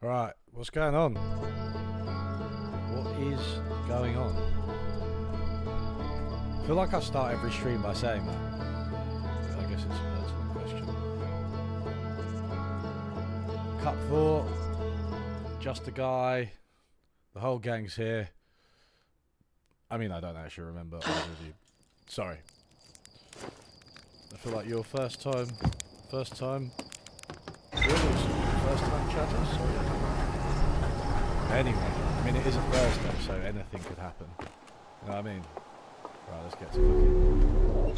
Right, what's going on? What is going on? I feel like I start every stream by saying that. I guess it's a personal question. Cup 4, just a guy, the whole gang's here. I mean, I don't actually remember either of you. Sorry. I feel like your first time chatter, sorry. Anyway, I mean, it is a Thursday, so anything could happen. You know what I mean? Right, let's get to cooking.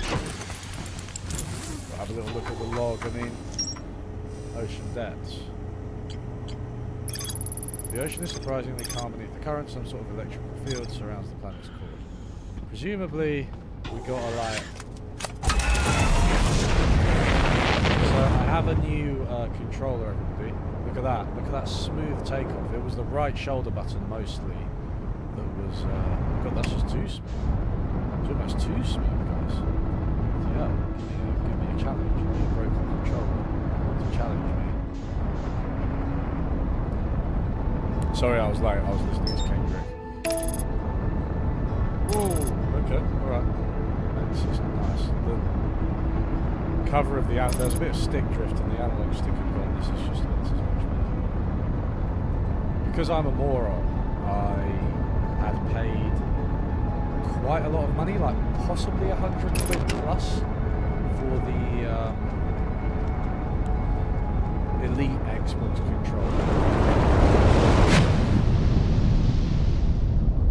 We'll have a little look at the log. I mean, ocean depths. The ocean is surprisingly calm beneath the current. Some sort of electrical field surrounds the planet's core. Presumably, we got a light. So I have a new controller, everybody. Look at that. Look at that smooth takeoff. It was the right shoulder button mostly that was... God, that's just too smooth. It's almost too smooth, guys. Yeah, give me a challenge. Give me a broken controller to challenge me. Sorry, I was late. I was listening to Kendrick. Whoa, okay, alright. This is nice. The cover of the analog, there's a bit of stick drift and the analog stick had gone. This is much better. Because I'm a moron, I had paid quite a lot of money, like possibly 100 quid plus, for the Elite Xbox controller.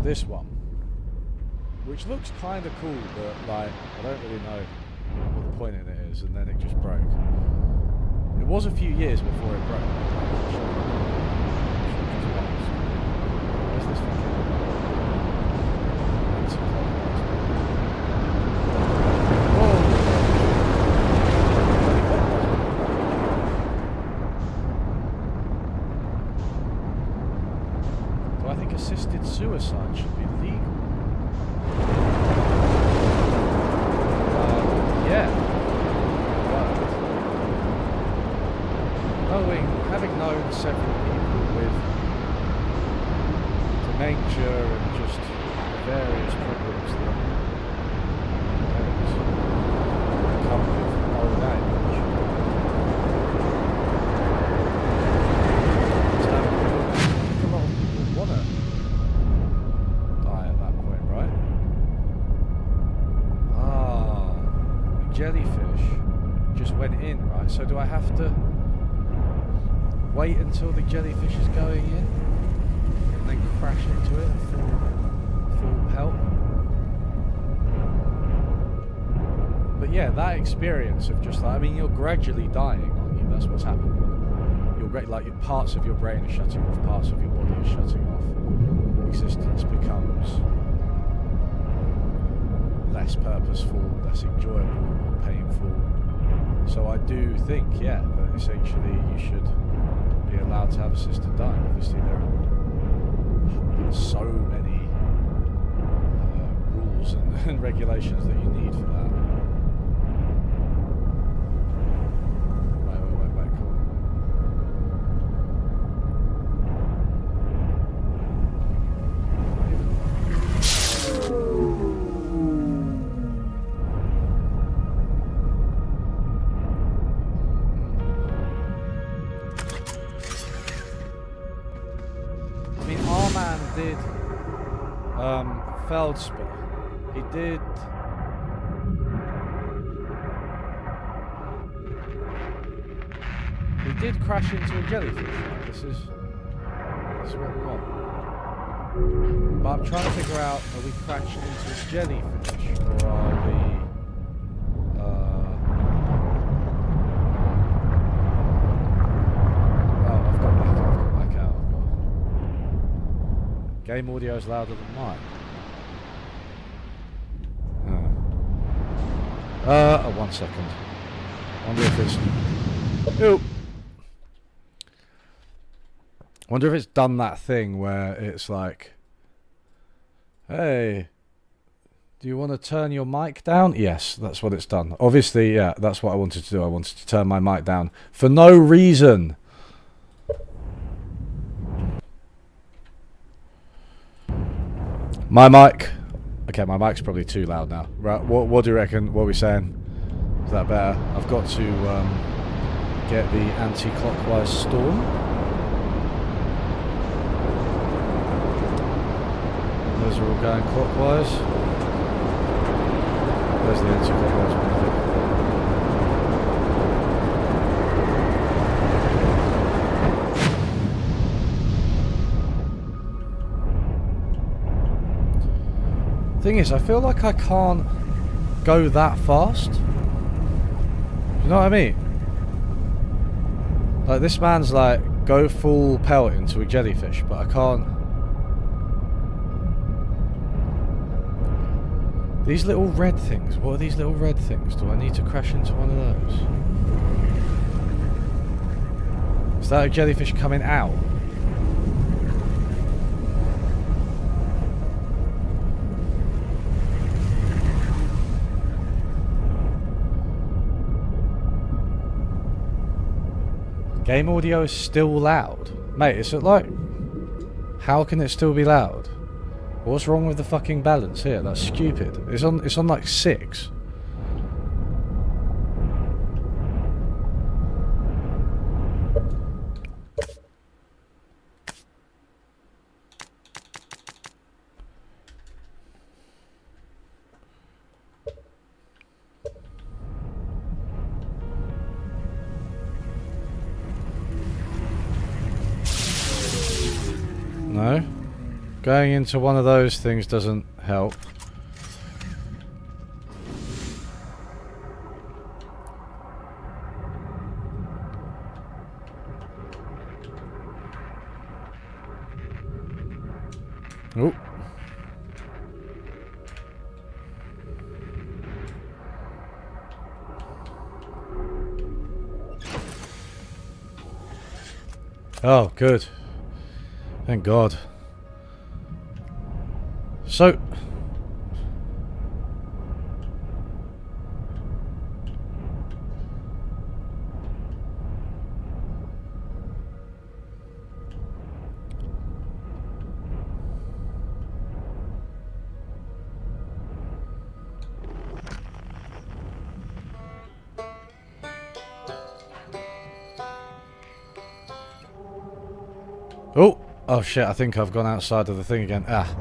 This one, which looks kind of cool, but like I don't really know what the point in it is, and then it just broke. It was a few years before it broke. this fucking anti-clockwise? Whoa! Do I think assisted suicide should be legal? Yeah. Having known several people with dementia and just various problems that come with old age, I think a lot of people want to die at that point, right? Ah, the jellyfish just went in, right? So do I have to wait until the jellyfish is going in and then crash into it and full pelt? But yeah, that experience of just like, I mean, you're gradually dying, aren't you? That's what's happening. You're like parts of your brain are shutting off, parts of your body are shutting off. Existence becomes less purposeful, less enjoyable, more painful. So I do think, yeah, that essentially you should be allowed to have assisted dying. Obviously there are so many rules and regulations that you need for that. Wait, cool. Did Feldspar. He did crash into a jellyfish. Right? This is what we want. But I'm trying to figure out, are we crashing into a jellyfish or are we I've got back out. Game audio is louder than mine. 1 second. Wonder if it's... Oop. Wonder if it's done that thing where it's like, hey, do you want to turn your mic down? Yes, that's what it's done. Obviously, yeah, that's what I wanted to do. I wanted to turn my mic down for no reason. My mic. Okay, my mic's probably too loud now. Right, what do you reckon? What are we saying? Is that better? I've got to get the anti-clockwise storm. Those are all going clockwise. There's the anti-clockwise one. Thing is, I feel like I can't go that fast. You know what I mean? Like, this man's like, go full pelt into a jellyfish, but I can't. These little red things, what are these little red things? Do I need to crash into one of those? Is that a jellyfish coming out? Game audio is still loud. Mate, is it like... How can it still be loud? What's wrong with the fucking balance here? That's stupid. It's on like 6. No. Going into one of those things doesn't help. Oh. Oh, good. Thank God. So... Oh! Oh shit, I think I've gone outside of the thing again. Ah.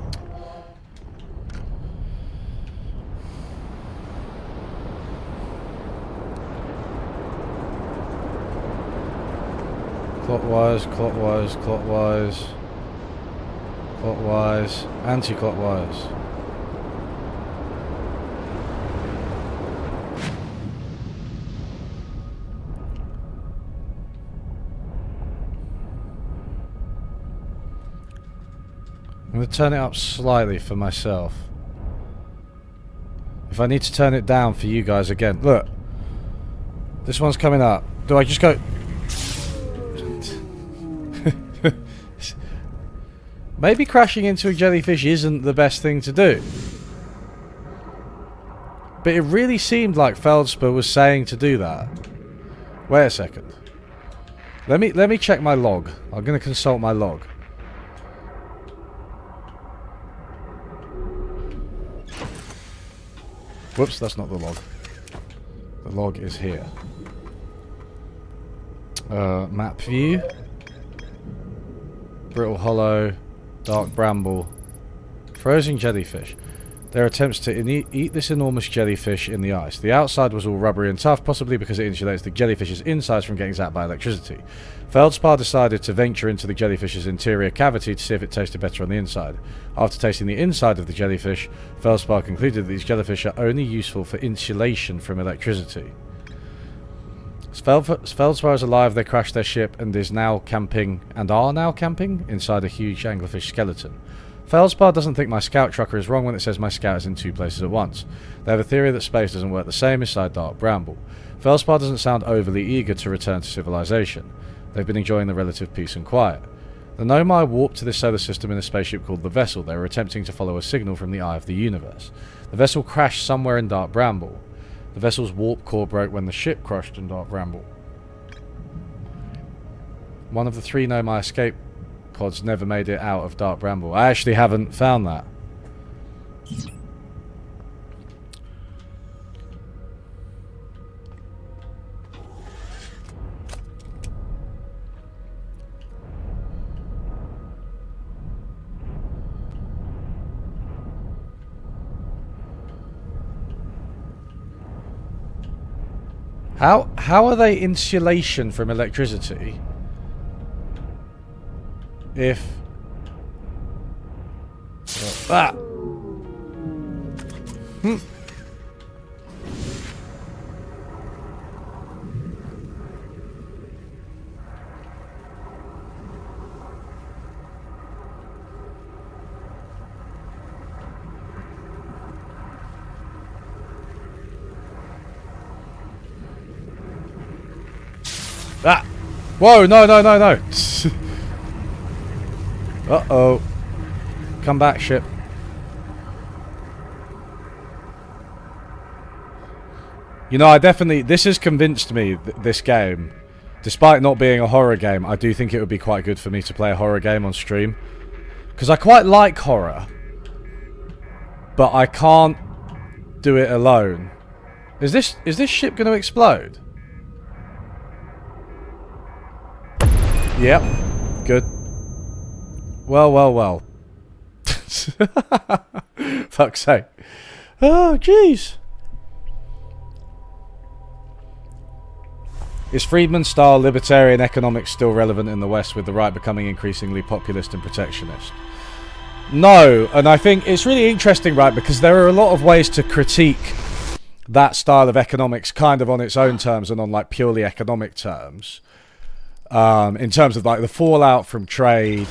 Clockwise, clockwise, clockwise. Clockwise, anti-clockwise. I'm going to turn it up slightly for myself. If I need to turn it down for you guys again. Look. This one's coming up. Do I just go... Maybe crashing into a jellyfish isn't the best thing to do. But it really seemed like Feldspar was saying to do that. Wait a second. Let me check my log. I'm going to consult my log. Whoops, that's not the log. The log is here. Map view. Brittle hollow. Dark bramble. Frozen jellyfish. Their attempts to eat this enormous jellyfish in the ice. The outside was all rubbery and tough, possibly because it insulates the jellyfish's insides from getting zapped by electricity. Feldspar decided to venture into the jellyfish's interior cavity to see if it tasted better on the inside. After tasting the inside of the jellyfish, Feldspar concluded that these jellyfish are only useful for insulation from electricity. Feldspar is alive. They crashed their ship and are now camping inside a huge anglerfish skeleton. Feldspar doesn't think my scout trucker is wrong when it says my scout is in two places at once. They have a theory that space doesn't work the same inside Dark Bramble. Feldspar doesn't sound overly eager to return to civilization. They've been enjoying the relative peace and quiet. The Nomai warped to this solar system in a spaceship called the Vessel. They were attempting to follow a signal from the eye of the universe. The vessel crashed somewhere in Dark Bramble. The vessel's warp core broke when the ship crashed in Dark Bramble. One of the 3 Nomai escape pods never made it out of Dark Bramble. I actually haven't found that. How are they insulation from electricity? If... Ah! Ah! Whoa, no, no, no, no! Uh-oh. Come back, ship. You know, I definitely... This has convinced me, this game. Despite not being a horror game, I do think it would be quite good for me to play a horror game on stream. Because I quite like horror. But I can't do it alone. Is this ship going to explode? Yep. Good. Well, well, well. Fuck's sake. Oh, jeez. Is Friedman-style libertarian economics still relevant in the West, with the right becoming increasingly populist and protectionist? No, and I think it's really interesting, right, because there are a lot of ways to critique that style of economics kind of on its own terms and on, like, purely economic terms. In terms of, like, the fallout from trade,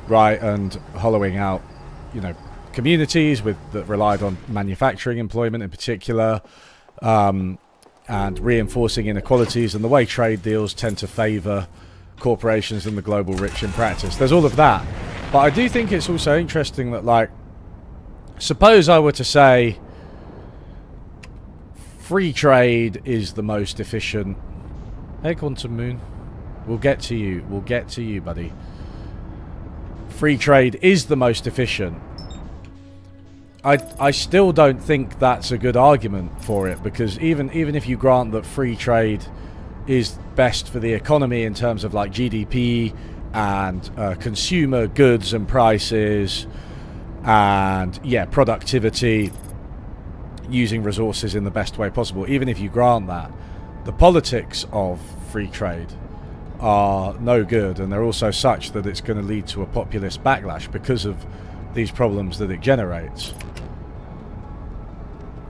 right, and hollowing out you know, communities that relied on manufacturing employment in particular, and reinforcing inequalities and the way trade deals tend to favour corporations and the global rich in practice. There's all of that. But I do think it's also interesting that, like, suppose I were to say free trade is the most efficient. Hey, Quantum Moon. We'll get to you. We'll get to you, buddy. Free trade is the most efficient. I still don't think that's a good argument for it, because even if you grant that free trade is best for the economy in terms of like GDP and consumer goods and prices and productivity, using resources in the best way possible, even if you grant that, the politics of free trade are no good, and they're also such that it's going to lead to a populist backlash because of these problems that it generates.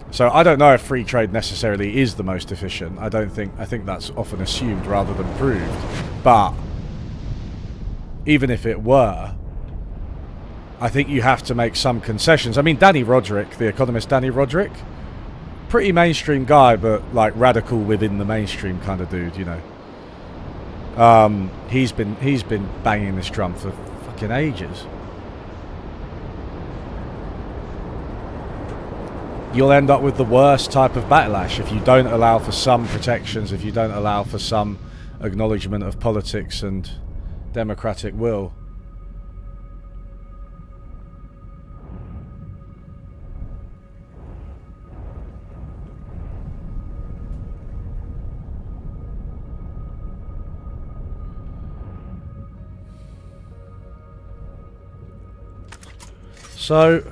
So I don't know if free trade necessarily is the most efficient. I think that's often assumed rather than proved. But even if it were, I think you have to make some concessions. I mean, Danny Roderick, the economist Danny Roderick, pretty mainstream guy, but like radical within the mainstream kind of dude, you know. He's been banging this drum for fucking ages. You'll end up with the worst type of backlash if you don't allow for some protections, if you don't allow for some acknowledgement of politics and democratic will. So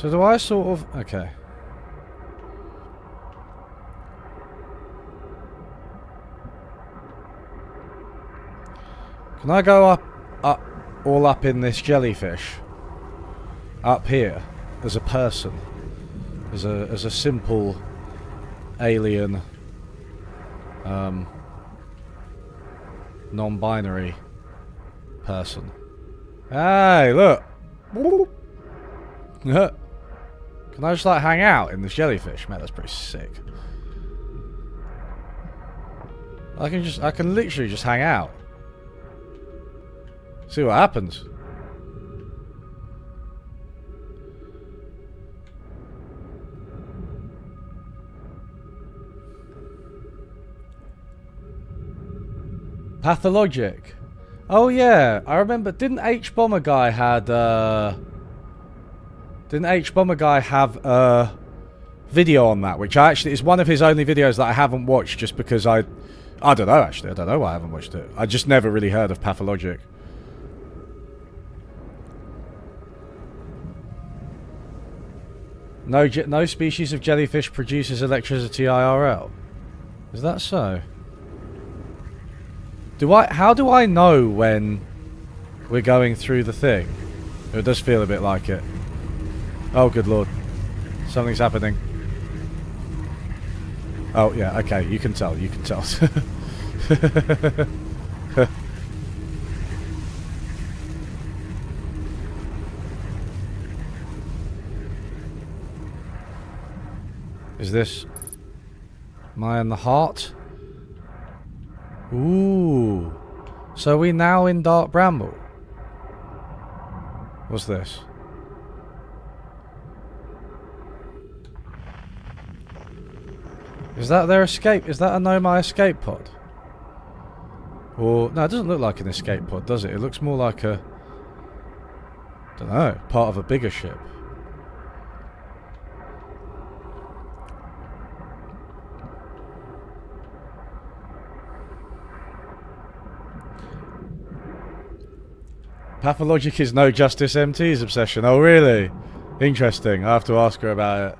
do I sort of... Okay. Can I go all up in this jellyfish? Up here, as a person, as a simple alien, non-binary person. Hey, look! Can I just like hang out in this jellyfish? Man, that's pretty sick. I can literally just hang out. See what happens. Pathologic. Oh yeah, I remember. Didn't H-Bomber Guy have a video on that, which actually is one of his only videos that I haven't watched, just because I don't know, actually. I don't know why I haven't watched it. I just never really heard of Pathologic. No species of jellyfish produces electricity IRL. Is that so? How do I know when we're going through the thing? It does feel a bit like it. Oh, good lord. Something's happening. Oh, yeah, okay, you can tell, Is this... Am I in the heart? Ooh. So are we now in Dark Bramble? What's this? Is that their escape? Is that a Nomai escape pod? Or... No, it doesn't look like an escape pod, does it? It looks more like a... don't know, part of a bigger ship. Pathologic is no Justice MT's obsession. Oh, really? Interesting. I have to ask her about it.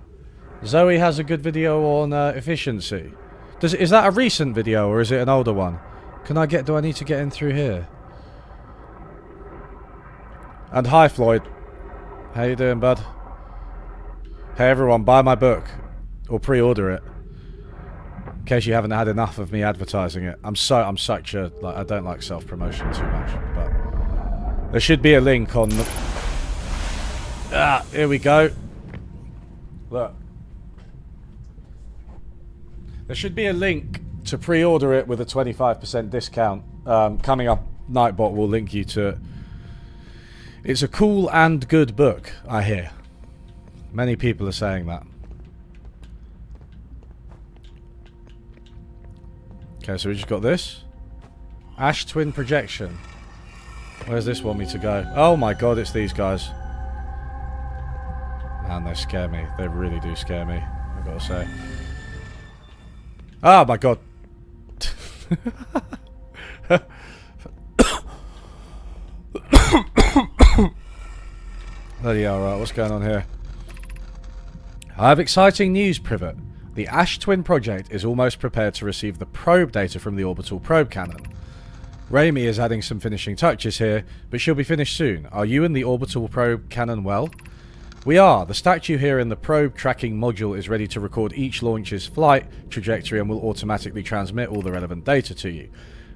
Zoe has a good video on efficiency. Is that a recent video or is it an older one? Do I need to get in through here? And hi, Floyd. How you doing, bud? Hey, everyone, buy my book. Or pre-order it. In case you haven't had enough of me advertising it. I'm such a, like, I don't like self-promotion too much, but there should be a link on the... Ah, here we go. Look. There should be a link to pre-order it with a 25% discount. Coming up, Nightbot will link you to it. It's a cool and good book, I hear. Many people are saying that. Okay, so we just got this. Ash Twin Projection. Where's this want me to go? Oh my god, it's these guys. Man, they scare me. They really do scare me, I've got to say. Oh my god. Bloody hell, right, what's going on here? I have exciting news, Privet. The Ash Twin project is almost prepared to receive the probe data from the orbital probe cannon. Raimi is adding some finishing touches here, but she'll be finished soon. Are you and the orbital probe cannon well? We are. The statue here in the probe tracking module is ready to record each launch's flight trajectory and will automatically transmit all the relevant data to you.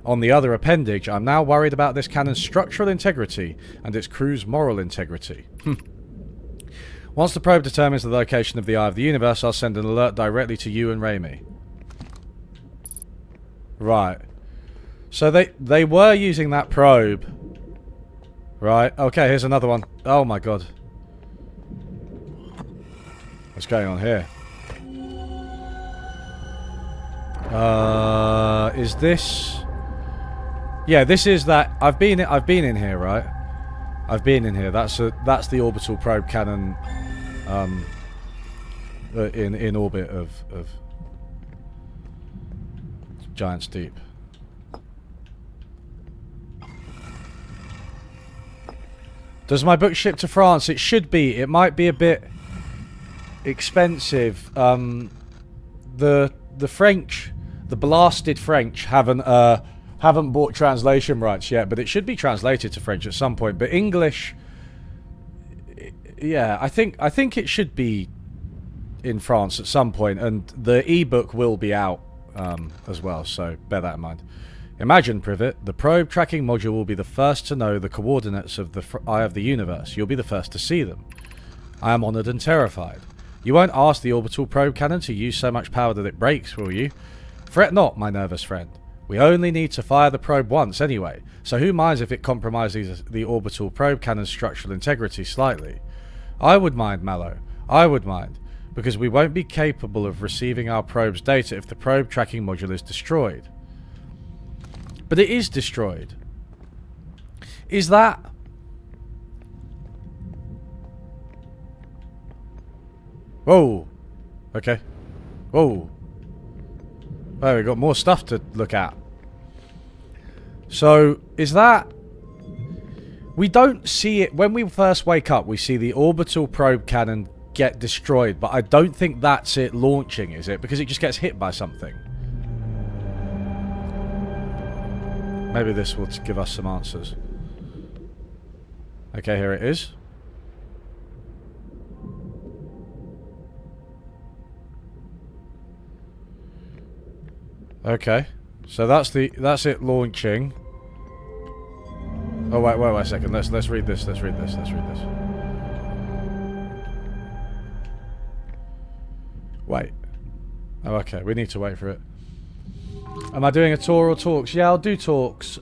On the other appendage, I'm now worried about this cannon's structural integrity and its crew's moral integrity. Once the probe determines the location of the Eye of the Universe, I'll send an alert directly to you and Raimi. Right. So they were using that probe. Right. Okay, here's another one. Oh my god. What's going on here? Is this... Yeah, this is that... I've been in here, right? I've been in here. That's the orbital probe cannon in orbit of Giant's Deep. Does my book ship to France? It should be. It might be a bit expensive. The French, the blasted French, haven't bought translation rights yet, but it should be translated to French at some point. But English, yeah, I think it should be in France at some point, and the ebook will be out as well. So bear that in mind. Imagine, Privet, the probe tracking module will be the first to know the coordinates of the Eye of the Universe. You'll be the first to see them. I am honoured and terrified. You won't ask the orbital probe cannon to use so much power that it breaks, will you? Fret not, my nervous friend. We only need to fire the probe once anyway, so who minds if it compromises the orbital probe cannon's structural integrity slightly? I would mind, Mallow. I would mind, because we won't be capable of receiving our probe's data if the probe tracking module is destroyed. But it is destroyed. Is that... Whoa. Okay. Whoa. Oh, we've got more stuff to look at. So, is that... We don't see it... When we first wake up, we see the orbital probe cannon get destroyed, but I don't think that's it launching, is it? Because it just gets hit by something. Maybe this will give us some answers. Okay, here it is. Okay, so that's it launching. Oh wait a second. Let's read this. Let's read this. Wait. Oh, okay. We need to wait for it. Am I doing a tour or talks? Yeah, I'll do talks.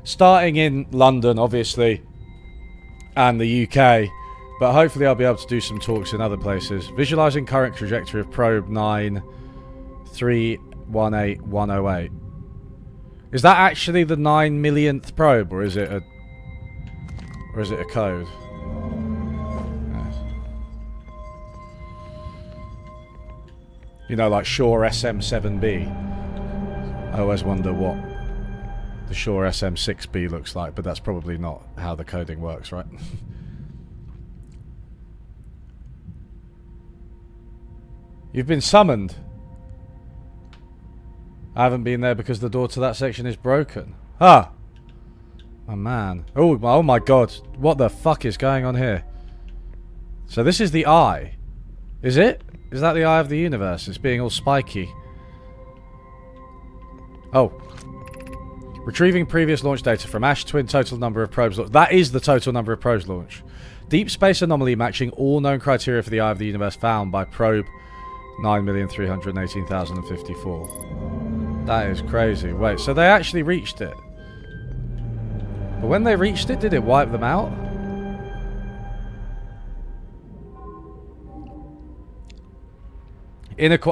Starting in London, obviously, and the UK, but hopefully I'll be able to do some talks in other places. Visualizing current trajectory of probe 9318108. Is that actually the 9 millionth probe, or is it a code? Yes. You know, like Shaw SM7B. I always wonder what the Shaw SM6B looks like, but that's probably not how the coding works, right? You've been summoned. I haven't been there because the door to that section is broken. Ah! Oh man. Oh my god. What the fuck is going on here? So this is the eye. Is it? Is that the Eye of the Universe? It's being all spiky. Oh. Retrieving previous launch data from Ash Twin total number of probes launched. That is the total number of probes launched. Deep space anomaly matching all known criteria for the Eye of the Universe found by probe 9,318,054. That is crazy. Wait, so they actually reached it. But when they reached it, did it wipe them out?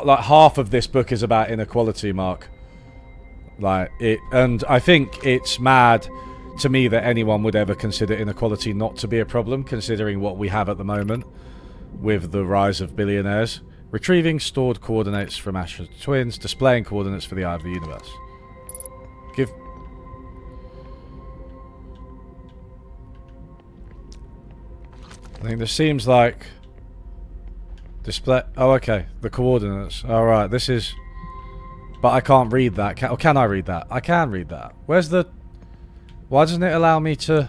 Like half of this book is about inequality, Mark. Like it, and I think it's mad to me that anyone would ever consider inequality not to be a problem, considering what we have at the moment with the rise of billionaires. Retrieving stored coordinates from Ash's twins, displaying coordinates for the Eye of the Universe. I think this seems like display. Oh, okay, the coordinates. All right, this is. But I can't read that. Can I read that? I can read that. Where's the... Why doesn't it allow me to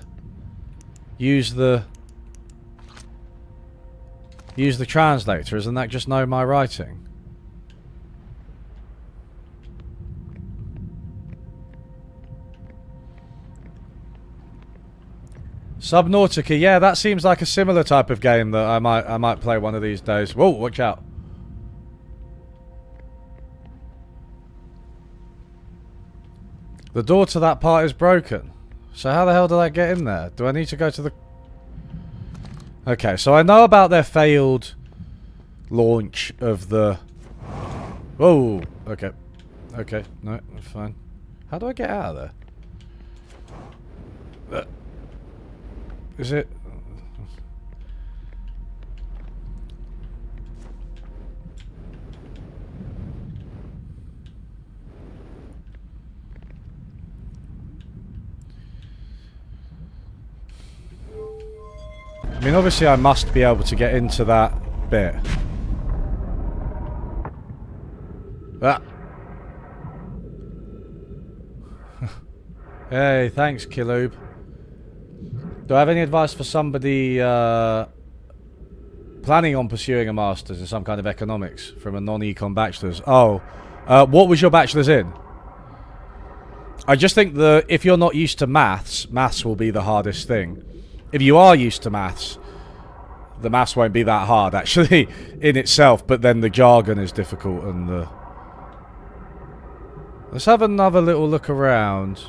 use the translator? Isn't that just know my writing? Subnautica, yeah, that seems like a similar type of game that I might play one of these days. Whoa, watch out. The door to that part is broken. So how the hell did I get in there? Do I need to go to the... Okay, so I know about their failed launch of the... Whoa! Okay. Okay, no, that's fine. How do I get out of there? Is it... I mean, obviously I must be able to get into that bit. Ah. Hey, thanks, Kiloob. Do I have any advice for somebody planning on pursuing a master's in some kind of economics from a non-econ bachelor's? Oh, what was your bachelor's in? I just think that if you're not used to maths will be the hardest thing. If you are used to maths, the maths won't be that hard, actually, in itself, but then the jargon is difficult and the... Let's have another little look around.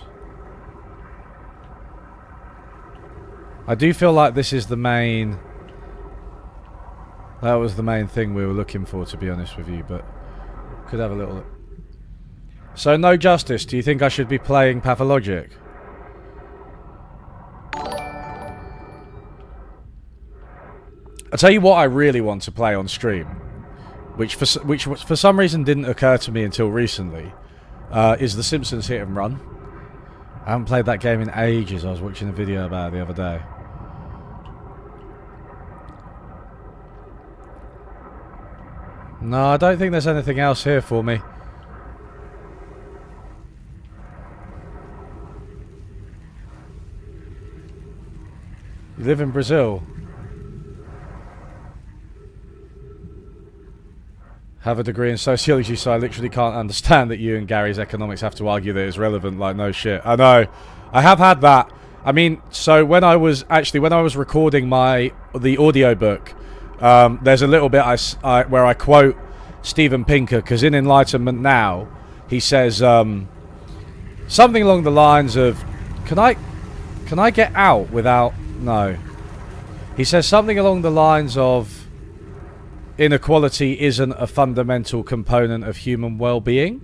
I do feel like this is the main... That was the main thing we were looking for, to be honest with you, but... Could have a little look. So, no justice. Do you think I should be playing Pathologic? I'll tell you what I really want to play on stream, which for some reason didn't occur to me until recently, is The Simpsons Hit and Run. I haven't played that game in ages. I was watching a video about it the other day. No, I don't think there's anything else here for me. You live in Brazil? Have a degree in sociology, so I literally can't understand that you and Gary's economics have to argue that it's relevant. Like, no shit. I know. I have had that. I mean, so when I was recording the audiobook, there's a little bit where I quote Steven Pinker, because in Enlightenment Now, he says something along the lines of, can I get out without... No. He says something along the lines of, inequality isn't a fundamental component of human well-being.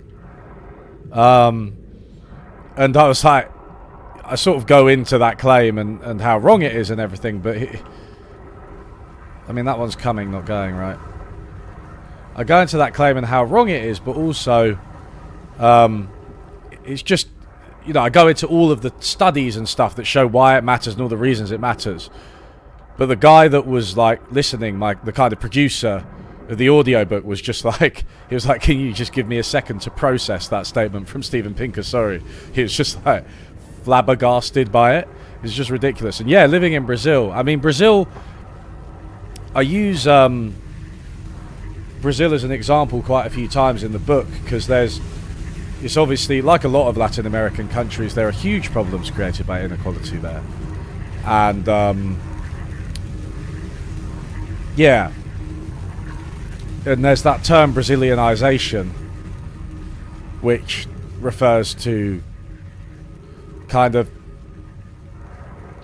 And I was like, I sort of go into that claim and how wrong it is and everything, but I mean, that one's coming, not going, right? I go into that claim and how wrong it is, but also it's just, you know, I go into all of the studies and stuff that show why it matters and all the reasons it matters. But the guy that was like listening, the kind of producer of the audiobook, was just like, he was like, can you just give me a second to process that statement from Steven Pinker? Sorry. He was just like flabbergasted by it. It's just ridiculous. And yeah, living in Brazil. I mean, Brazil, I use Brazil as an example quite a few times in the book, because there's it's obviously, like a lot of Latin American countries, there are huge problems created by inequality there. And, yeah. And there's that term Brazilianization, which refers to kind of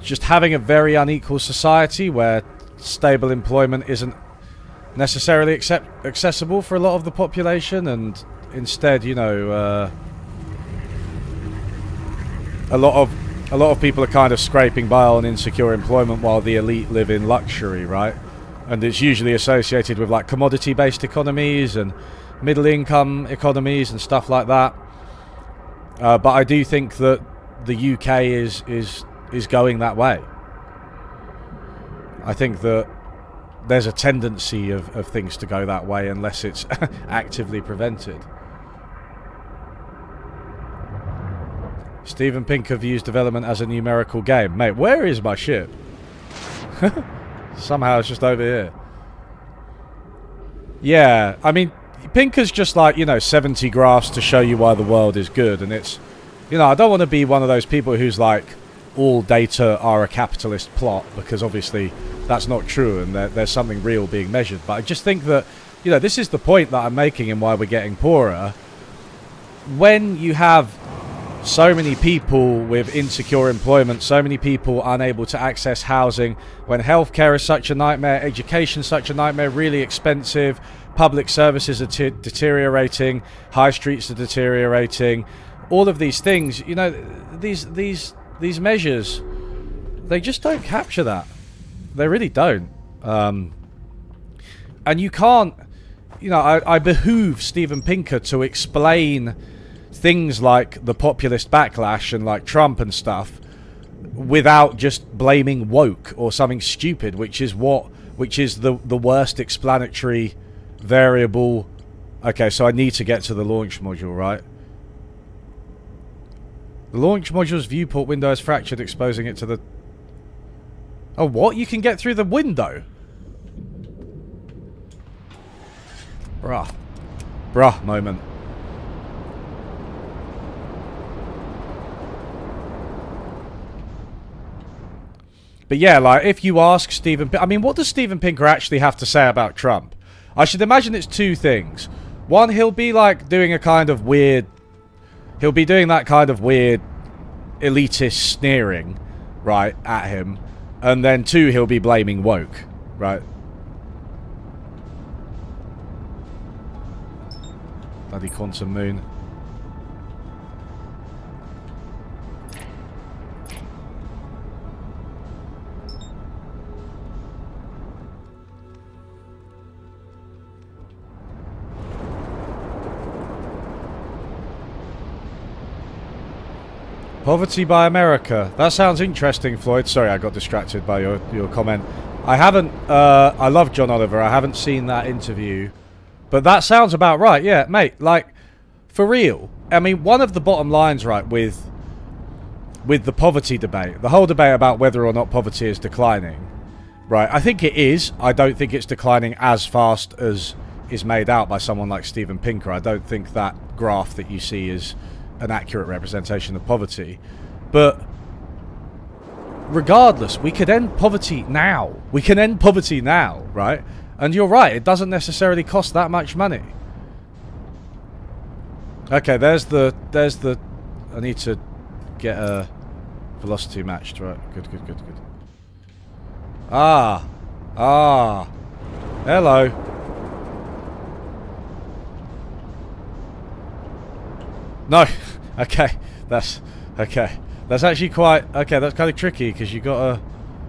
just having a very unequal society where stable employment isn't necessarily accessible for a lot of the population, and instead, you know, a lot of people are kind of scraping by on insecure employment while the elite live in luxury, right? And it's usually associated with like commodity-based economies and middle-income economies and stuff like that. But I do think that the UK is going that way. I think that there's a tendency of things to go that way unless it's actively prevented. Steven Pinker views development as a numerical game. Mate, where is my ship? Somehow it's just over here. Yeah, I mean, Pinker's just like, you know, 70 graphs to show you why the world is good. And it's, you know, I don't want to be one of those people who's like, all data are a capitalist plot, because obviously that's not true, and there's something real being measured. But I just think that, you know, this is the point that I'm making in why we're getting poorer. When you have so many people with insecure employment, so many people unable to access housing, when healthcare is such a nightmare, education such a nightmare, really expensive, public services are deteriorating, high streets are deteriorating, all of these things, you know, these measures, they just don't capture that. They really don't. And you can't, you know, I behoove Steven Pinker to explain things like the populist backlash and like Trump and stuff without just blaming woke or something stupid, which is the worst explanatory variable. Okay, so I need to get to the launch module, right? The launch module's viewport window is fractured, exposing it to the... Oh, what? You can get through the window? Bruh moment. But yeah, like, if you ask Steven... I mean, what does Steven Pinker actually have to say about Trump? I should imagine it's two things. One, he'll be, like, doing a kind of weird... He'll be doing that kind of weird elitist sneering, right, at him. And then two, he'll be blaming woke, right? Bloody quantum moon. Poverty by America. That sounds interesting, Floyd. Sorry, I got distracted by your comment. I haven't... I love John Oliver. I haven't seen that interview. But that sounds about right. Yeah, mate. Like, for real. I mean, one of the bottom lines, right, with the poverty debate, the whole debate about whether or not poverty is declining, right, I think it is. I don't think it's declining as fast as is made out by someone like Steven Pinker. I don't think that graph that you see is an accurate representation of poverty. But regardless, we could end poverty now. We can end poverty now, right? And you're right, it doesn't necessarily cost that much money. Okay, there's the I need to get a velocity matched, right? Good. Ah. Hello. No. Okay. That's okay. That's actually quite okay. That's kind of tricky because you gotta,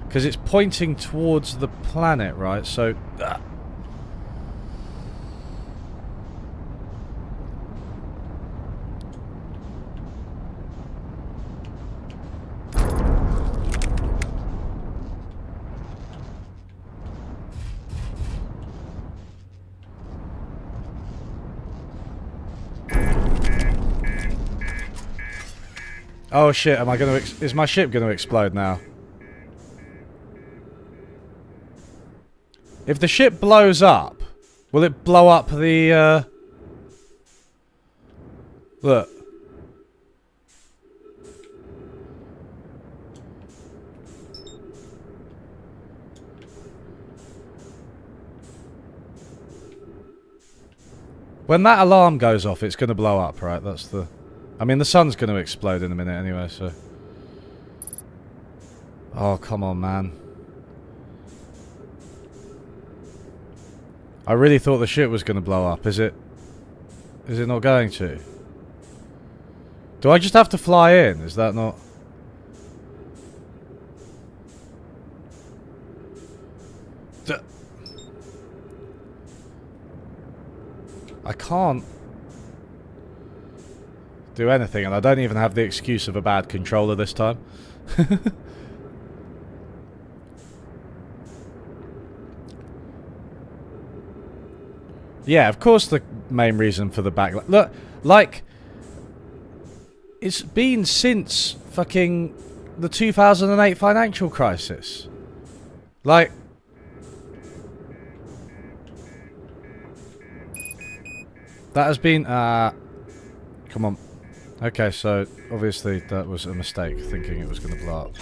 because it's pointing towards the planet, right? So. Oh shit, am I gonna is my ship gonna explode now? If the ship blows up, will it blow up the, Look. When that alarm goes off, it's going to blow up, right? That's the... I mean, the sun's going to explode in a minute anyway, so... Oh, come on, man. I really thought the shit was going to blow up. Is it... Is it not going to? Do I just have to fly in? Is that not... I can't do anything, and I don't even have the excuse of a bad controller this time. Yeah, of course the main reason for the backlash... Look, like... It's been since fucking the 2008 financial crisis. Like... That has been, come on. Okay, so, obviously, that was a mistake, thinking it was going to blow up.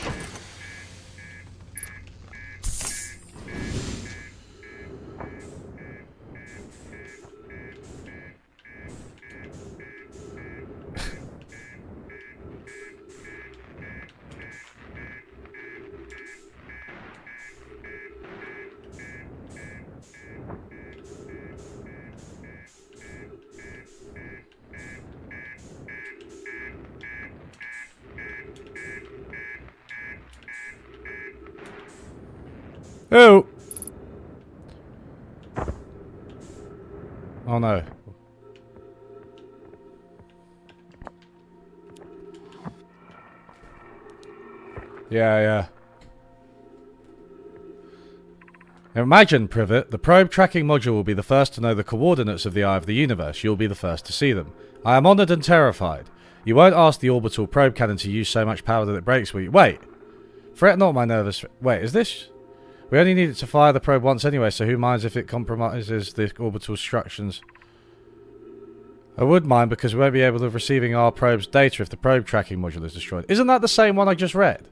Oh! Oh no. Yeah. Imagine, Privet, the probe tracking module will be the first to know the coordinates of the eye of the universe. You'll be the first to see them. I am honoured and terrified. You won't ask the orbital probe cannon to use so much power that it breaks, will you? Wait! Fret not, my nervous... Wait, is this... We only need it to fire the probe once anyway, so who minds if it compromises the orbital structures? I would mind, because we won't be able to receiving our probe's data if the probe tracking module is destroyed. Isn't that the same one I just read?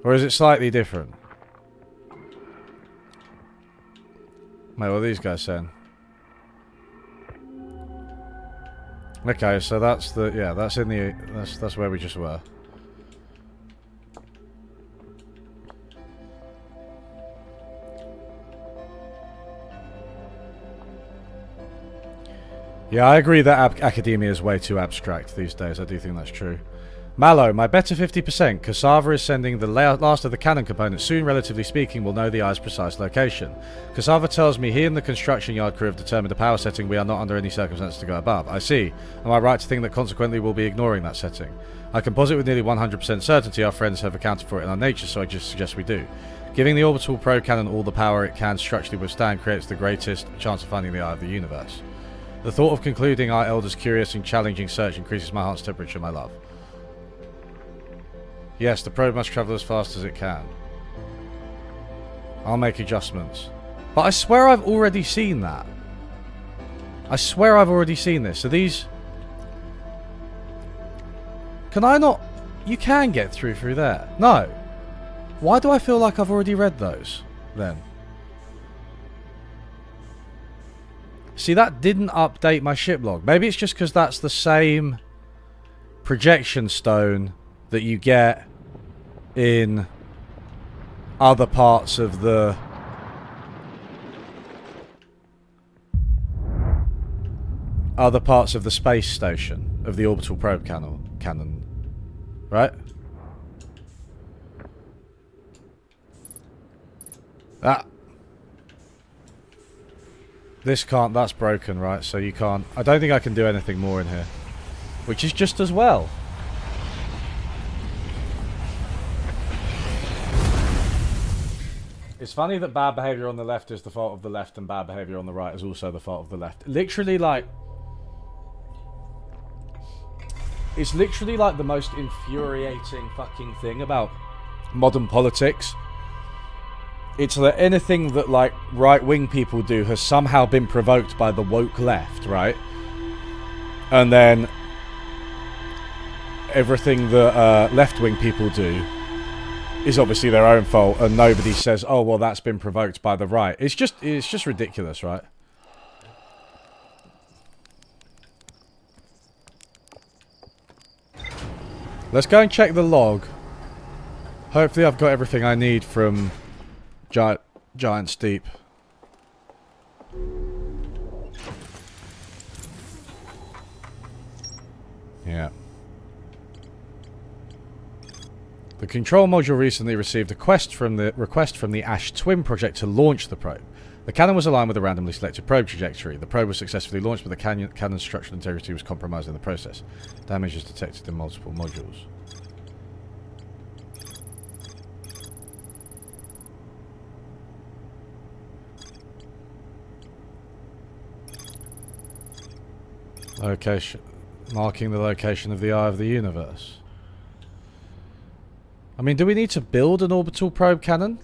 Or is it slightly different? Wait, what are these guys saying? Okay, so that's the... Yeah, that's in the... That's where we just were. Yeah, I agree that academia is way too abstract these days. I do think that's true. Mallow, my better 50%. Cassava is sending the last of the cannon components. Soon, relatively speaking, we'll know the eye's precise location. Cassava tells me he and the construction yard crew have determined a power setting we are not under any circumstances to go above. I see. Am I right to think that consequently we'll be ignoring that setting? I can posit with nearly 100% certainty our friends have accounted for it in our nature, so I just suggest we do. Giving the orbital probe cannon all the power it can structurally withstand creates the greatest chance of finding the eye of the universe. The thought of concluding our elder's curious and challenging search increases my heart's temperature, my love. Yes, the probe must travel as fast as it can. I'll make adjustments. But I swear I've already seen that. I swear I've already seen this. So these... Can I not... You can get through there. No. Why do I feel like I've already read those, then? See, that didn't update my ship log. Maybe it's just because that's the same projection stone that you get in other parts of the... other parts of the space station, of the orbital probe cannon. Right? That... This can't, that's broken, right? So you can't... I don't think I can do anything more in here. Which is just as well. It's funny that bad behaviour on the left is the fault of the left and bad behaviour on the right is also the fault of the left. Literally, like... It's literally like the most infuriating fucking thing about modern politics. It's that anything that, like, right-wing people do has somehow been provoked by the woke left, right? And then everything that left-wing people do is obviously their own fault, and nobody says, oh, well, that's been provoked by the right. It's just ridiculous, right? Let's go and check the log. Hopefully I've got everything I need from Giant Steep. Yeah. The control module recently received a request from the Ash Twin project to launch the probe. The cannon was aligned with a randomly selected probe trajectory. The probe was successfully launched, but the cannon's structural integrity was compromised in the process. Damage is detected in multiple modules. Location. Marking the location of the Eye of the Universe. I mean, do we need to build an orbital probe cannon?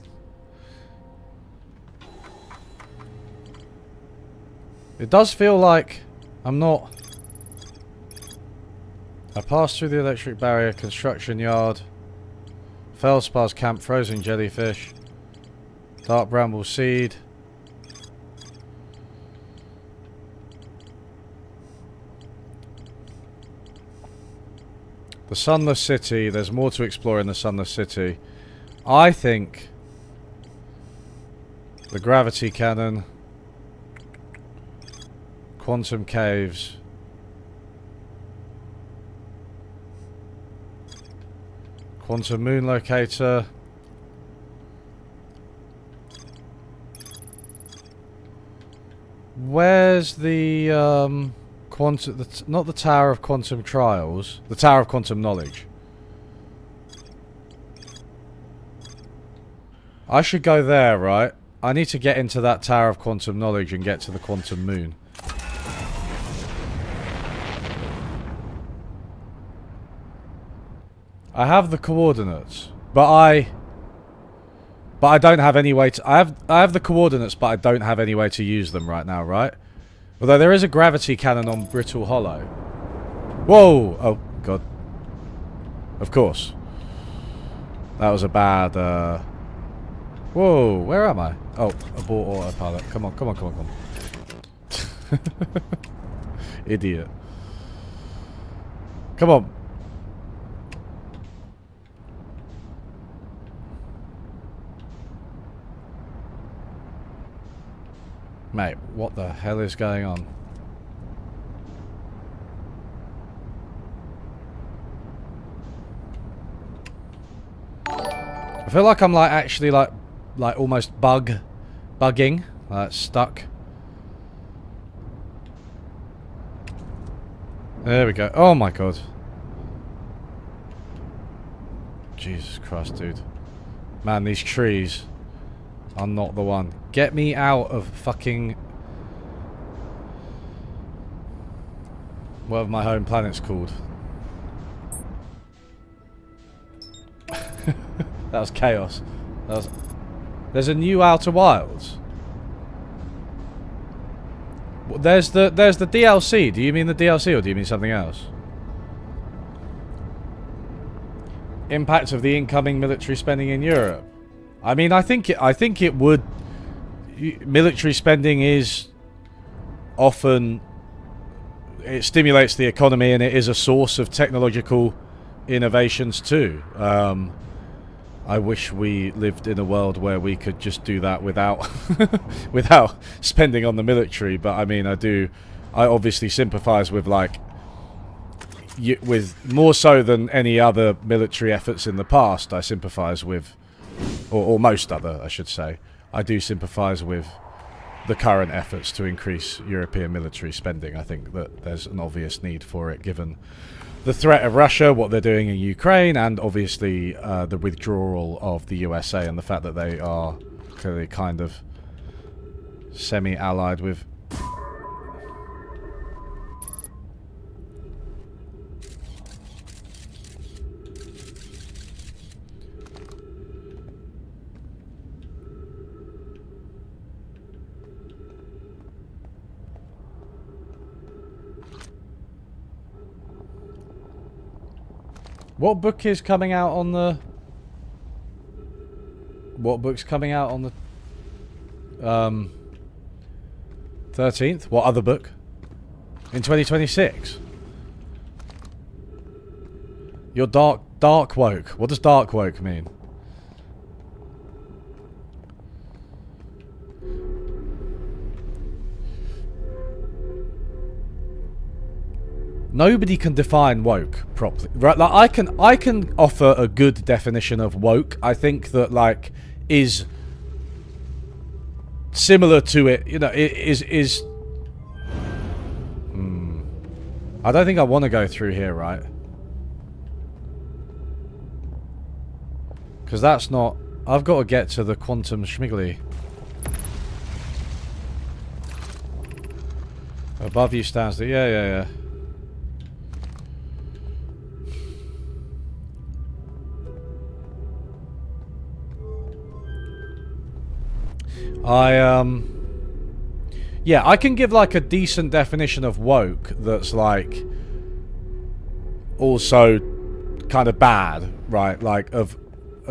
It does feel like I'm not... I passed through the electric barrier, construction yard, Feldspar's camp, frozen jellyfish, dark bramble seed. The Sunless City, there's more to explore in the Sunless City. I think the gravity cannon, quantum caves, quantum moon locator, where's the quantum, not the Tower of Quantum Trials, the Tower of Quantum Knowledge. I should go there, right? I need to get into that Tower of Quantum Knowledge and get to the Quantum Moon. I have the coordinates, but I don't have any way to... I have the coordinates, but I don't have any way to use them right now, right? Although there is a gravity cannon on Brittle Hollow. Whoa! Oh, God. Of course. That was a bad, Whoa, where am I? Oh, abort autopilot. Come on, come on, come on, come on. Idiot. Come on. Mate, what the hell is going on? I feel like I'm like actually like almost bugging, stuck. There we go. Oh my God. Jesus Christ, dude. Man, these trees are not the one. Get me out of fucking... whatever my home planet's called. That was chaos. That was... There's a new Outer Wilds. There's the DLC. Do you mean the DLC or do you mean something else? Impact of the incoming military spending in Europe. I mean, I think it would. Military spending is often, it stimulates the economy and it is a source of technological innovations too. I wish we lived in a world where we could just do that without without spending on the military. But I mean, I obviously sympathise with with more so than any other military efforts in the past. I sympathise with, or most other, I should say. I do sympathise with the current efforts to increase European military spending. I think that there's an obvious need for it, given the threat of Russia, what they're doing in Ukraine, and obviously the withdrawal of the USA and the fact that they are clearly kind of semi-allied with... What book is coming out on the... What book's coming out on the... 13th? What other book? In 2026? You're dark woke. What does dark woke mean? Nobody can define woke properly, right? Like I can offer a good definition of woke. I think that like is similar to it. You know, it is. I don't think I want to go through here, right? Because that's not. I've got to get to the quantum schmiggly. Above you stands the. Yeah. Yeah, I can give like a decent definition of woke that's like also kind of bad, right? Like of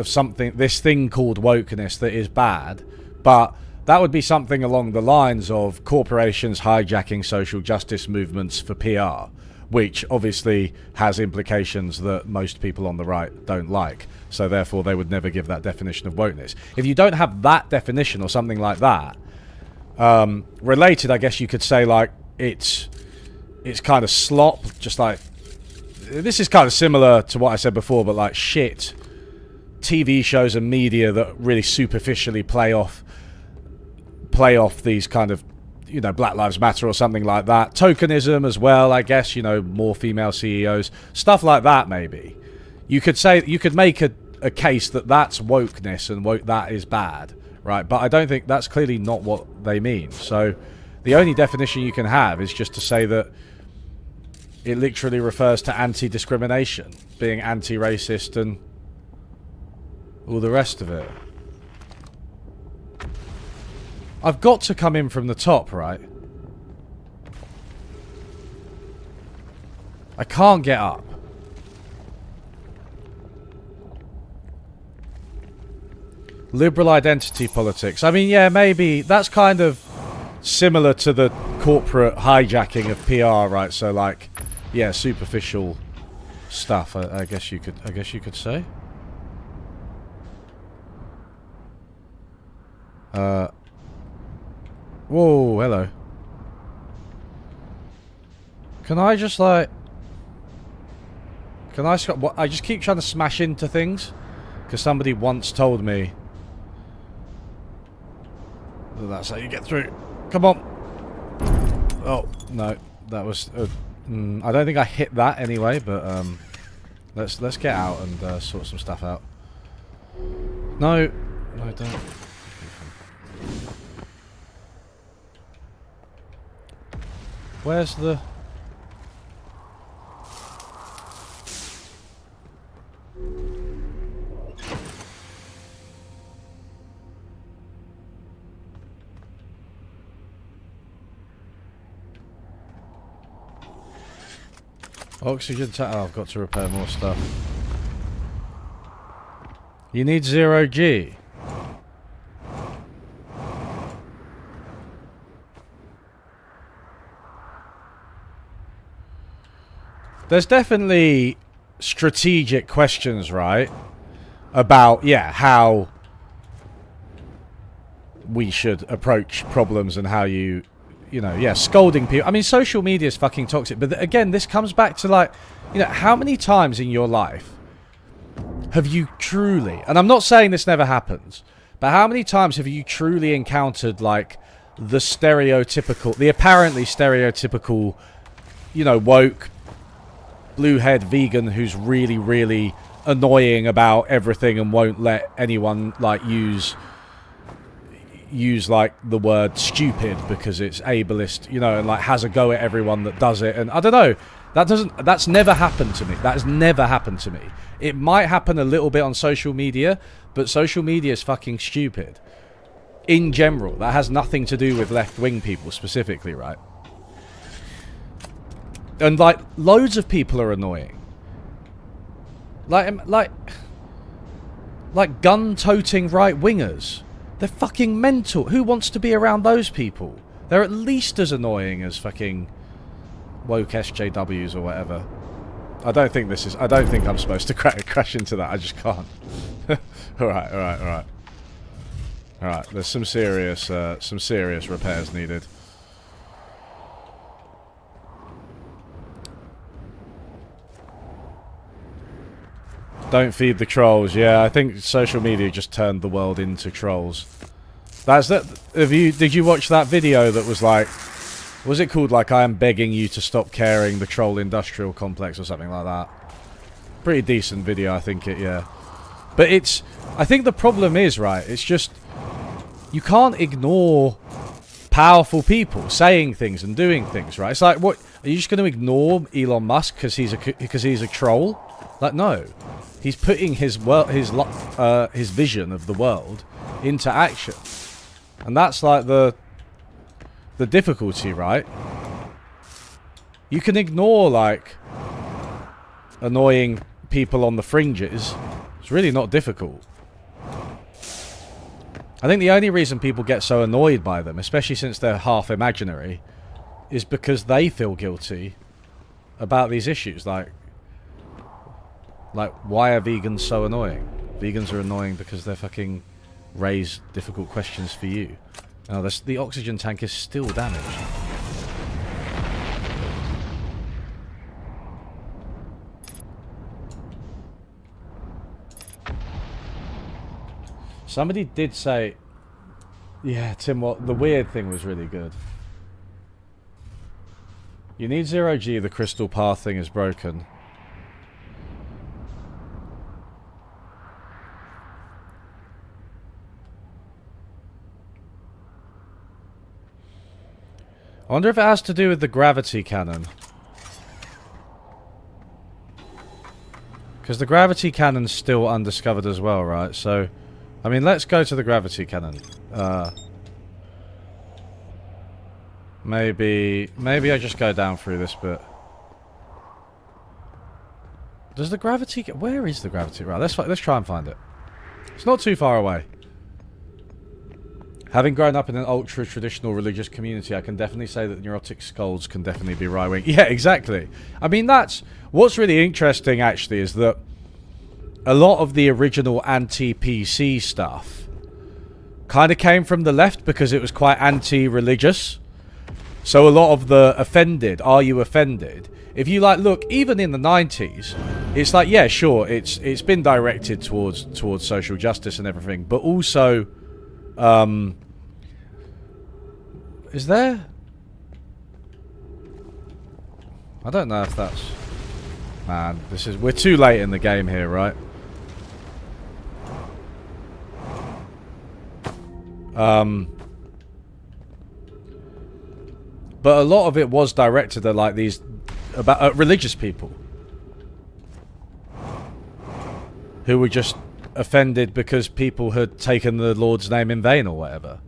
something, this thing called wokeness that is bad, but that would be something along the lines of corporations hijacking social justice movements for PR, which obviously has implications that most people on the right don't like. So therefore they would never give that definition of wokeness. If you don't have that definition or something like that, related, I guess you could say like it's kind of slop, just like this is kind of similar to what I said before, but like shit TV shows and media that really superficially play off these kind of, you know, Black Lives Matter or something like that. Tokenism as well, I guess, you know, more female CEOs, stuff like that. Maybe you could say, you could make a case that that's wokeness and that is bad, right? But I don't think that's clearly not what they mean. So the only definition you can have is just to say that it literally refers to anti-discrimination, being anti-racist and all the rest of it. I've got to come in from the top, right? I can't get up. Liberal identity politics. I mean, yeah, maybe that's kind of similar to the corporate hijacking of PR, right? So, like, yeah, superficial stuff. I guess you could say. Whoa, hello. Can I just like... Can I... What, I just keep trying to smash into things. Because somebody once told me that that's how you get through. Come on. Oh, no. That was... I don't think I hit that anyway, but let's get out and sort some stuff out. No. No, don't. Where's the... Oxygen tank. Oh, I've got to repair more stuff. You need 0G. There's definitely strategic questions, right? About, yeah, how we should approach problems and how you know, yeah, scolding people. I mean, social media is fucking toxic. But again, this comes back to like, you know, how many times in your life have you truly, and I'm not saying this never happens, but how many times have you truly encountered like the apparently stereotypical, you know, woke, blue-haired vegan who's really, really annoying about everything and won't let anyone like use like the word stupid because it's ableist, you know, and like has a go at everyone that does it. And I don't know, that's never happened to me. That has never happened to me. It might happen a little bit on social media, but social media is fucking stupid in general. That has nothing to do with left-wing people specifically, right? And like loads of people are annoying. Like gun-toting right-wingers. They're fucking mental. Who wants to be around those people? They're at least as annoying as fucking woke SJWs or whatever. I don't think this is... I don't think I'm supposed to crash into that. I just can't. Alright, alright, alright. Alright, there's some serious repairs needed. Don't feed the trolls. Yeah, I think social media just turned the world into trolls. That's that. Did you watch that video that was like... Was it called like I am begging you to stop caring, the troll industrial complex or something like that? Pretty decent video, I think it, yeah. But it's... I think the problem is, right, it's just... You can't ignore powerful people saying things and doing things, right? It's like, what... Are you just going to ignore Elon Musk because he's a troll? Like, no. He's putting his vision of the world into action. And that's like the difficulty, right? You can ignore, like, annoying people on the fringes. It's really not difficult. I think the only reason people get so annoyed by them, especially since they're half imaginary, is because they feel guilty about these issues. Like, why are vegans so annoying? Vegans are annoying because they fucking raise difficult questions for you. Oh, the oxygen tank is still damaged. Somebody did say... Yeah, Tim, the weird thing was really good. You need 0G, the crystal path thing is broken. I wonder if it has to do with the gravity cannon. Because the gravity cannon's still undiscovered as well, right? So, I mean, let's go to the gravity cannon. Maybe I just go down through this bit. Does the gravity... Where is the gravity? Right, let's try and find it. It's not too far away. Having grown up in an ultra-traditional religious community, I can definitely say that neurotic skulls can definitely be right-wing. Yeah, exactly. I mean, that's... What's really interesting, actually, is that a lot of the original anti-PC stuff kind of came from the left because it was quite anti-religious. So a lot of the offended, are you offended? If you, like, look, even in the 90s, it's like, yeah, sure, it's been directed towards social justice and everything, but also... is there? I don't know if that's... Man, we're too late in the game here, right? But a lot of it was directed at, like, these... about religious people. Who were just offended because people had taken the Lord's name in vain or whatever.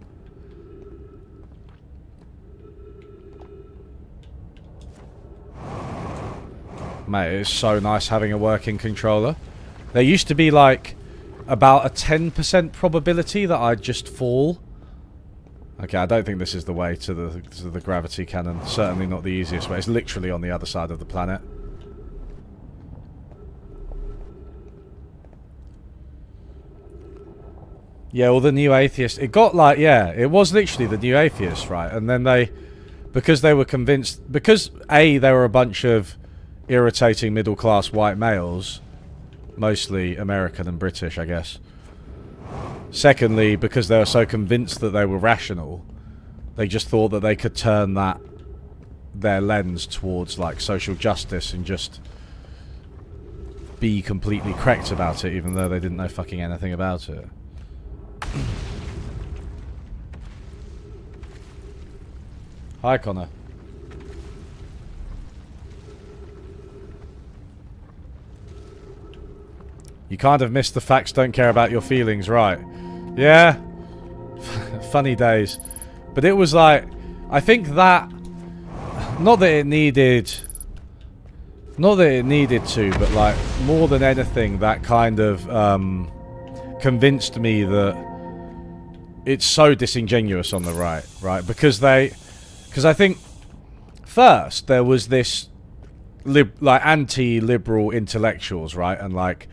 Mate, it's so nice having a working controller. There used to be like about a 10% probability that I'd just fall. Okay, I don't think this is the way to the gravity cannon. Certainly not the easiest way. It's literally on the other side of the planet. Yeah, well, the New Atheist... It got like... Yeah, it was literally the New Atheists, right? And then they... Because they were convinced... Because, A, they were a bunch of irritating middle-class white males. Mostly American and British, I guess. Secondly, because they were so convinced that they were rational, they just thought that they could turn their lens towards, like, social justice and just be completely correct about it, even though they didn't know fucking anything about it. Hi, Connor. You kind of missed the facts don't care about your feelings, right? Yeah. Funny days. But it was like... I think that... Not that it needed... Not that it needed to, but like, more than anything, that kind of convinced me that it's so disingenuous on the right? Because I think... First, there was this... like anti-liberal intellectuals, right? And like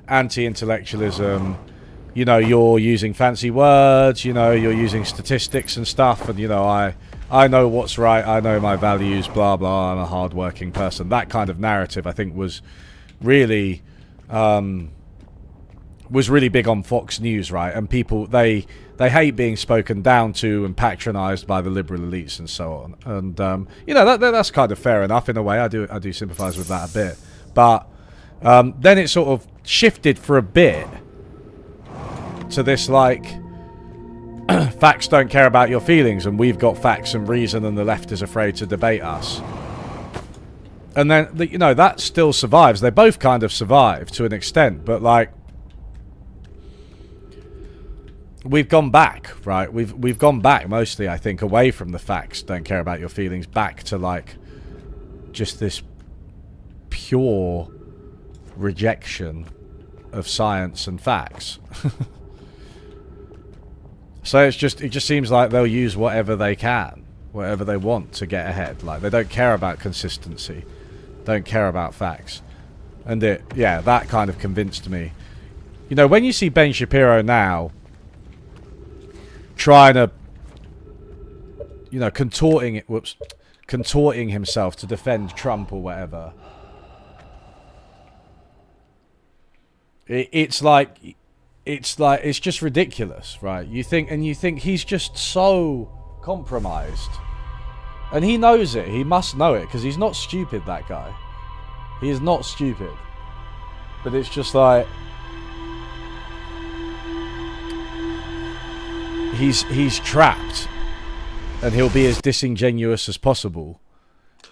anti-intellectualism, you know, you're using fancy words, you know, you're using statistics and stuff, and you know, I know what's right, I know my values, blah blah, I'm a hard-working person. That kind of narrative, I think, was really big on Fox News, right? And people, they hate being spoken down to and patronized by the liberal elites and so on. And you know, that's kind of fair enough in a way. I do sympathize with that a bit. But then it sort of shifted for a bit to this, like, facts don't care about your feelings, and we've got facts and reason, and the left is afraid to debate us. And then, you know, that still survives. They both kind of survive to an extent, but like, we've gone back, right? We've gone back mostly, I think, away from the facts don't care about your feelings, back to like just this pure rejection of science and facts. So it just seems like they'll use whatever they can, whatever they want to get ahead. Like, they don't care about consistency, don't care about facts. And yeah, that kind of convinced me. You know, when you see Ben Shapiro now trying to, you know, contorting himself to defend Trump or whatever, it's just ridiculous, right? You think he's just so compromised, and he knows it. He must know it, because he's not stupid, that guy. He is not stupid. But it's just like, he's trapped, and he'll be as disingenuous as possible,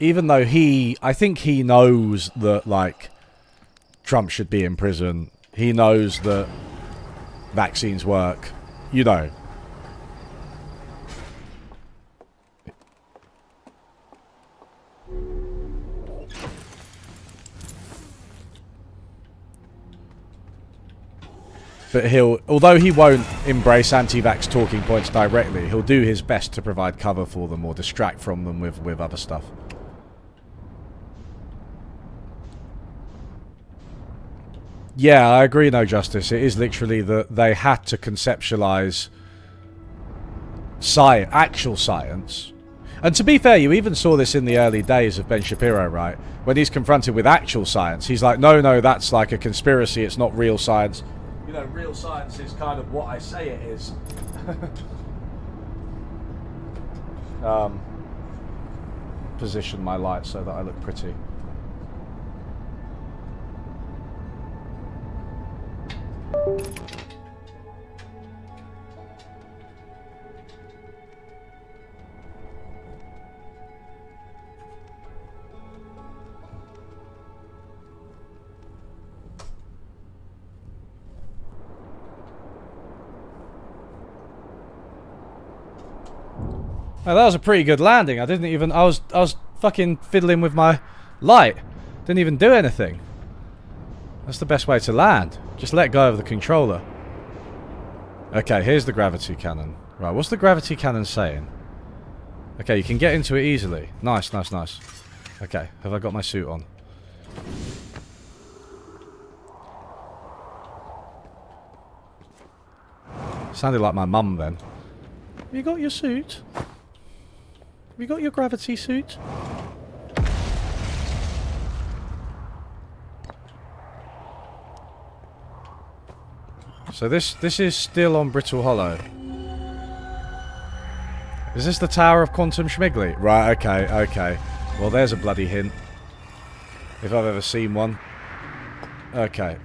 even though I think he knows that, like, Trump should be in prison. He knows that vaccines work, you know. But although he won't embrace anti-vax talking points directly, he'll do his best to provide cover for them or distract from them with other stuff. Yeah, I agree, No Justice. It is literally that they had to conceptualize actual science. And to be fair, you even saw this in the early days of Ben Shapiro, right? When he's confronted with actual science, he's like, no, that's like a conspiracy, it's not real science. You know, real science is kind of what I say it is. Position my light so that I look pretty. Oh, that was a pretty good landing. I was fucking fiddling with my light. Didn't even do anything. That's the best way to land. Just let go of the controller. Okay, here's the gravity cannon. Right, what's the gravity cannon saying? Okay, you can get into it easily. Nice, nice, nice. Okay, have I got my suit on? Sounded like my mum then. Have you got your suit? Have you got your gravity suit? So this is still on Brittle Hollow. Is this the Tower of Quantum Schmigley? Right, okay, okay. Well, there's a bloody hint. If I've ever seen one. Okay.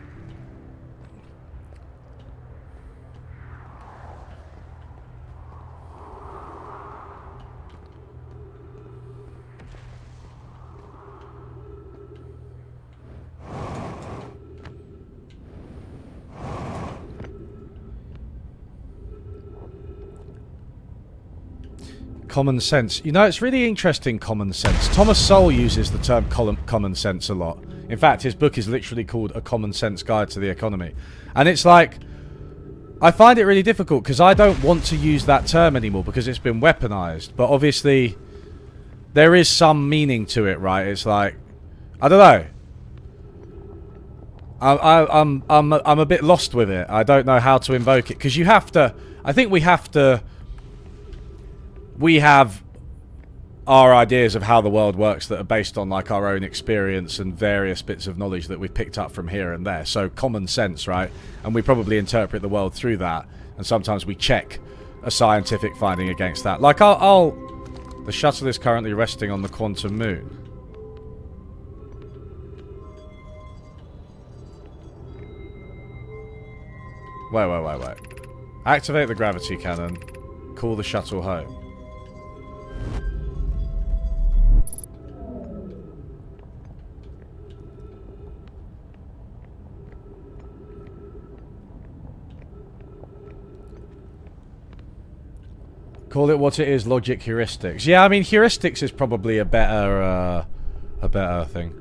Common sense. You know, it's really interesting, common sense. Thomas Sowell uses the term common sense a lot. In fact, his book is literally called A Common Sense Guide to the Economy. And it's like, I find it really difficult because I don't want to use that term anymore because it's been weaponized. But obviously, there is some meaning to it, right? It's like, I don't know. I'm a bit lost with it. I don't know how to invoke it because you have to. I think we have to. We have our ideas of how the world works that are based on like our own experience and various bits of knowledge that we've picked up from here and there. So common sense, right? And we probably interpret the world through that. And sometimes we check a scientific finding against that. Like the shuttle is currently resting on the quantum moon. Wait. Activate the gravity cannon. Call the shuttle home. Call it what it is, logic heuristics. Yeah, I mean, heuristics is probably a better thing.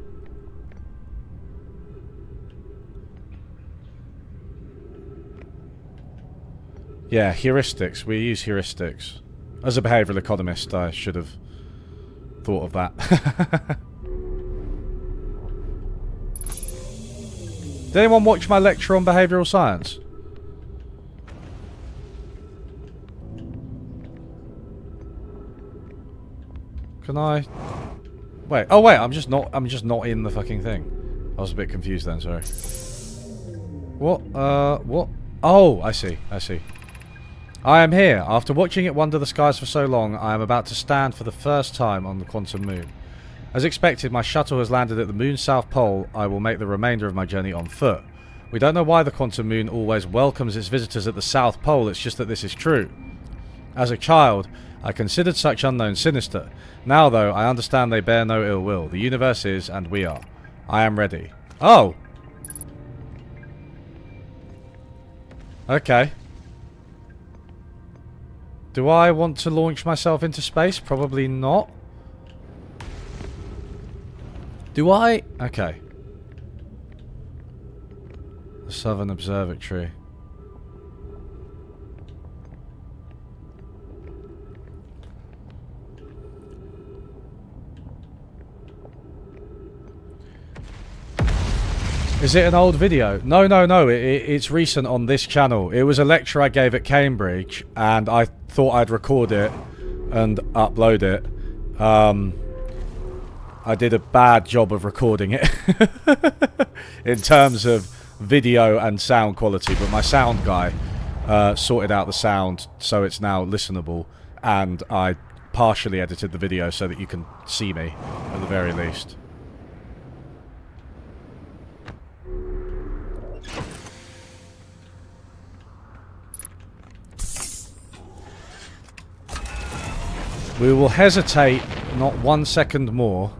Yeah, heuristics. We use heuristics. As a behavioural economist, I should have thought of that. Did anyone watch my lecture on behavioural science? Can I? Wait. Oh wait, I'm just not in the fucking thing. I was a bit confused then, sorry. What? What? Oh, I see. I am here. After watching it wander the skies for so long, I am about to stand for the first time on the quantum moon. As expected, my shuttle has landed at the moon's south pole. I will make the remainder of my journey on foot. We don't know why the quantum moon always welcomes its visitors at the south pole, it's just that this is true. As a child, I considered such unknowns sinister. Now, though, I understand they bear no ill will. The universe is, and we are. I am ready. Oh! Okay. Do I want to launch myself into space? Probably not. Do I? Okay. The Southern Observatory. Is it an old video? No. It's recent on this channel. It was a lecture I gave at Cambridge, and I thought I'd record it and upload it. I did a bad job of recording it in terms of video and sound quality, but my sound guy sorted out the sound so it's now listenable, and I partially edited the video so that you can see me at the very least. We will hesitate not 1 second more.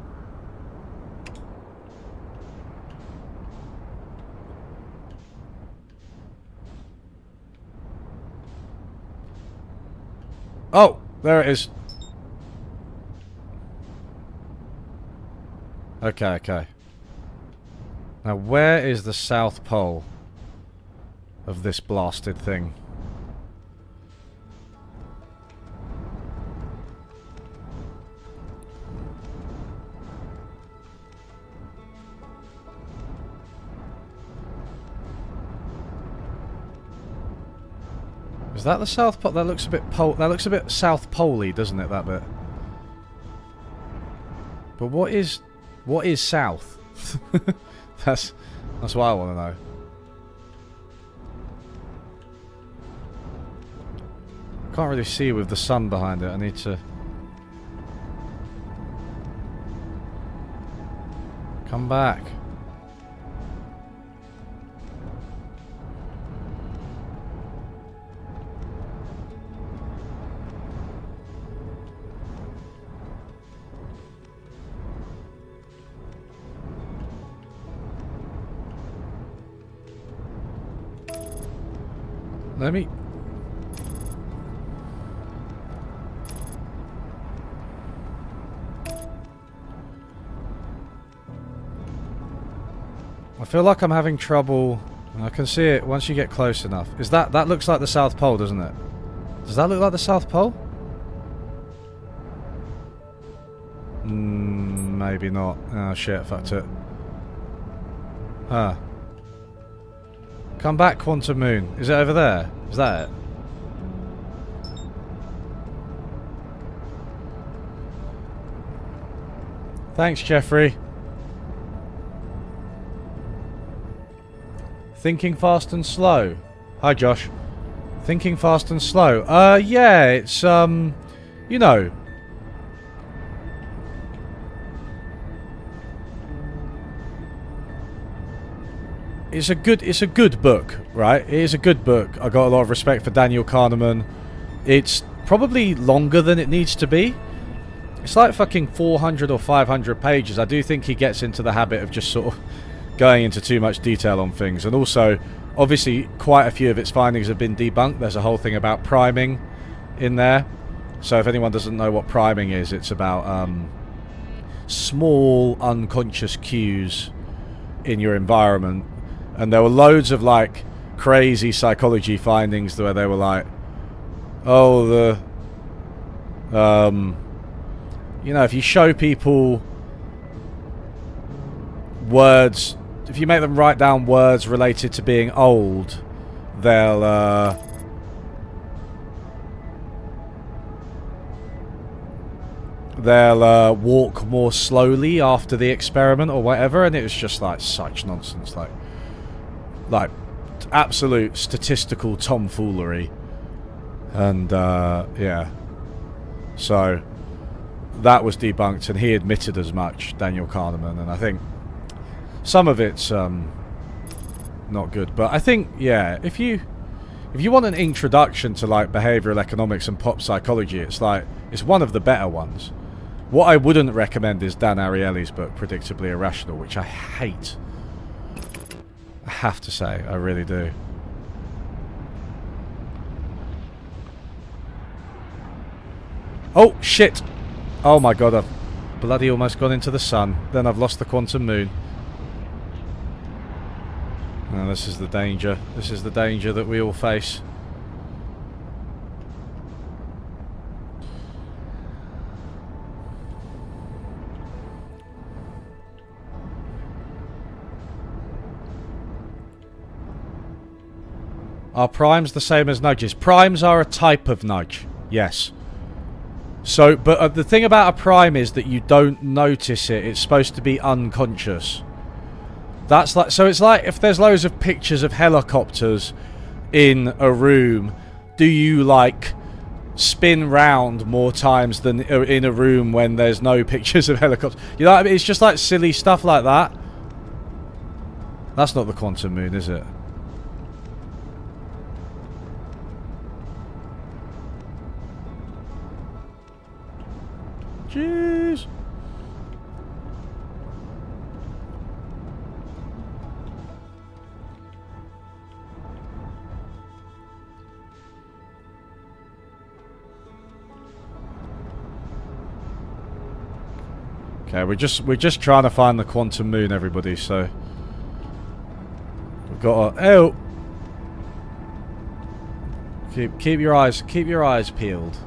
Oh, there it is. Okay. Now, where is the South Pole of this blasted thing? Is that the South Pole? That looks a bit South Pole-y, doesn't it, that bit? But what is south? That's what I want to know. Can't really see with the sun behind it. I need to come back. Let me... I feel like I'm having trouble... I can see it once you get close enough. Is that looks like the South Pole, doesn't it? Does that look like the South Pole? maybe not. Oh shit, fucked it. Huh. Come back, Quantum Moon. Is it over there? Is that it? Thanks, Jeffrey. Thinking fast and slow. Hi, Josh. Thinking fast and slow. Yeah, it's, you know. It's a good book, right? It is a good book. I got a lot of respect for Daniel Kahneman. It's probably longer than it needs to be. It's like fucking 400 or 500 pages. I do think he gets into the habit of just sort of going into too much detail on things. And also, obviously, quite a few of its findings have been debunked. There's a whole thing about priming in there. So if anyone doesn't know what priming is, it's about small unconscious cues in your environment. And there were loads of like crazy psychology findings where they were like, oh, you know, if you show people words, if you make them write down words related to being old, they'll walk more slowly after the experiment or whatever. And it was just like such nonsense, like absolute statistical tomfoolery. And yeah, so that was debunked, and he admitted as much, Daniel Kahneman. And I think some of it's not good, but I think, yeah, if you want an introduction to like behavioral economics and pop psychology, it's one of the better ones. What I wouldn't recommend is Dan Ariely's book, Predictably Irrational, which I hate. I have to say, I really do. Oh, shit! Oh my god, I've bloody almost gone into the sun. Then I've lost the Quantum Moon. Now this is the danger. This is the danger that we all face. Are primes the same as nudges? Primes are a type of nudge, yes. So, but the thing about a prime is that you don't notice it. It's supposed to be unconscious. That's like, so it's like if there's loads of pictures of helicopters in a room, do you like spin round more times than in a room when there's no pictures of helicopters? You know what I mean? It's just like silly stuff like that. That's not the Quantum Moon, is it? Jeez. Okay, we're just trying to find the Quantum Moon, everybody. So we've got to, oh, keep your eyes peeled.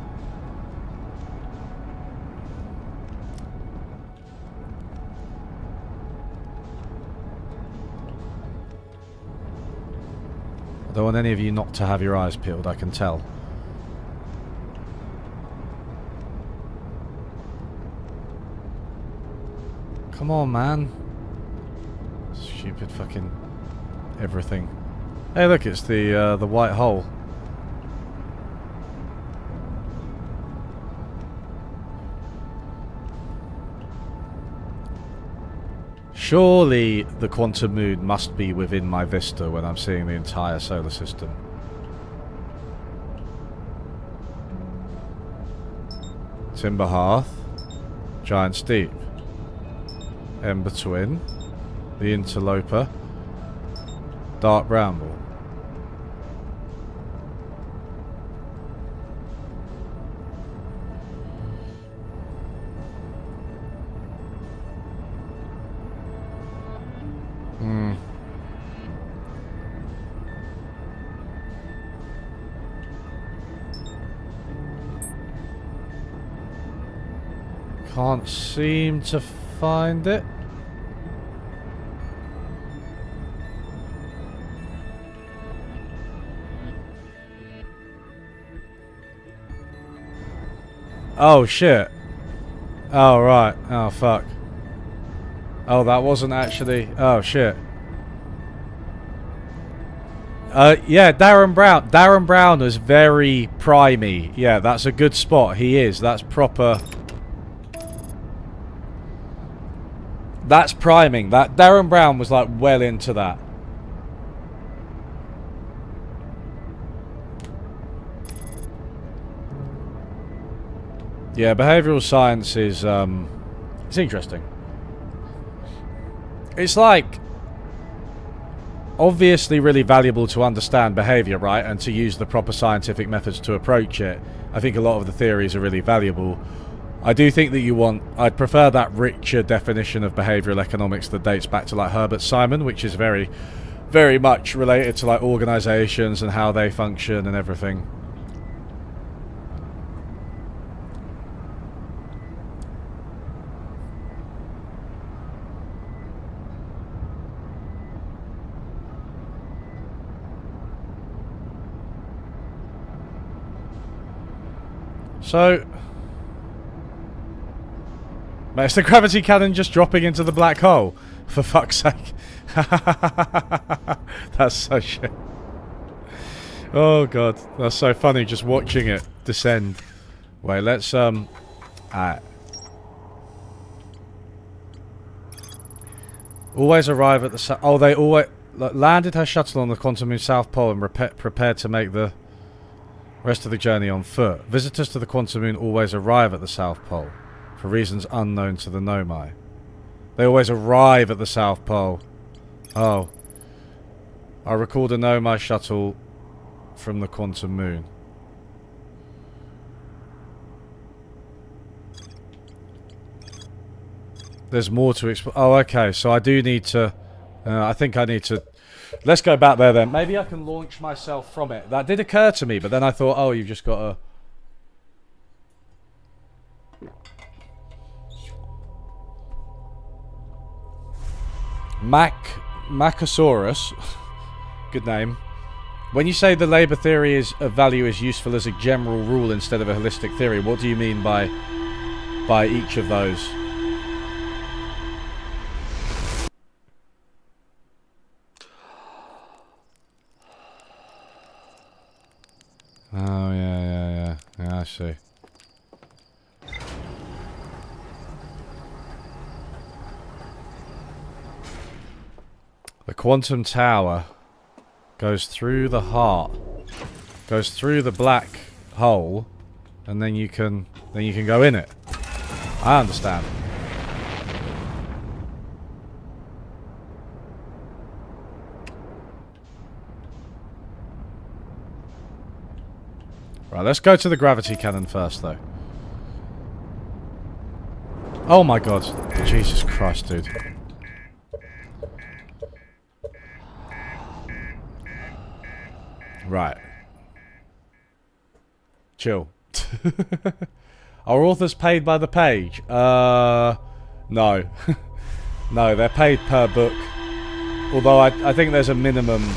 I don't want any of you not to have your eyes peeled, I can tell. Come on, man. Stupid fucking everything. Hey, look, it's the white hole. Surely the Quantum Moon must be within my vista when I'm seeing the entire solar system. Timber Hearth, Giant Steep, Ember Twin, the Interloper, Dark Bramble. Can't seem to find it. Oh shit. Oh right. Oh fuck. Oh, that wasn't actually... Oh shit. Yeah, Darren Brown. Darren Brown is very primey. Yeah, that's a good spot. He is. That's proper... That's priming. That Darren Brown was like well into that. Yeah, behavioural science is it's interesting. It's like obviously really valuable to understand behaviour, right, and to use the proper scientific methods to approach it. I think a lot of the theories are really valuable. I do think that I'd prefer that richer definition of behavioural economics that dates back to like Herbert Simon, which is very, very much related to like organisations and how they function and everything. So, mate, is the gravity cannon just dropping into the black hole? For fuck's sake. That's so shit. Oh god, that's so funny just watching it descend. Wait, let's always arrive at the oh, they always landed her shuttle on the Quantum Moon South Pole and prepared to make the rest of the journey on foot. Visitors to the Quantum Moon always arrive at the South Pole, for reasons unknown to the Nomai. They always arrive at the South Pole. Oh. I recalled a Nomai shuttle from the Quantum Moon. There's more to explore. Oh, okay, so I do need to... I think I need to... Let's go back there then. Maybe I can launch myself from it. That did occur to me, but then I thought, oh, you've just got to... Macosaurus. Good name. When you say the labour theory of value is useful as a general rule instead of a holistic theory, what do you mean by each of those? Oh, yeah, I see. The quantum tower goes through the heart, goes through the black hole, and then you can go in it. I understand. Right, let's go to the gravity cannon first, though. Oh my god. Jesus Christ, dude. Right. Chill. Are authors paid by the page? No. No, they're paid per book. Although I think there's a minimum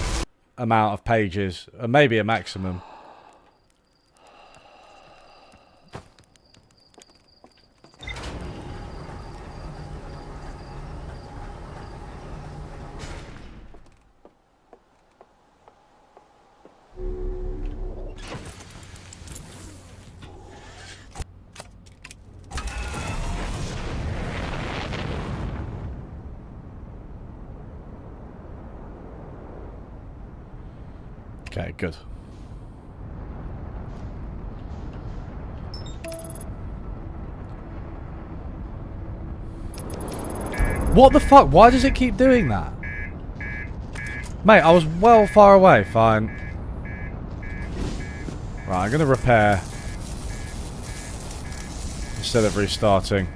amount of pages, or maybe a maximum. Okay, good. What the fuck? Why does it keep doing that? Mate, I was well far away. Fine. Right, I'm gonna repair instead of restarting.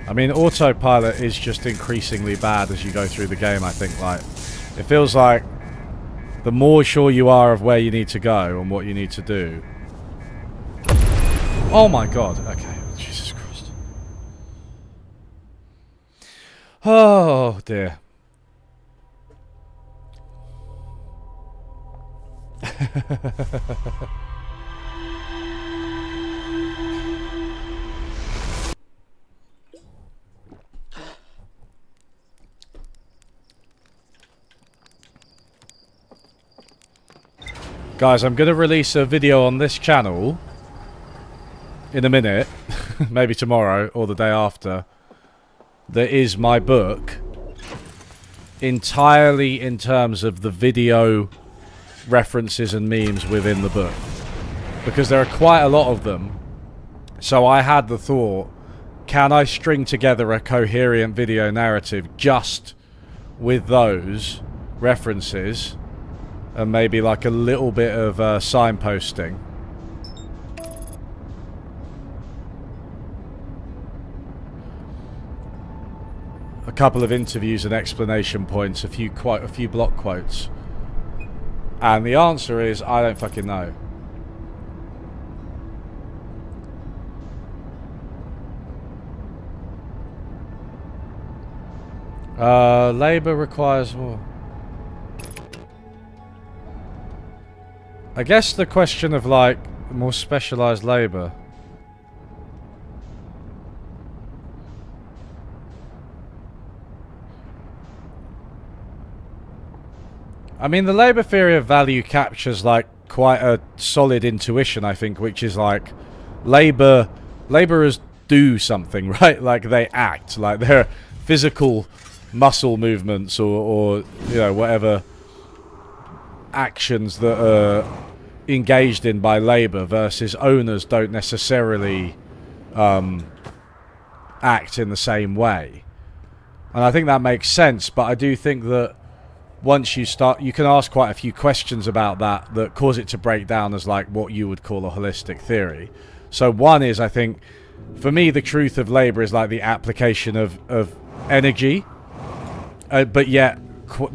I mean, autopilot is just increasingly bad as you go through the game, I think. Like, it feels like the more sure you are of where you need to go and what you need to do. Oh my god. Okay. Jesus Christ. Oh dear. Guys, I'm going to release a video on this channel in a minute, maybe tomorrow or the day after. That is my book entirely in terms of the video references and memes within the book, because there are quite a lot of them. So I had the thought, can I string together a coherent video narrative just with those references and maybe like a little bit of signposting? A couple of interviews and explanation points, a few block quotes. And the answer is, I don't fucking know. Labour requires more. I guess the question of like more specialised labour. I mean, the labour theory of value captures like quite a solid intuition, I think, which is like labourers do something, right? Like they act, like they're physical muscle movements or you know, whatever actions that are engaged in by labour, versus owners don't necessarily act in the same way. And I think that makes sense, but I do think that once you start, you can ask quite a few questions about that cause it to break down as like what you would call a holistic theory. So one is, I think, for me, the truth of labour is like the application of energy, but yet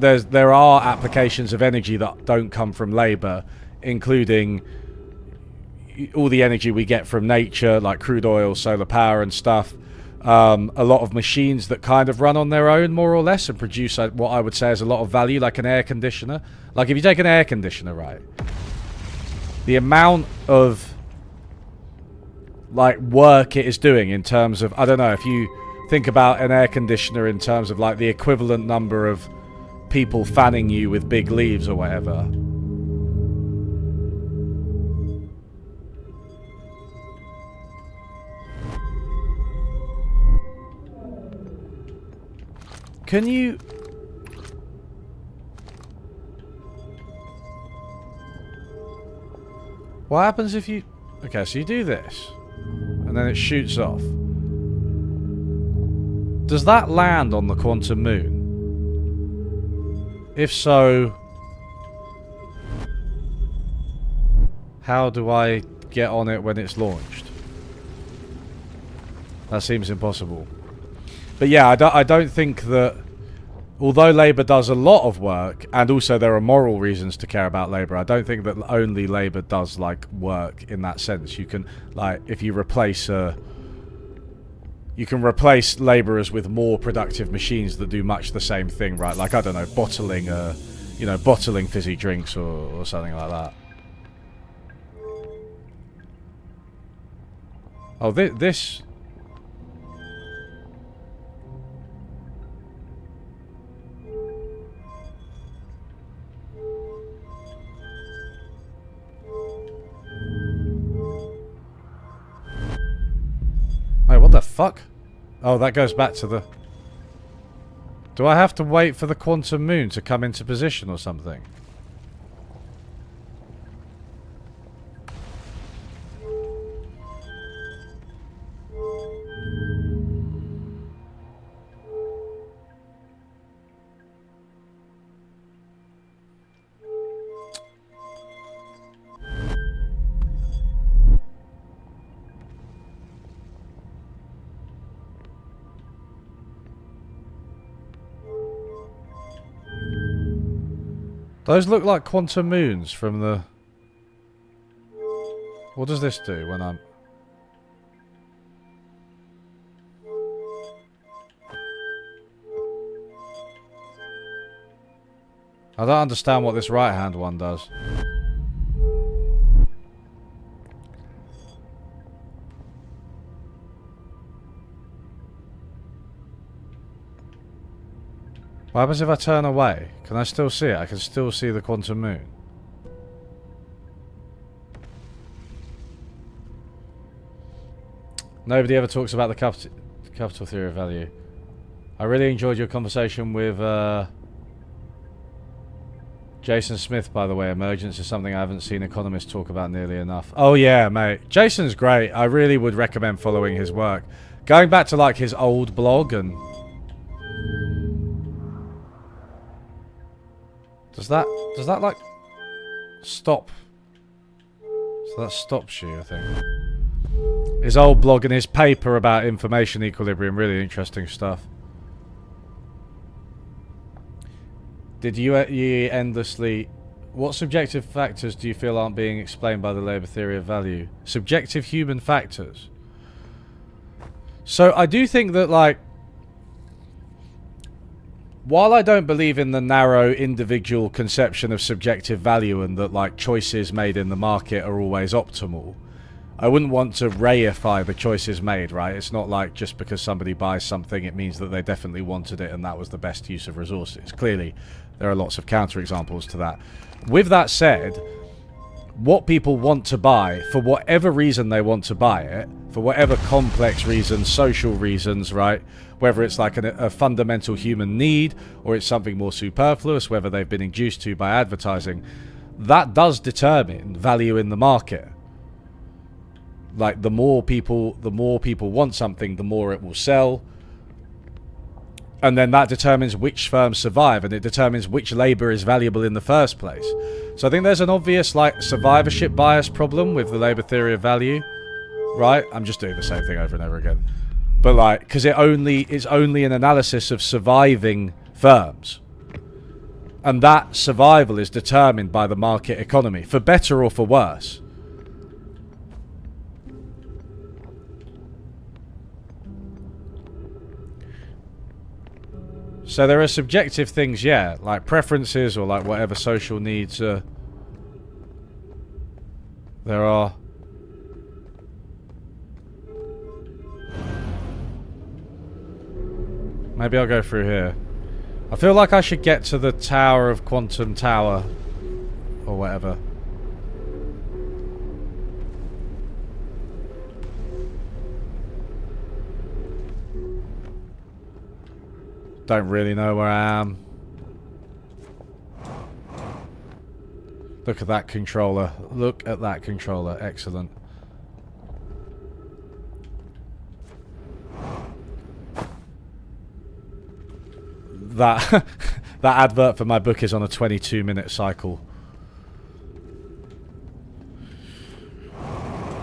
there are applications of energy that don't come from labour, including all the energy we get from nature, like crude oil, solar power and stuff. A lot of machines that kind of run on their own, more or less, and produce what I would say is a lot of value, like an air conditioner. Like if you take an air conditioner, right, the amount of like work it is doing in terms of, I don't know, if you think about an air conditioner in terms of like the equivalent number of people fanning you with big leaves or whatever. Can you... What happens if you... Okay, so you do this, and then it shoots off. Does that land on the quantum moon? If so, how do I get on it when it's launched? That seems impossible. But yeah, I don't think that, although Labour does a lot of work, and also there are moral reasons to care about Labour, I don't think that only Labour does like work in that sense. You can, like, if you replace you can replace labourers with more productive machines that do much the same thing, right? Like, I don't know, bottling, you know, bottling fizzy drinks or something like that. Oh, this... Wait, what the fuck? Oh, that goes back to the... Do I have to wait for the quantum moon to come into position or something? Those look like quantum moons from the... What does this do when I'm... I don't understand what this right-hand one does. What happens if I turn away? Can I still see it? I can still see the quantum moon. Nobody ever talks about the capital theory of value. I really enjoyed your conversation with Jason Smith, by the way. Emergence is something I haven't seen economists talk about nearly enough. Oh yeah, mate. Jason's great. I really would recommend following his work. Going back to like his old blog and... Does that like stop? So that stops you, I think. His old blog and his paper about information equilibrium, really interesting stuff. Did you endlessly... What subjective factors do you feel aren't being explained by the Labour theory of value? Subjective human factors. So I do think that, like, while I don't believe in the narrow individual conception of subjective value and that, like, choices made in the market are always optimal, I wouldn't want to reify the choices made, right? It's not like just because somebody buys something it means that they definitely wanted it and that was the best use of resources. Clearly, there are lots of counterexamples to that. With that said, what people want to buy, for whatever reason they want to buy it, for whatever complex reasons, social reasons, right? Whether it's like a fundamental human need or it's something more superfluous, whether they've been induced to by advertising, that does determine value in the market. Like, the more people want something, the more it will sell. And then that determines which firms survive, and it determines which labour is valuable in the first place. So I think there's an obvious, like, survivorship bias problem with the labour theory of value, right? I'm just doing the same thing over and over again. But, like, because it's only an analysis of surviving firms. And that survival is determined by the market economy, for better or for worse. So there are subjective things, yeah, like preferences or like whatever social needs there are. Maybe I'll go through here. I feel like I should get to the Tower of Quantum Tower or whatever. Don't really know where I am. Look at that controller. Look at that controller. Excellent. That that advert for my book is on a 22-minute cycle.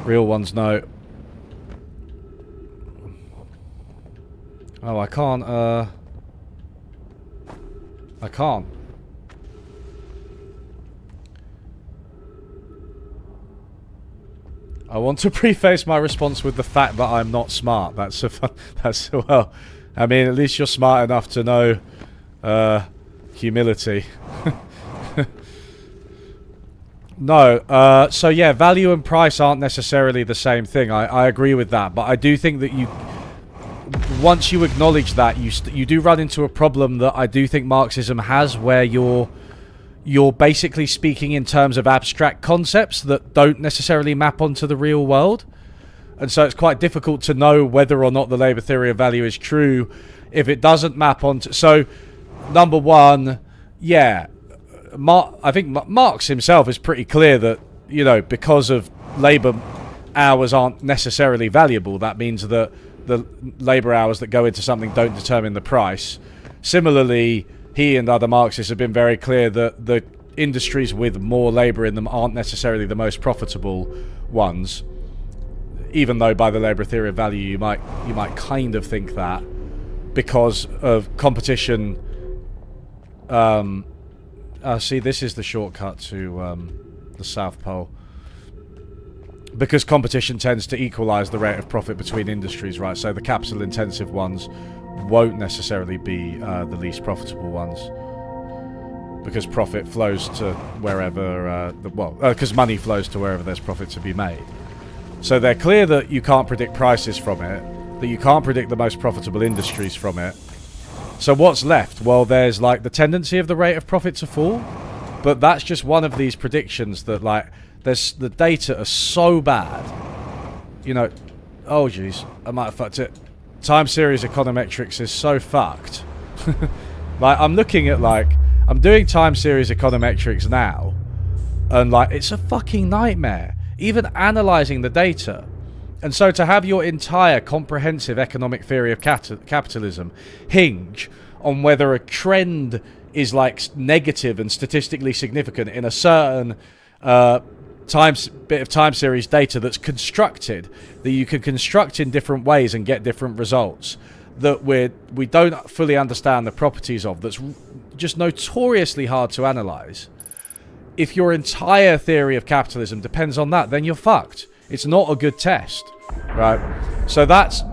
Real ones no. Oh, I can't, I can't. I want to preface my response with the fact that I'm not smart. That's well. I mean, at least you're smart enough to know humility. No. So yeah, value and price aren't necessarily the same thing. I agree with that, but I do think that once you acknowledge that, you do run into a problem that I do think Marxism has, where you're basically speaking in terms of abstract concepts that don't necessarily map onto the real world. And so it's quite difficult to know whether or not the labour theory of value is true if it doesn't map onto... So, number one, yeah, I think Marx himself is pretty clear that, you know, because of labour hours aren't necessarily valuable, that means that the labour hours that go into something don't determine the price. Similarly, he and other Marxists have been very clear that the industries with more labour in them aren't necessarily the most profitable ones. Even though by the labour theory of value you might kind of think that, because of competition. See, this is the shortcut to the South Pole. Because competition tends to equalise the rate of profit between industries, right? So the capital-intensive ones won't necessarily be the least profitable ones. because profit flows to wherever, because money flows to wherever there's profit to be made. So they're clear that you can't predict prices from it, that you can't predict the most profitable industries from it. So what's left? Well, there's like the tendency of the rate of profit to fall, but that's just one of these predictions that like the data are so bad. You know, oh jeez, I might have fucked it. Time series econometrics is so fucked. Like I'm looking at I'm doing time series econometrics now, and like it's a fucking nightmare. Even analysing the data. And so to have your entire comprehensive economic theory of capitalism hinge on whether a trend is like negative and statistically significant in a certain bit of time series data that's constructed, that you can construct in different ways and get different results, that we don't fully understand the properties of, that's just notoriously hard to analyse. If your entire theory of capitalism depends on that, then you're fucked. It's not a good test, right? So that's,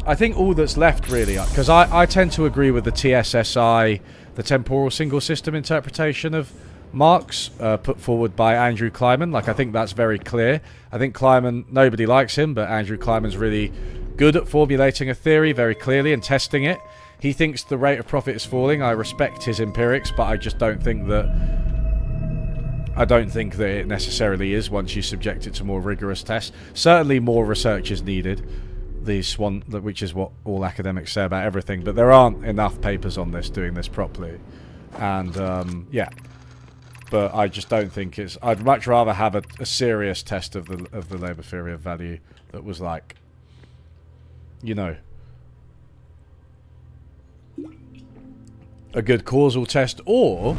I think, all that's left really, because I tend to agree with the TSSI, the temporal single system interpretation of Marx, put forward by Andrew Kleiman. Like, I think that's very clear. I think Kleiman, nobody likes him, but Andrew Kleiman's really good at formulating a theory very clearly and testing it. He thinks the rate of profit is falling. I respect his empirics, but I just don't think that it necessarily is once you subject it to more rigorous tests. Certainly more research is needed, which is what all academics say about everything, but there aren't enough papers on this doing this properly. And, yeah. But I just don't think it's... I'd much rather have a serious test of the labour theory of value that was like, you know, a good causal test, or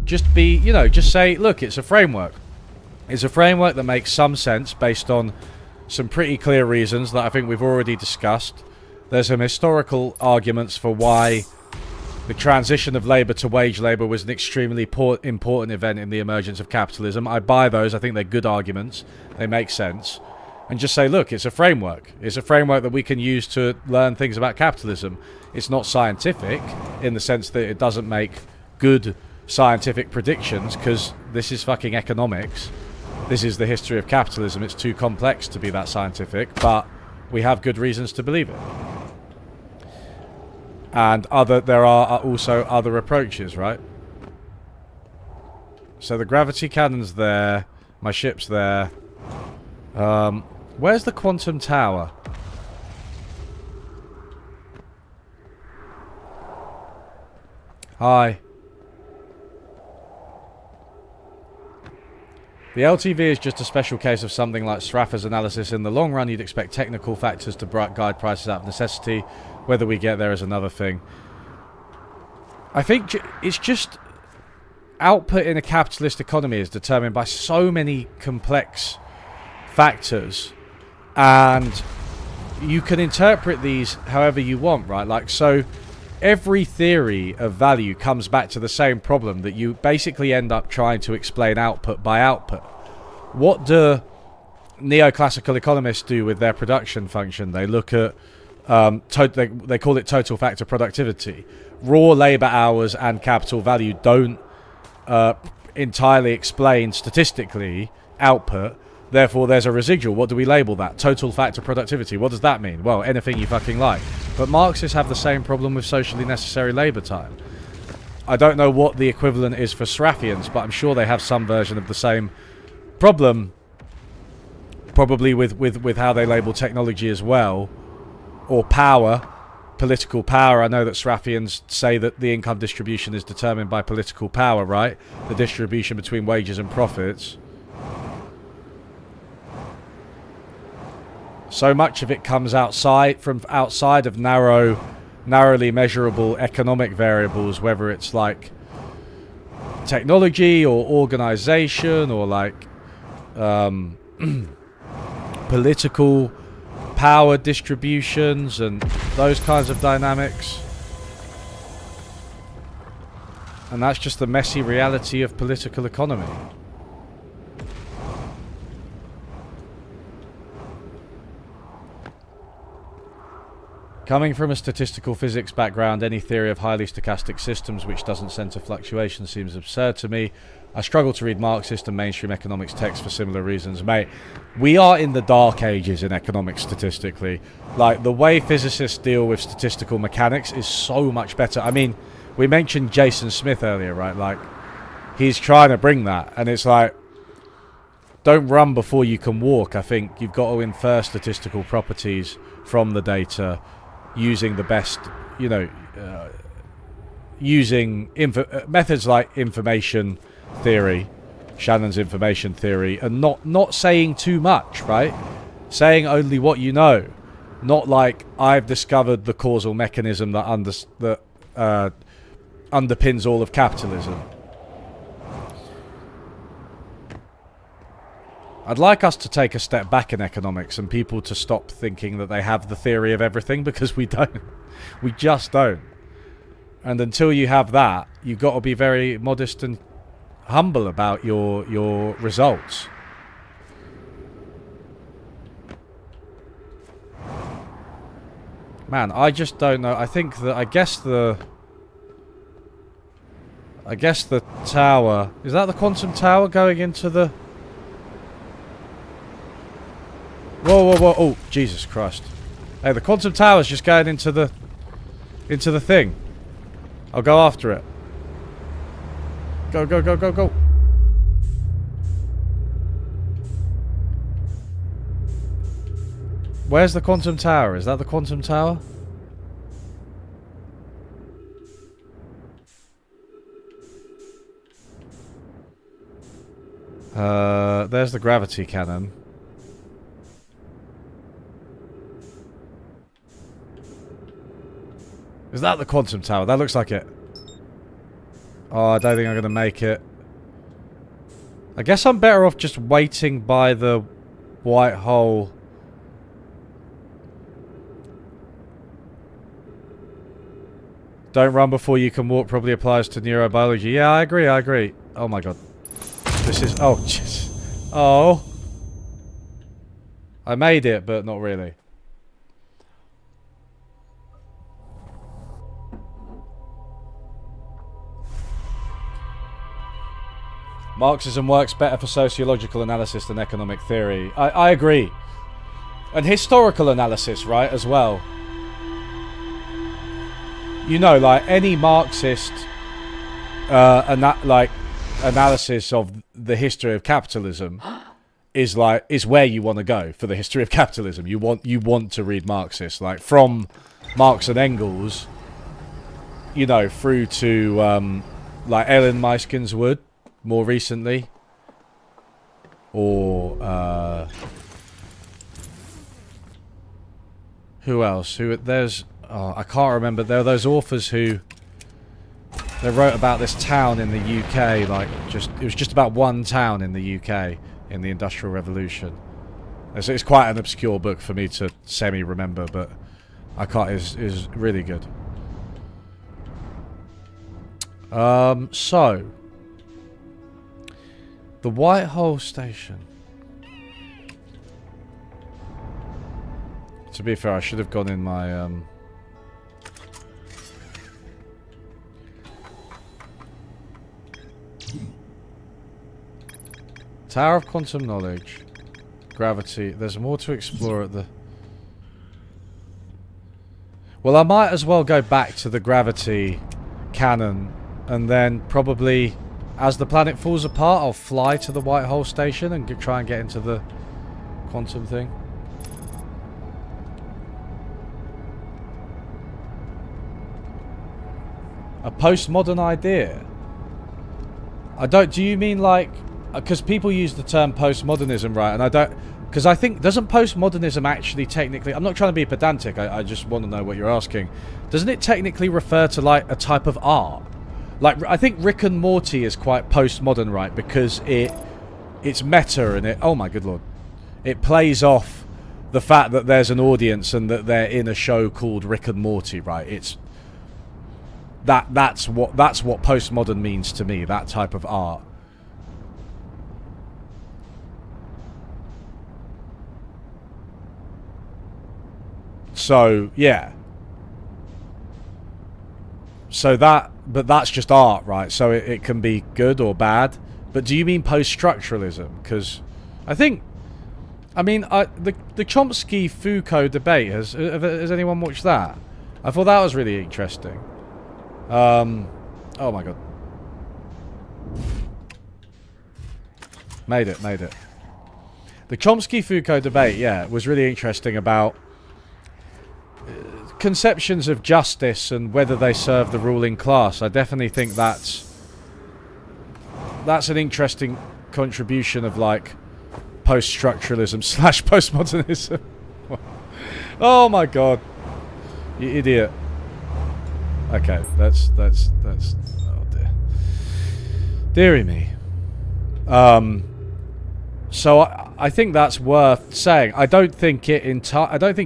just be, you know, just say, look, it's a framework. It's a framework that makes some sense based on some pretty clear reasons that I think we've already discussed. There's some historical arguments for why the transition of labour to wage labour was an extremely important event in the emergence of capitalism. I buy those. I think they're good arguments. They make sense. And just say, look, it's a framework. It's a framework that we can use to learn things about capitalism. It's not scientific in the sense that it doesn't make good scientific predictions, because this is fucking economics. This is the history of capitalism. It's too complex to be that scientific, but we have good reasons to believe it. And there are also other approaches, right? So the gravity cannon's there. My ship's there. Where's the quantum tower? Hi. The LTV is just a special case of something like Sraffa's analysis. In the long run, you'd expect technical factors to guide prices out of necessity. Whether we get there is another thing. I think it's just... output in a capitalist economy is determined by so many complex factors. And you can interpret these however you want, right? Like, so... every theory of value comes back to the same problem, that you basically end up trying to explain output by output. What do neoclassical economists do with their production function? They look at, they call it total factor productivity. Raw labour hours and capital value don't entirely explain statistically output. Therefore, there's a residual. What do we label that? Total factor productivity. What does that mean? Well, anything you fucking like. But Marxists have the same problem with socially necessary labour time. I don't know what the equivalent is for Sraffians, but I'm sure they have some version of the same problem. Probably with how they label technology as well. Or power. Political power. I know that Sraffians say that the income distribution is determined by political power, right? The distribution between wages and profits. So much of it comes outside of narrowly measurable economic variables, whether it's like technology or organization or like political power distributions and those kinds of dynamics. And that's just the messy reality of political economy. Coming from a statistical physics background, any theory of highly stochastic systems which doesn't center fluctuation seems absurd to me. I struggle to read Marxist and mainstream economics texts for similar reasons. Mate, we are in the dark ages in economics statistically. Like, the way physicists deal with statistical mechanics is so much better. I mean, we mentioned Jason Smith earlier, right? Like, he's trying to bring that, and it's like, don't run before you can walk. I think you've got to infer statistical properties from the data using the best, you know, using methods like information theory, Shannon's information theory, and not saying too much, right? Saying only what you know, not like I've discovered the causal mechanism that underpins all of capitalism. I'd like us to take a step back in economics and people to stop thinking that they have the theory of everything, because we don't. We just don't. And until you have that, you've got to be very modest and humble about your results. Man, I just don't know. I think that I guess the tower, is that the quantum tower going into the... Whoa, whoa, whoa. Oh, Jesus Christ. Hey, the quantum tower's just going into the thing. I'll go after it. Go, go, go, go, go. Where's the quantum tower? Is that the quantum tower? There's the gravity cannon. Is that the quantum tower? That looks like it. Oh, I don't think I'm going to make it. I guess I'm better off just waiting by the white hole. Don't run before you can walk probably applies to neurobiology. Yeah, I agree, I agree. Oh my god. This is... Oh, jeez. Oh. I made it, but not really. Marxism works better for sociological analysis than economic theory. I agree. And historical analysis, right, as well. You know, like, any Marxist analysis of the history of capitalism is where you want to go for the history of capitalism. You want to read Marxist, like, from Marx and Engels, you know, through to like Ellen Meiskin's Wood. More recently, or who else? There's I can't remember. There are those authors who they wrote about this town in the UK. Like, it was just about one town in the UK in the Industrial Revolution. It's quite an obscure book for me to semi-remember, but I can't. Is really good. So. The Whitehall Station. To be fair, I should have gone in my Tower of Quantum Knowledge. Gravity. There's more to explore at the... Well, I might as well go back to the gravity cannon and then probably... As the planet falls apart, I'll fly to the Whitehall Station and try and get into the quantum thing. A postmodern idea? I don't... Do you mean like... Because people use the term postmodernism, right? And I don't... Because I think... Doesn't postmodernism actually technically... I'm not trying to be pedantic. I just want to know what you're asking. Doesn't it technically refer to, like, a type of art? Like, I think Rick and Morty is quite postmodern, right? Because it's meta and it... Oh my good lord. It plays off the fact that there's an audience and that they're in a show called Rick and Morty, right? It's... That's what postmodern means to me, that type of art. So, yeah. So but that's just art, right? So it can be good or bad. But do you mean post-structuralism? Because I think, I mean, the Chomsky-Foucault debate, has anyone watched that? I thought that was really interesting. Oh my god. Made it. The Chomsky-Foucault debate, yeah, was really interesting about conceptions of justice and whether they serve the ruling class. I definitely think that's an interesting contribution of like post-structuralism / postmodernism. Oh my god, you idiot. Okay, that's oh dear, dearie me. So I think that's worth saying. I don't think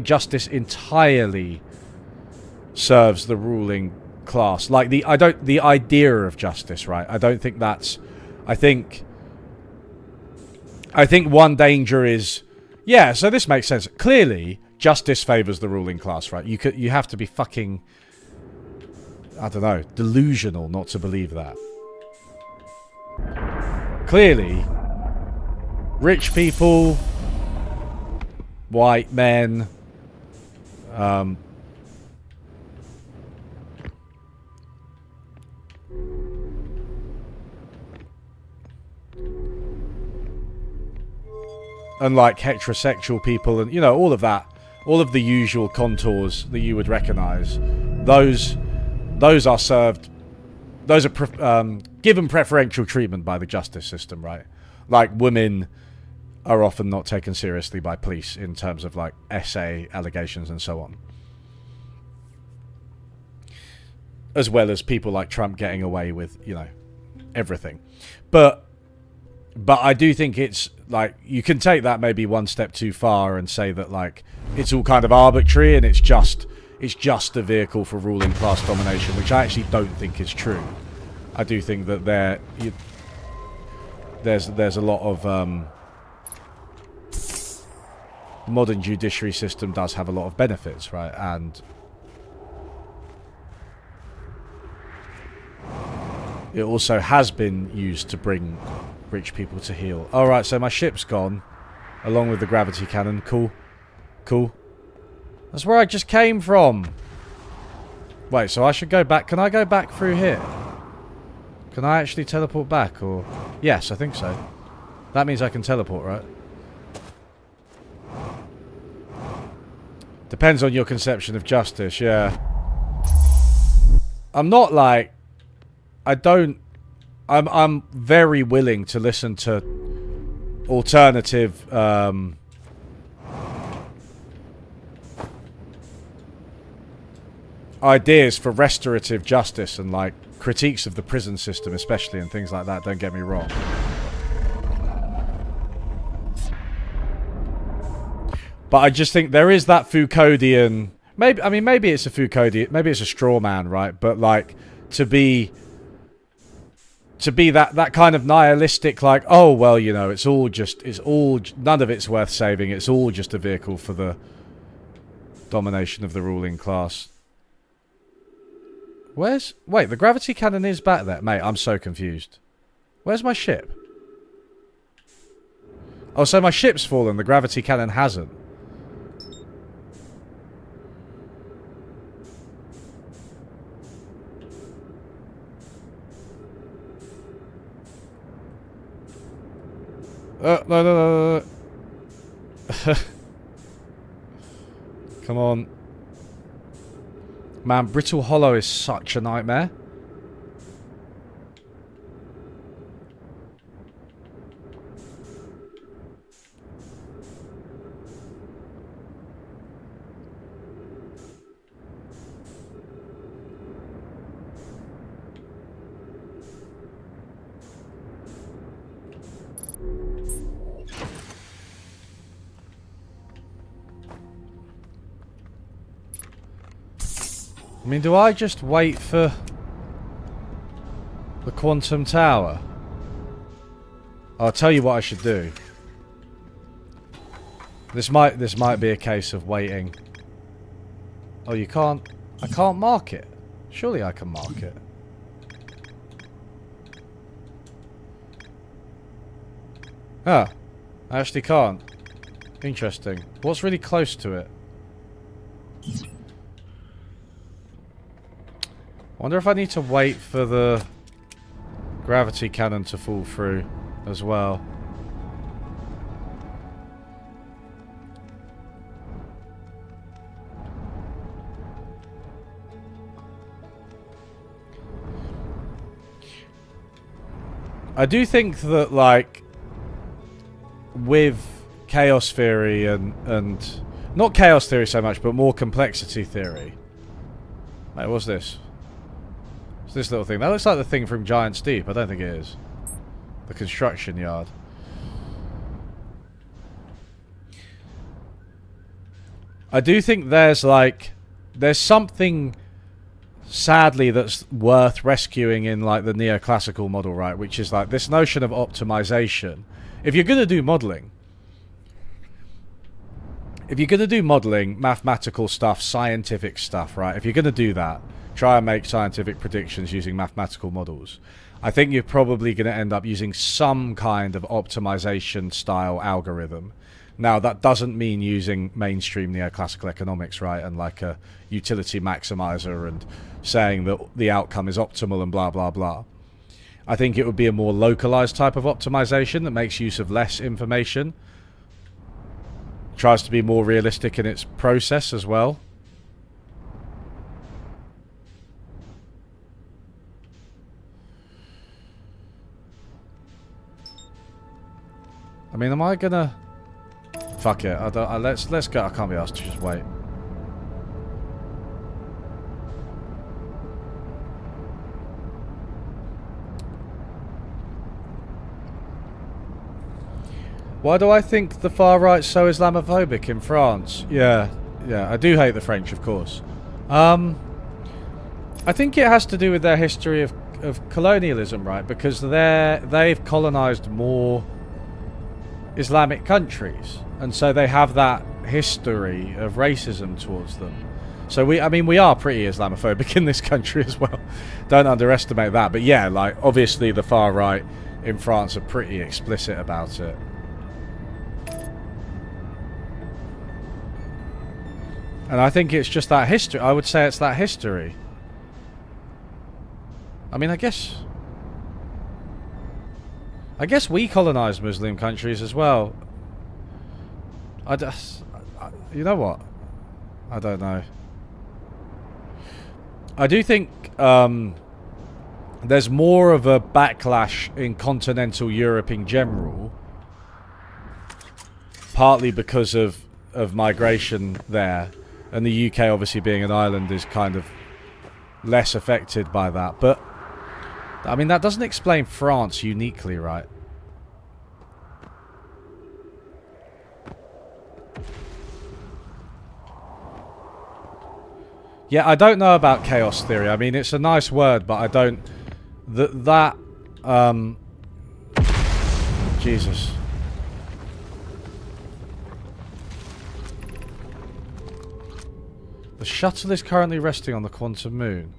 justice entirely serves the ruling class. Like the idea of justice, right? I don't think that's. I think one danger is, yeah. So this makes sense. Clearly, justice favors the ruling class, right? You have to be fucking, I don't know, delusional not to believe that. Clearly, rich people, white men, and like heterosexual people, and you know, all of that, all of the usual contours that you would recognize, those are served, those are given preferential treatment by the justice system, right? Like women are often not taken seriously by police in terms of like SA allegations and so on, as well as people like Trump getting away with, you know, everything. But I do think it's like, you can take that maybe one step too far and say that like it's all kind of arbitrary and it's just a vehicle for ruling class domination, which I actually don't think is true. I do think that there's a lot of modern judiciary system does have a lot of benefits, right? And it also has been used to bring rich people to heel. Alright, so my ship's gone, along with the gravity cannon. Cool. That's where I just came from. Wait, so I should go back. Can I go back through here? Can I actually teleport back, or... Yes, I think so. That means I can teleport, right? Depends on your conception of justice, yeah. I'm not like... I'm very willing to listen to alternative ideas for restorative justice and like critiques of the prison system especially and things like that, don't get me wrong. But I just think there is that Foucauldian, maybe it's a Foucauldian, maybe it's a straw man, right? But like to be that kind of nihilistic, like, oh well, you know, none of it's worth saving, it's all just a vehicle for the domination of the ruling class. Wait, the gravity cannon is back there. Mate, I'm so confused. Where's my ship? Oh, so my ship's fallen, the gravity cannon hasn't. No. Come on. Man, Brittle Hollow is such a nightmare. I mean, do I just wait for the quantum tower? I'll tell you what I should do. This might be a case of waiting. Oh, you can't... I can't mark it. Surely I can mark it. Ah, I actually can't. Interesting. What's really close to it? I wonder if I need to wait for the gravity cannon to fall through as well. I do think that, like, with chaos theory and not chaos theory so much, but more complexity theory. Wait, what's this? It's this little thing. That looks like the thing from Giant's Deep. I don't think it is. The construction yard. I do think there's something sadly that's worth rescuing in like the neoclassical model, right? Which is like this notion of optimization. If you're going to do modeling, mathematical stuff, scientific stuff, right? If you're going to do that, try and make scientific predictions using mathematical models. I think you're probably going to end up using some kind of optimization style algorithm. Now, that doesn't mean using mainstream neoclassical economics, right? And like a utility maximizer and saying that the outcome is optimal and blah, blah, blah. I think it would be a more localized type of optimization that makes use of less information. Tries to be more realistic in its process as well. I mean, am I gonna... Fuck it. Let's go. I can't be asked to just wait. Why do I think the far right's so Islamophobic in France? Yeah, I do hate the French, of course. I think it has to do with their history of colonialism, right? Because they've colonized more Islamic countries, and so they have that history of racism towards them. So we are pretty Islamophobic in this country as well. Don't underestimate that. But yeah, like obviously the far right in France are pretty explicit about it. And I think it's just that history. I would say it's that history. I mean, I guess we colonized Muslim countries as well. You know what? I don't know. I do think there's more of a backlash in continental Europe in general, partly because of migration there, and the UK obviously being an island is kind of less affected by that. But I mean, that doesn't explain France uniquely, right? Yeah, I don't know about chaos theory. I mean, it's a nice word, but I don't... Jesus. The shuttle is currently resting on the quantum moon.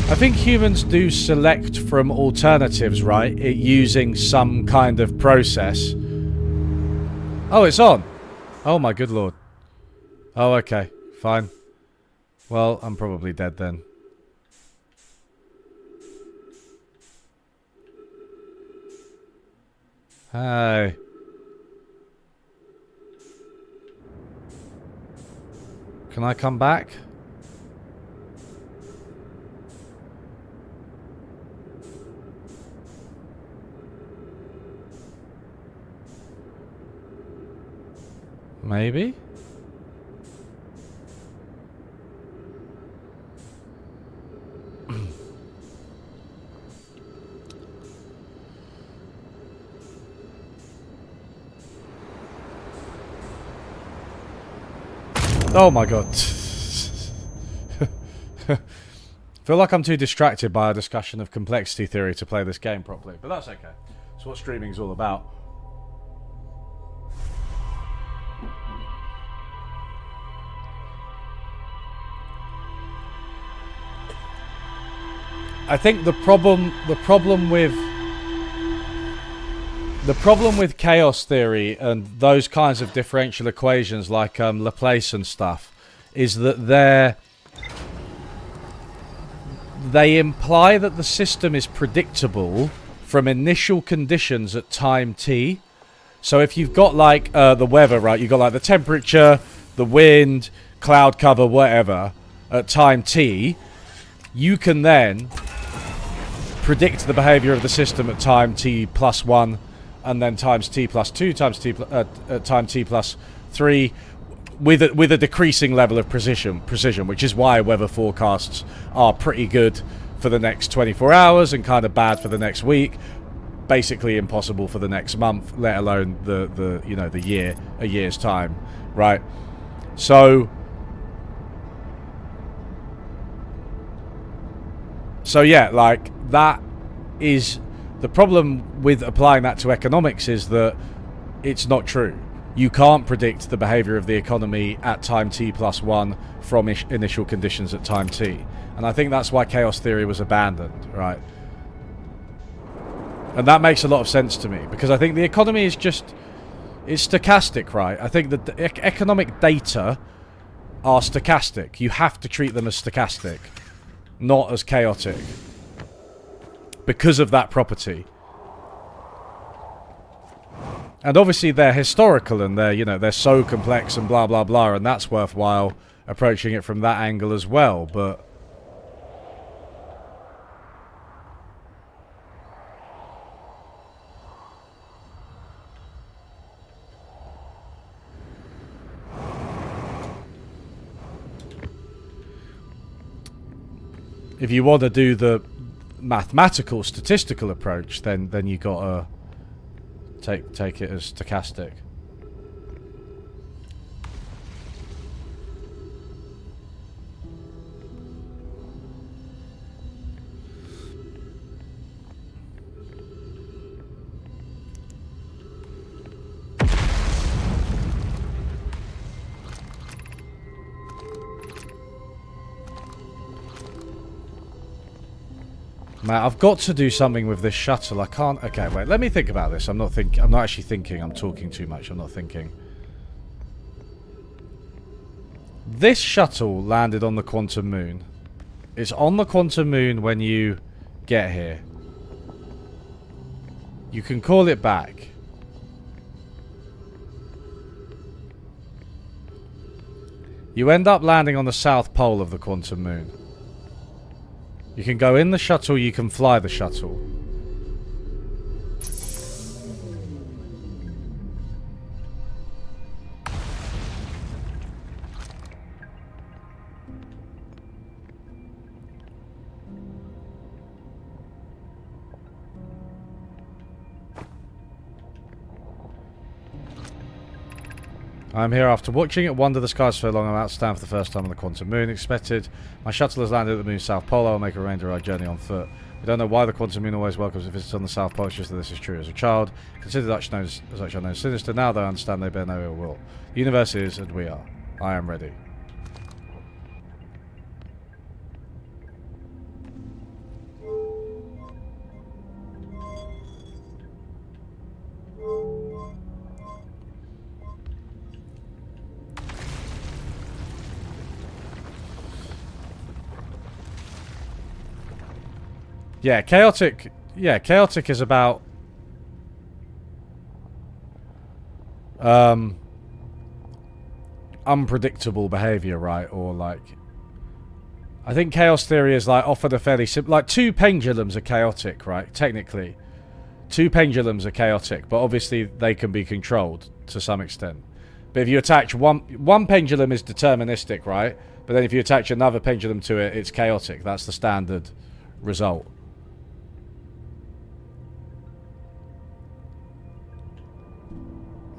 I think humans do select from alternatives, right? Using some kind of process. Oh, it's on. Oh my good lord. Oh, okay. Fine. Well, I'm probably dead then. Hey. Can I come back? Maybe? Oh my god. Feel like I'm too distracted by a discussion of complexity theory to play this game properly, but that's okay. It's what streaming's all about. I think the problem with chaos theory and those kinds of differential equations like Laplace and stuff is that they imply that the system is predictable from initial conditions at time t. So if you've got like the weather, right, you've got like the temperature, the wind, cloud cover, whatever, at time t, you can then predict the behavior of the system at time t plus 1, and then times t plus 2, times t time t plus 3, with a decreasing level of precision, which is why weather forecasts are pretty good for the next 24 hours and kind of bad for the next week, basically impossible for the next month, let alone a year's time, right? So yeah, like, that is the problem with applying that to economics, is that it's not true. You can't predict the behavior of the economy at time t plus 1 from initial conditions at time t. And I think that's why chaos theory was abandoned, right? And that makes a lot of sense to me, because I think the economy is stochastic, right? I think that the economic data are stochastic. You have to treat them as stochastic, not as chaotic, because of that property. And obviously they're historical and they're so complex and blah blah blah, and that's worthwhile approaching it from that angle as well, but if you want to do the mathematical, statistical approach, then you gotta take it as stochastic. Man, I've got to do something with this shuttle. I can't... Okay, wait. Let me think about this. I'm not actually thinking. I'm talking too much. I'm not thinking. This shuttle landed on the quantum moon. It's on the quantum moon when you get here. You can call it back. You end up landing on the south pole of the quantum moon. You can go in the shuttle, you can fly the shuttle. I'm here after watching it wander the skies so long. I'm out to stand for the first time on the quantum moon. Expected. My shuttle has landed at the moon's south pole. I will make a rain-derived journey on foot. We don't know why the quantum moon always welcomes visitors on the south pole. It's just that this is true. As a child, considered such unknown sinister. Now though I understand they bear no ill will. The universe is, and we are. I am ready. Yeah, chaotic is about unpredictable behavior, right? Or like, I think chaos theory is like often a fairly simple, like two pendulums are chaotic, right? Technically, two pendulums are chaotic, but obviously they can be controlled to some extent. But if you attach one pendulum is deterministic, right? But then if you attach another pendulum to it, it's chaotic. That's the standard result.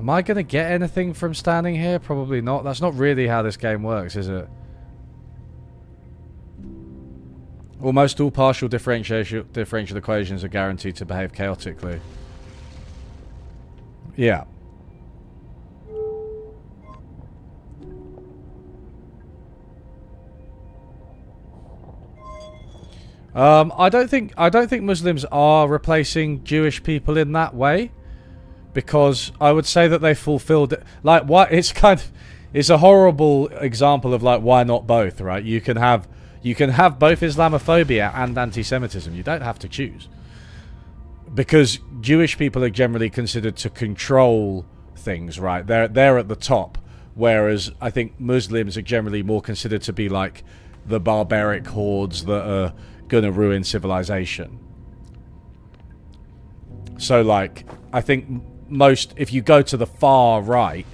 Am I going to get anything from standing here? Probably not. That's not really how this game works, is it? Almost all partial differential equations are guaranteed to behave chaotically. Yeah. I don't think Muslims are replacing Jewish people in that way, because I would say that they fulfilled, like, what it's kind of, it's a horrible example of like, why not both, right? You can have both Islamophobia and anti-Semitism. You don't have to choose, because Jewish people are generally considered to control things, right? They're at the top, whereas I think Muslims are generally more considered to be like the barbaric hordes that are gonna ruin civilization. So like, I think most, if you go to the far right,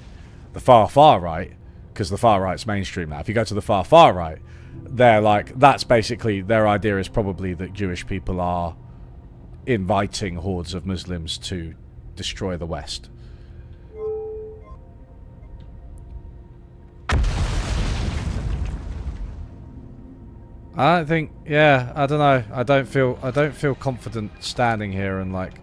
the far right, because the far right's mainstream now, if you go to the far right, they're like, that's basically, their idea is probably that Jewish people are inviting hordes of Muslims to destroy the West. I don't think, yeah, I don't know. I don't feel confident standing here and like.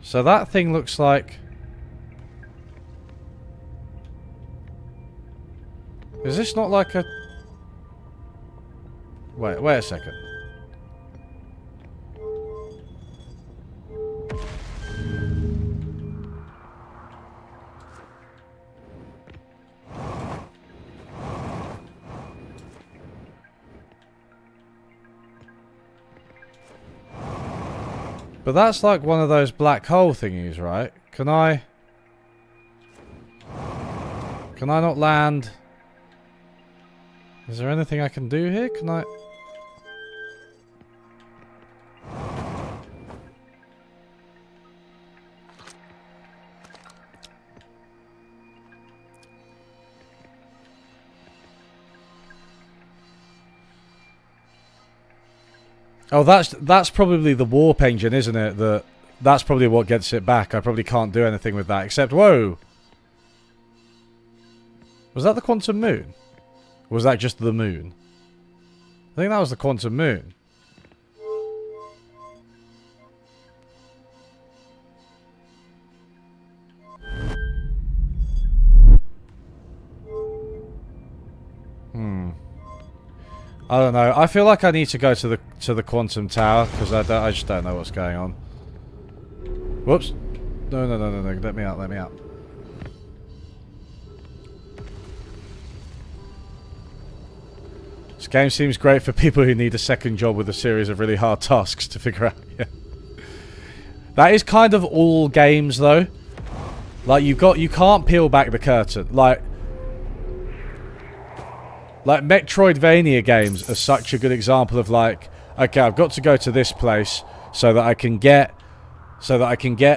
So that thing looks like. Is this not like a? Wait a second. But that's like one of those black hole thingies, right? Can I not land? Is there anything I can do here? Can I? Oh, that's probably the warp engine, isn't it? That's probably what gets it back. I probably can't do anything with that, except, whoa! Was that the quantum moon? Or was that just the moon? I think that was the quantum moon. I don't know. I feel like I need to go to the quantum tower because I just don't know what's going on. Whoops! No! Let me out! Let me out! This game seems great for people who need a second job with a series of really hard tasks to figure out. Yeah. That is kind of all games, though. Like you can't peel back the curtain. Like Metroidvania games are such a good example of like, okay, I've got to go to this place so that I can get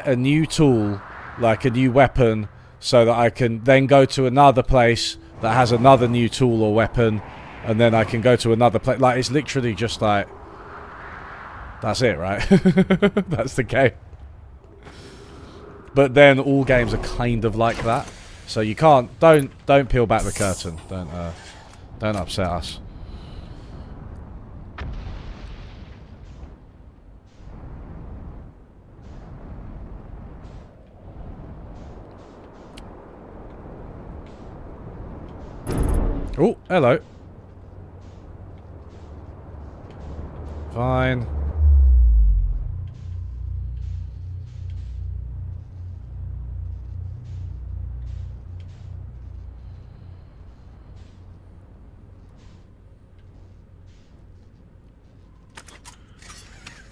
a new tool, like a new weapon, so that I can then go to another place that has another new tool or weapon, and then I can go to another place. Like, it's literally just like, that's it, right? That's the game. But then all games are kind of like that, so you can't, don't peel back the curtain. Don't upset us. Oh, hello. Fine.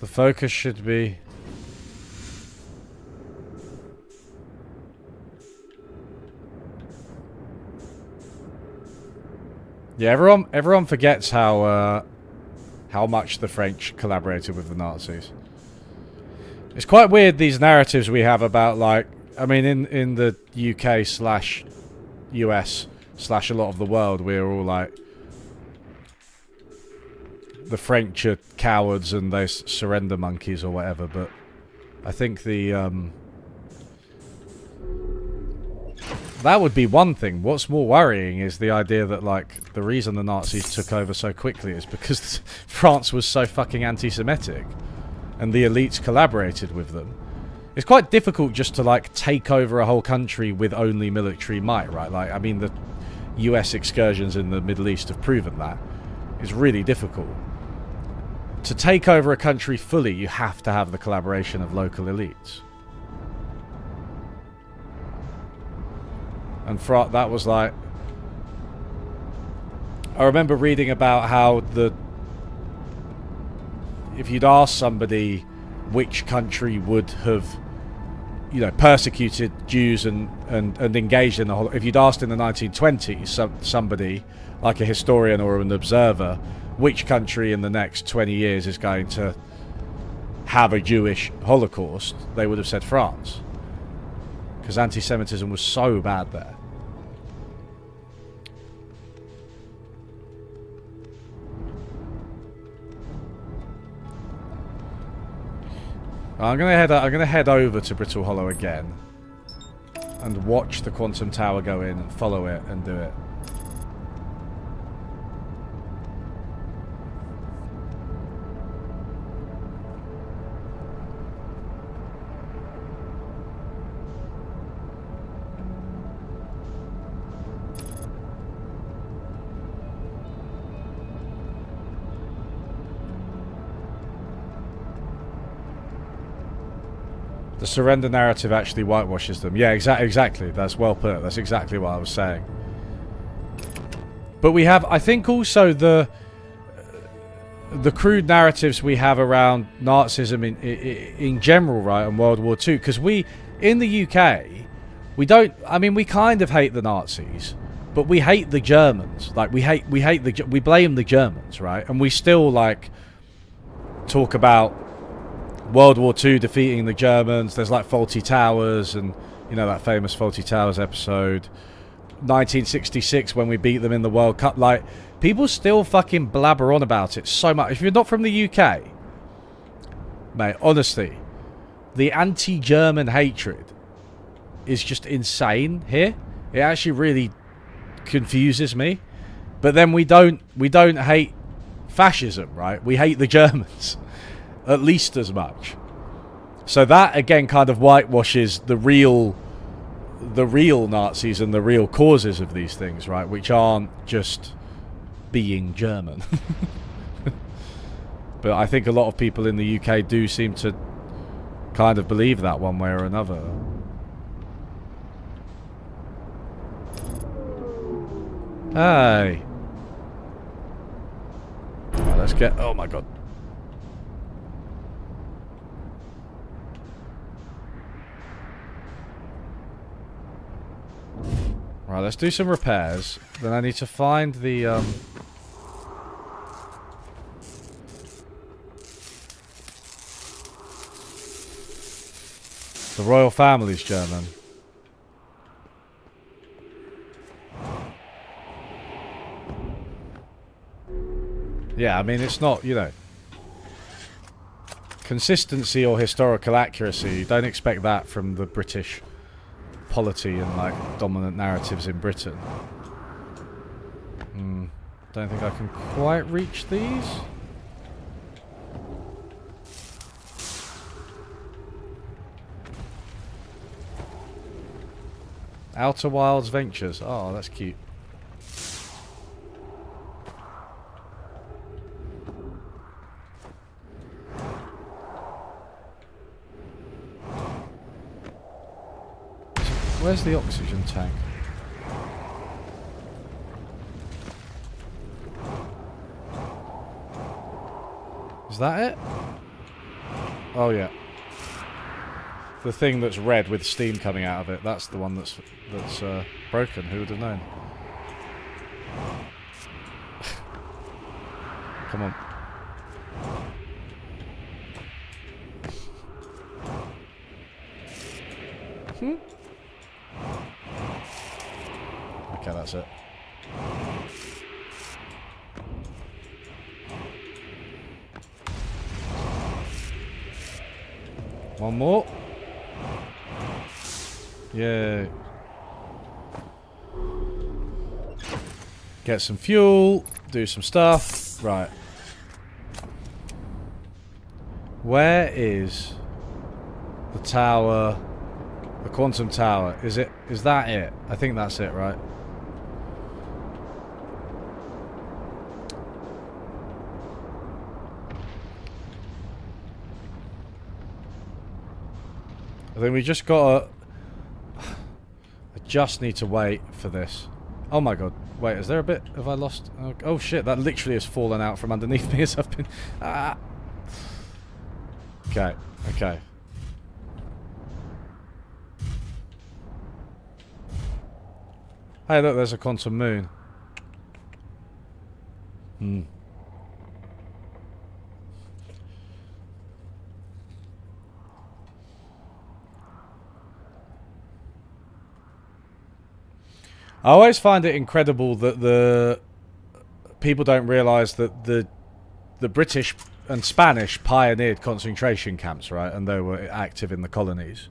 The focus should be... Yeah, everyone forgets how much the French collaborated with the Nazis. It's quite weird, these narratives we have about, like, I mean, in the UK / US / a lot of the world, we're all like, the French are cowards and they surrender monkeys or whatever, but I think that would be one thing. What's more worrying is the idea that, like, the reason the Nazis took over so quickly is because France was so fucking anti-Semitic and the elites collaborated with them. It's quite difficult just to, like, take over a whole country with only military might, right? Like, I mean, the US excursions in the Middle East have proven that. It's really difficult. To take over a country fully, you have to have the collaboration of local elites. And that was like... I remember reading about how if you'd asked somebody which country would have, you know, persecuted Jews and engaged in the whole... If you'd asked in the 1920s somebody, like a historian or an observer, which country in the next 20 years is going to have a Jewish Holocaust, they would have said France. Because anti-Semitism was so bad there. I'm gonna head over to Brittle Hollow again and watch the Quantum Tower go in and follow it and do it. The surrender narrative actually whitewashes them. Yeah, exactly. That's well put. That's exactly what I was saying. But we have, I think, also the crude narratives we have around Nazism in general, right, and World War II. Because we, in the UK, we don't. I mean, we kind of hate the Nazis, but we hate the Germans. Like we blame the Germans, right? And we still like talk about World War II defeating the Germans. There's like Faulty Towers, and you know that famous Faulty Towers episode. 1966 when we beat them in the World Cup. Like, people still fucking blabber on about it so much. If you're not from the UK, mate, honestly, the anti-German hatred is just insane here. It actually really confuses me. But then we don't hate fascism, right? We hate the Germans at least as much. So that again kind of whitewashes the real Nazis and the real causes of these things, right? Which aren't just being German. But I think a lot of people in the UK do seem to kind of believe that one way or another. Hey. Right, let's get... Oh my god. Right, let's do some repairs. Then I need to find the royal family's German. Yeah, I mean, it's not, you know, consistency or historical accuracy. You don't expect that from the British polity and like dominant narratives in Britain. Don't think I can quite reach these. Outer Wilds Ventures. Oh, that's cute. Where's the oxygen tank? Is that it? Oh yeah. The thing that's red with steam coming out of it, that's the one that's broken. Who would have known? Come on. Okay, that's it. One more. Yay. Get some fuel. Do some stuff. Right. Where is the tower? The quantum tower. Is that it? I think that's it, right? I think we just gotta... I just need to wait for this. Oh my god. Wait, is there a bit... Have I lost... Oh shit, that literally has fallen out from underneath me as I've been... Ah. Okay, okay. Hey look, there's a quantum moon. Hmm. I always find it incredible that the people don't realise that the British and Spanish pioneered concentration camps, right? And they were active in the colonies.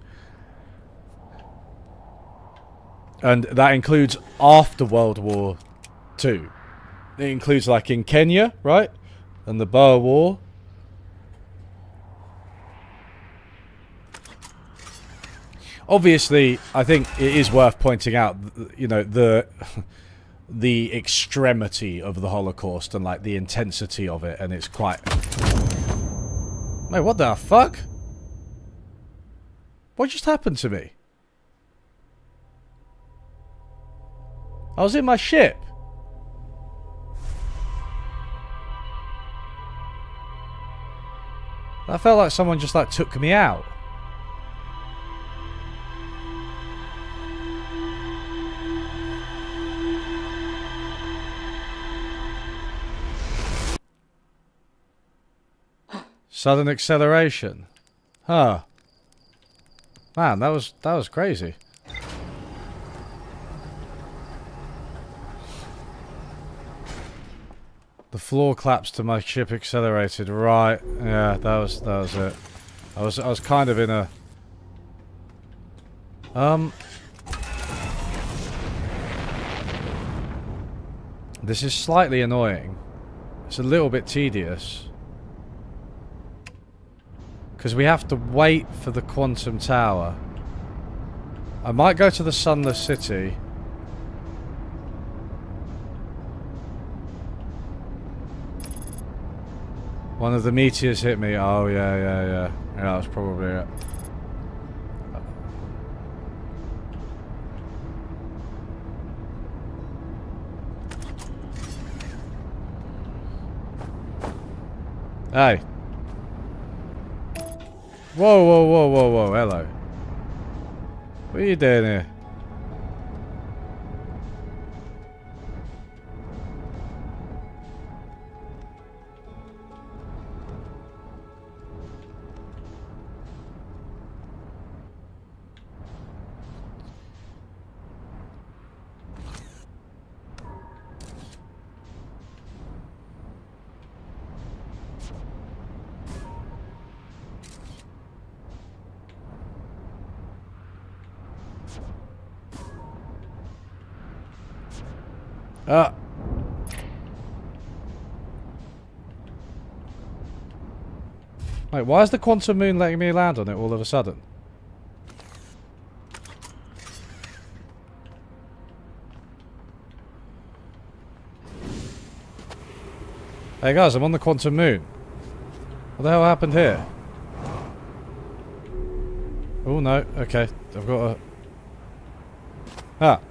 And that includes after World War II. It includes like in Kenya, right? And the Boer War. Obviously, I think it is worth pointing out, you know, the extremity of the Holocaust and like the intensity of it, and it's quite... Wait, what the fuck? What just happened to me? I was in my ship. I felt like someone just like took me out. Sudden acceleration. Huh. Man, that was crazy. The floor collapsed to my ship accelerated. Right. Yeah, that was it. I was kind of in a This is slightly annoying. It's a little bit tedious. Because we have to wait for the quantum tower. I might go to the Sunless City. One of the meteors hit me. Oh, yeah. Yeah, that was probably it. Hey. Whoa, hello. What are you doing here? Wait, why is the quantum moon letting me land on it all of a sudden? Hey guys, I'm on the quantum moon. What the hell happened here? Oh no, okay. I've got a...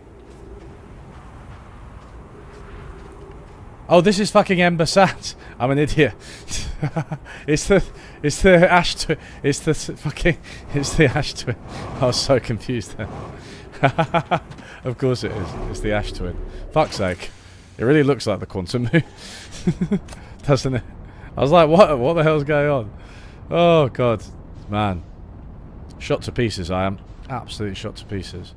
Oh, this is fucking Ember Sand. I'm an idiot. It's the ash twin. It's the ash twin. I was so confused then. Of course it is. It's the ash twin. Fuck's sake. It really looks like the quantum moon. Doesn't it? I was like, what the hell's going on? Oh god. Man. Shot to pieces I am. Absolutely shot to pieces.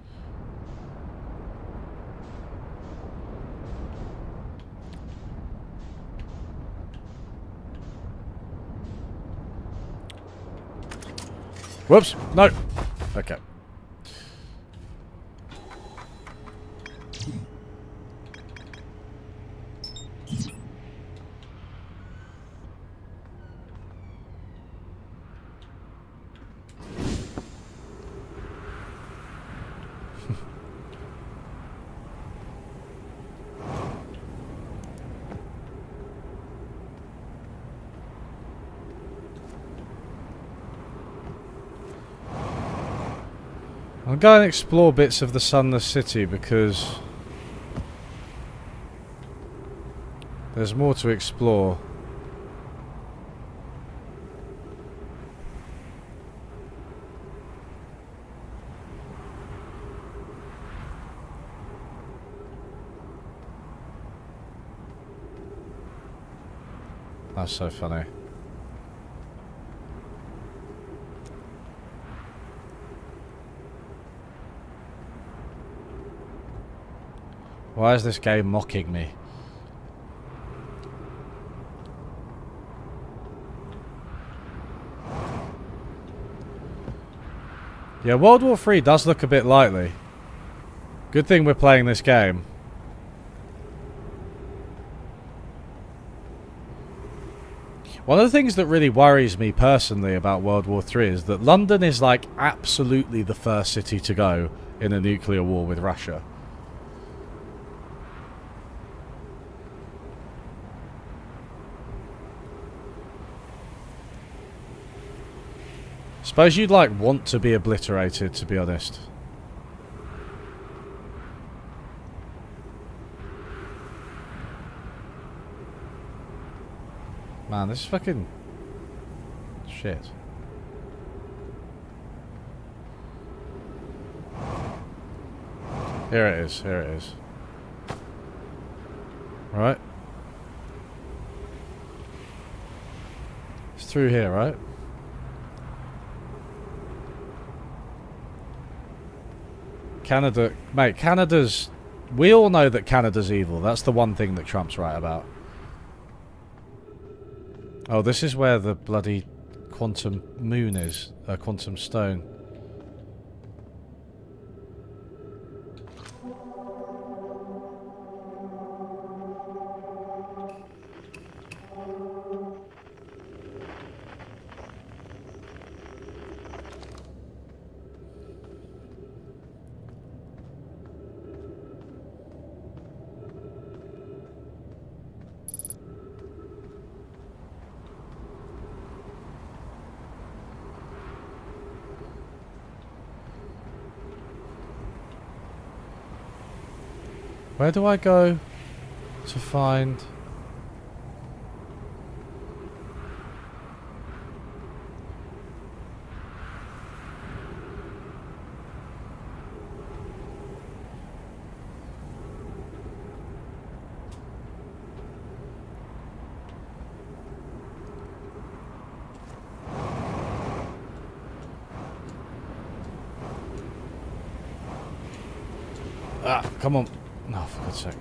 Whoops! No! Okay. I'm going to explore bits of the Sunless City because there's more to explore. That's so funny. Why is this game mocking me? Yeah, World War III does look a bit likely. Good thing we're playing this game. One of the things that really worries me personally about World War III is that London is like absolutely the first city to go in a nuclear war with Russia. Suppose you'd like want to be obliterated, to be honest. Man, this is fucking shit. Here it is, here it is. Right. It's through here, right? Canada, mate, Canada's... We all know that Canada's evil. That's the one thing that Trump's right about. Oh, this is where the bloody quantum moon is. Quantum stone. Where do I go to find... Ah, come on. Oh, for God's sake.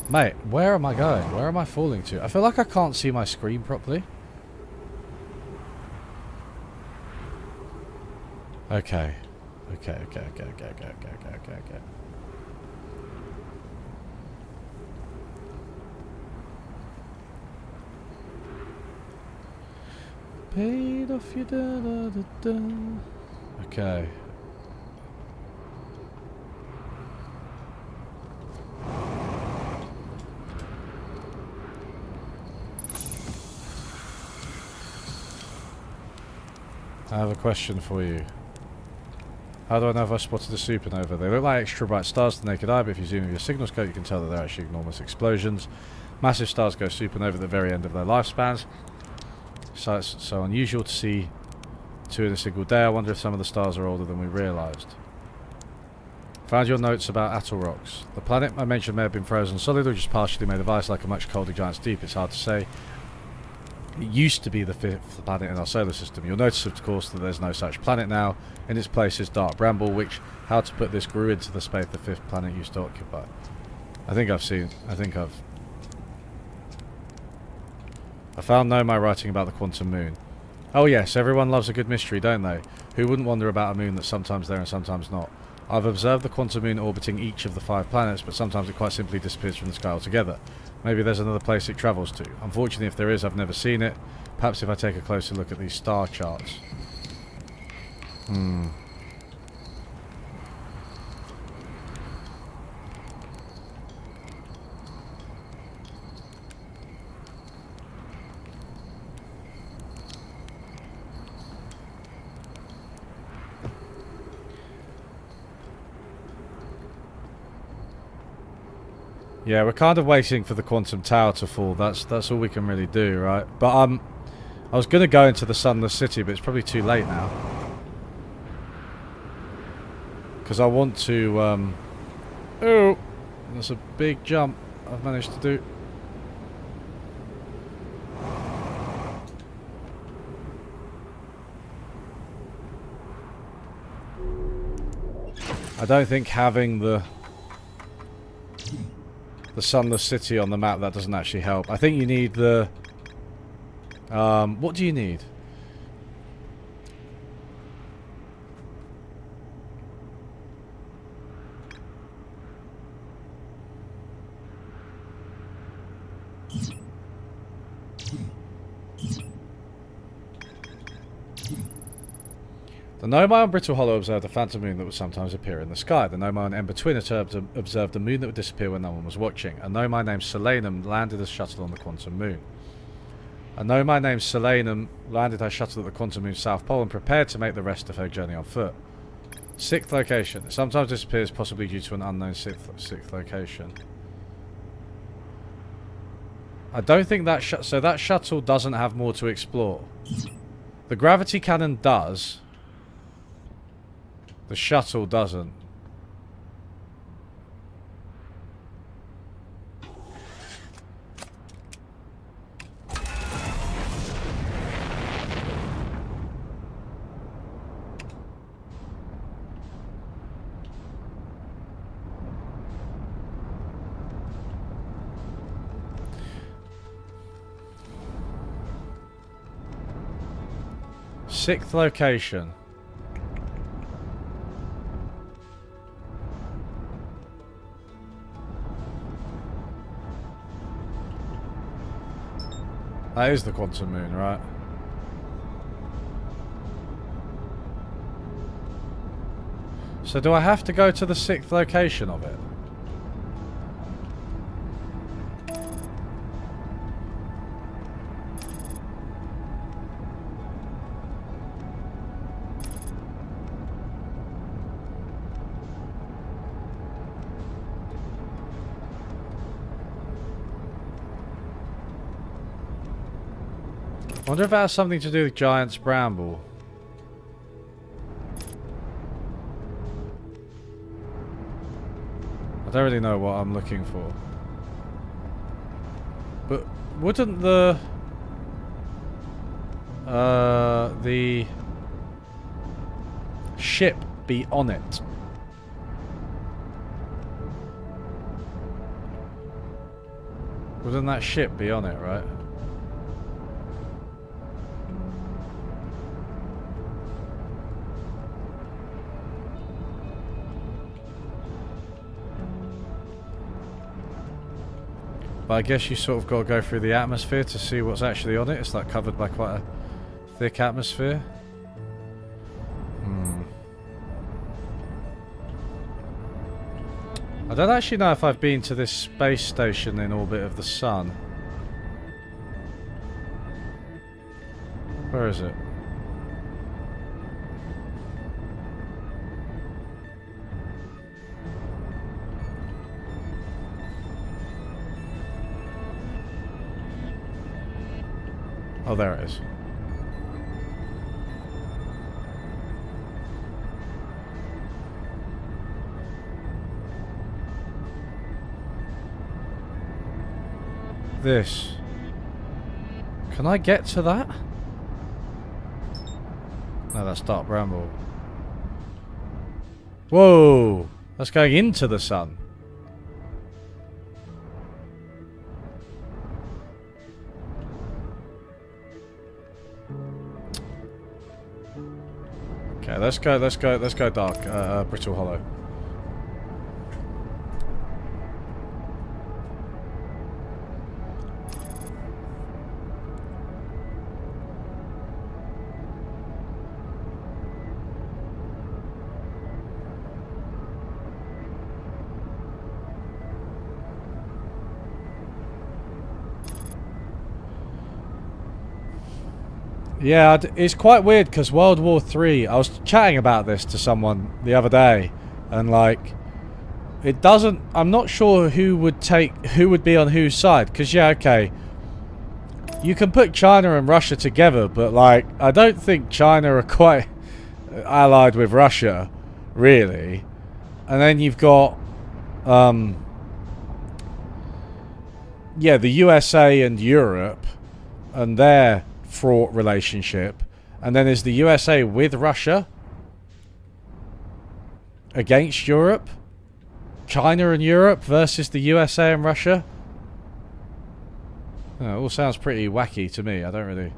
Mate, where am I going? Where am I falling to? I feel like I can't see my screen properly. Okay. Okay. Paid off your da-da-da-da. Okay. I have a question for you. How do I know if I spotted a supernova? They look like extra bright stars to the naked eye, but if you zoom with your signal scope, you can tell that they're actually enormous explosions. Massive stars go supernova at the very end of their lifespans. So it's so unusual to see two in a single day. I wonder if some of the stars are older than we realised. Found your notes about atoll rocks. The planet I mentioned may have been frozen solid or just partially made of ice like a much colder giant's deep. It's hard to say. It used to be the fifth planet in our solar system. You'll notice, of course, that there's no such planet now. In its place is dark bramble, which, how to put this, grew into the space the fifth planet used to occupy. I found no my writing about the quantum moon. Oh yes, everyone loves a good mystery, don't they? Who wouldn't wonder about a moon that's sometimes there and sometimes not? I've observed the quantum moon orbiting each of the 5 planets, but sometimes it quite simply disappears from the sky altogether. Maybe there's another place it travels to. Unfortunately, if there is, I've never seen it. Perhaps if I take a closer look at these star charts. Yeah, we're kind of waiting for the quantum tower to fall. That's all we can really do, right? But I was going to go into the sunless city, but it's probably too late now. Because I want to... Oh! That's a big jump I've managed to do. I don't think having the sunless city on the map, that doesn't actually help. I think you need the... what do you need? The Nomai and Brittle Hollow observed a phantom moon that would sometimes appear in the sky. The Nomai and Ember Twin observed a moon that would disappear when no one was watching. A Nomai named Solanum landed a shuttle on the quantum moon. A Nomai named Solanum landed her shuttle at the quantum moon's south pole and prepared to make the rest of her journey on foot. 6th location. It sometimes disappears, possibly due to an unknown sixth location. I don't think that... So that shuttle doesn't have more to explore. The gravity cannon does... The shuttle doesn't. Sixth location. That is the quantum moon, right? So do I have to go to the 6th location of it? I wonder if that has something to do with Giant's Bramble. I don't really know what I'm looking for. But wouldn't the ship be on it? Wouldn't that ship be on it, right? But I guess you sort of got to go through the atmosphere to see what's actually on it. It's like covered by quite a thick atmosphere. I don't actually know if I've been to this space station in orbit of the sun. Where is it? Oh, there it is. This. Can I get to that? No, that's Dark Bramble. Whoa! That's going into the sun. Okay, let's go dark. Brittle Hollow. Yeah, it's quite weird because World War III, I was chatting about this to someone the other day, and like, it doesn't, I'm not sure who would be on whose side, because yeah, okay, you can put China and Russia together, but like, I don't think China are quite allied with Russia, really. And then you've got, yeah, the USA and Europe, and their fraught relationship, and then is the USA with Russia against Europe, China and Europe versus the USA and Russia. It all sounds pretty wacky to me. I don't really.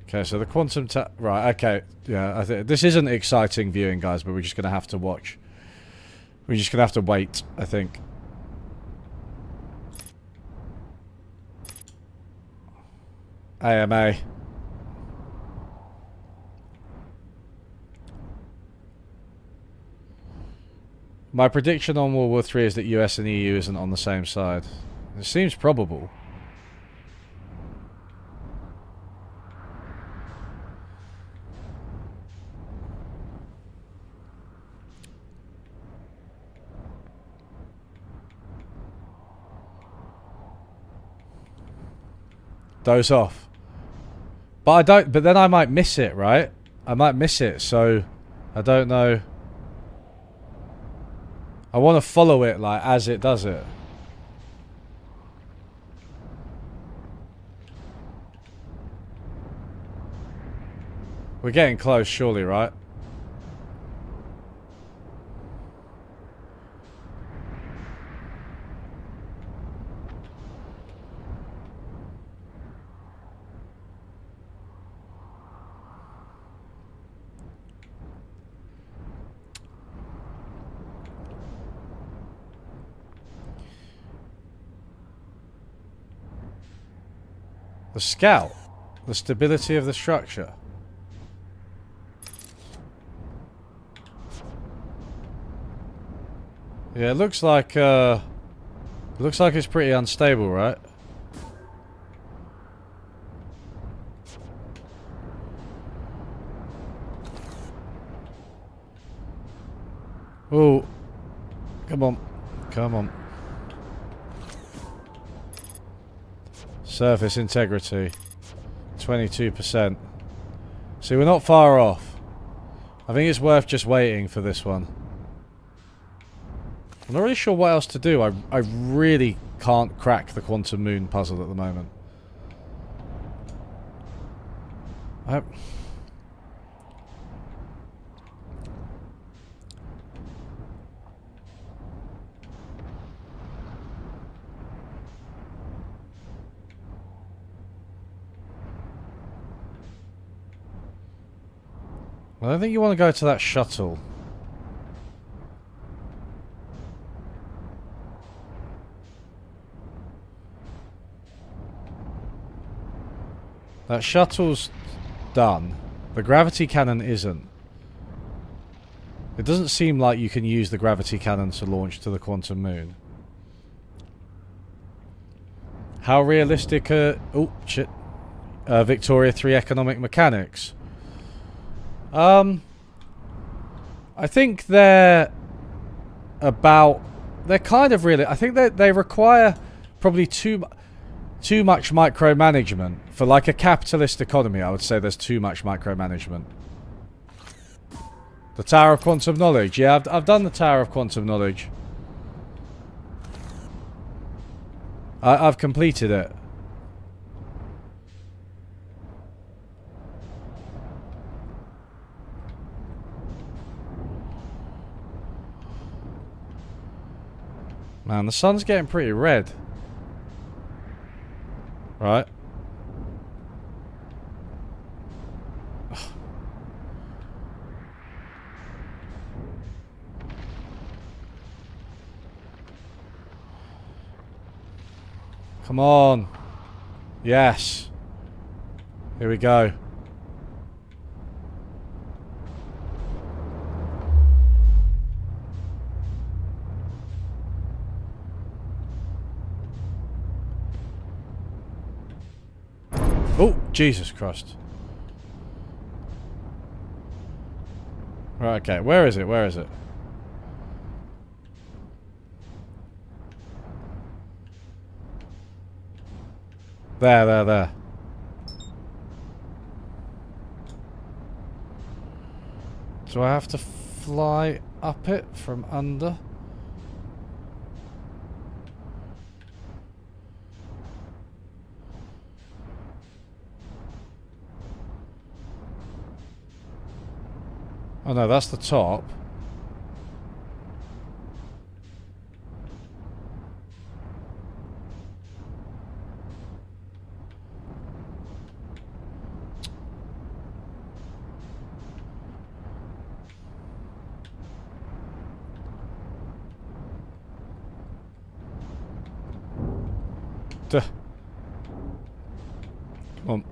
Okay, so the quantum right, okay, yeah, I think this isn't exciting viewing, guys, but we're just gonna have to watch. We're just gonna have to wait, I think. AMA. My prediction on World War III is that US and EU isn't on the same side. It seems probable. Doze off. But I don't. But then I might miss it, right? I might miss it, so I don't know. I want to follow it like as it does it. We're getting close, surely, right? The scout. The stability of the structure. Yeah, it looks like it's pretty unstable, right? Oh. Come on. Come on. Surface integrity. 22%. See, we're not far off. I think it's worth just waiting for this one. I'm not really sure what else to do. I really can't crack the quantum moon puzzle at the moment. I don't think you want to go to that shuttle. That shuttle's done. The gravity cannon isn't. It doesn't seem like you can use the gravity cannon to launch to the quantum moon. How realistic are... Oh, shit. Victoria 3 economic mechanics. I think they're about... They're kind of really... I think they require probably too much micromanagement. For like a capitalist economy, I would say there's too much micromanagement. The Tower of Quantum Knowledge. Yeah, I've done the Tower of Quantum Knowledge. I've completed it. Man, the sun's getting pretty red. Right. Come on. Yes. Here we go. Oh, Jesus Christ. Right, okay. Where is it? Where is it? There. Do I have to fly up it from under? Oh no, that's the top. Duh. Come on.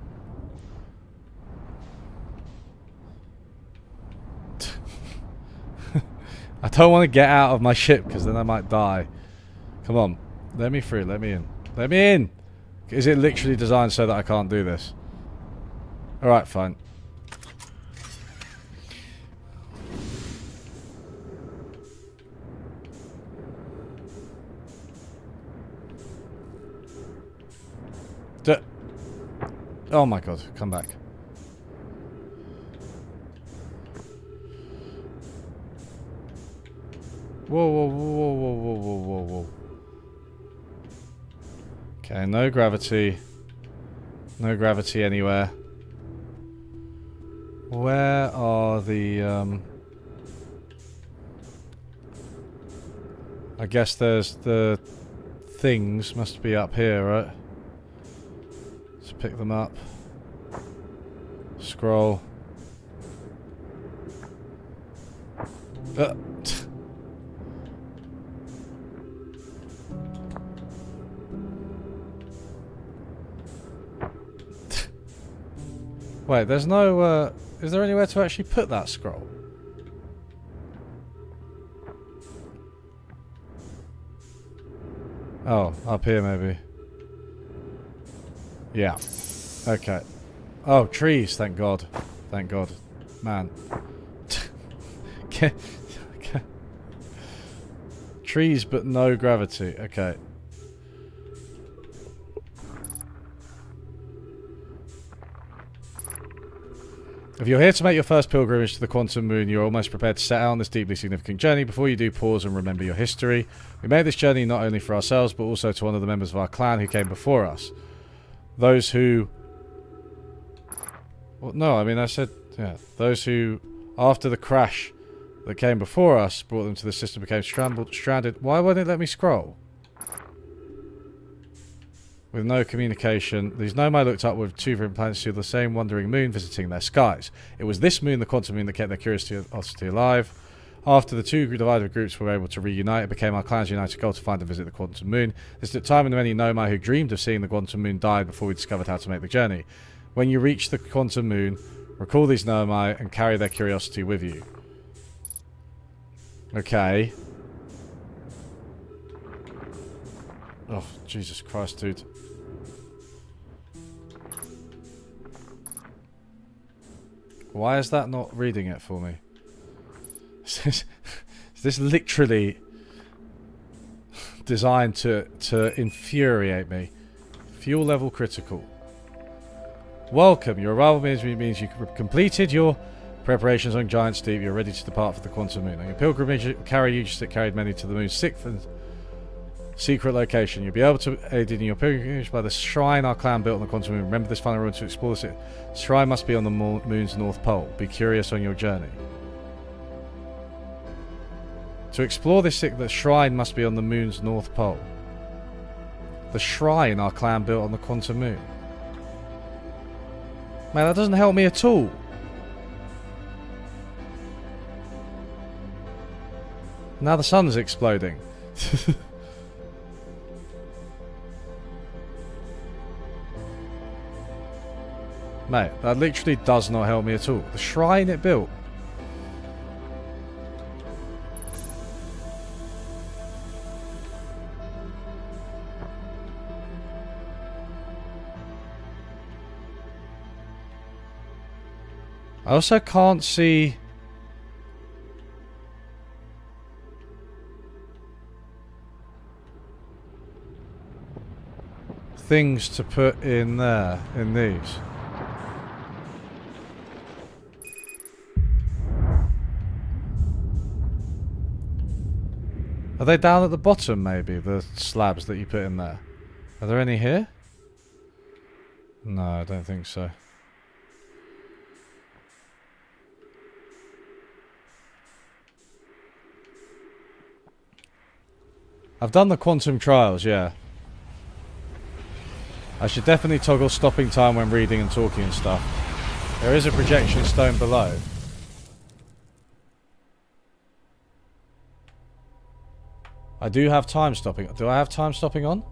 I don't want to get out of my ship because then I might die. Come on. Let me through. Let me in. Let me in! Is it literally designed so that I can't do this? Alright, fine. Oh my god, come back. Whoa. Okay, no gravity. No gravity anywhere. Where are the, I guess there's the things must be up here, right? Let's pick them up. Scroll. Wait, there's no, is there anywhere to actually put that scroll? Oh, up here maybe. Yeah. Okay. Oh, trees, thank God. Thank God. Man. Trees but no gravity. Okay. If you're here to make your first pilgrimage to the Quantum Moon, you're almost prepared to set out on this deeply significant journey. Before you do, pause and remember your history. We made this journey not only for ourselves, but also to honour the members of our clan who came before us. Those who... Well, no, I mean, I said... Yeah. Those who, after the crash that came before us, brought them to the system, became stranded. Why won't it let me scroll? With no communication, these nomai looked up with two different planets to the same wandering moon visiting their skies. It was this moon, the Quantum Moon, that kept their curiosity alive. After the two divided groups were able to reunite, it became our clan's united goal to find and visit the Quantum Moon. This took time, and many nomai who dreamed of seeing the Quantum Moon died before we discovered how to make the journey. When you reach the Quantum Moon, recall these nomai and carry their curiosity with you. Okay. Oh, Jesus Christ, dude. Why is that not reading it for me? Is this literally designed to infuriate me? Fuel level critical. Welcome. Your arrival means you've completed your preparations on Giant Steep. You're ready to depart for the Quantum Moon. On your pilgrimage will carry you just as it carried many to the moon's sixth and secret location. You'll be able to aid in your pilgrimage by the shrine our clan built on the Quantum Moon. Remember this final room to explore this. Shrine must be on the moon's north pole. Be curious on your journey. To explore this, the shrine must be on the moon's north pole. The shrine our clan built on the Quantum Moon. Man, that doesn't help me at all. Now the sun's exploding. Mate, that literally does not help me at all. The shrine it built. I also can't see things to put in there, in these. Are they down at the bottom, maybe, the slabs that you put in there? Are there any here? No, I don't think so. I've done the quantum trials, yeah. I should definitely toggle stopping time when reading and talking and stuff. There is a projection stone below. I do have time stopping. Do I have time stopping on?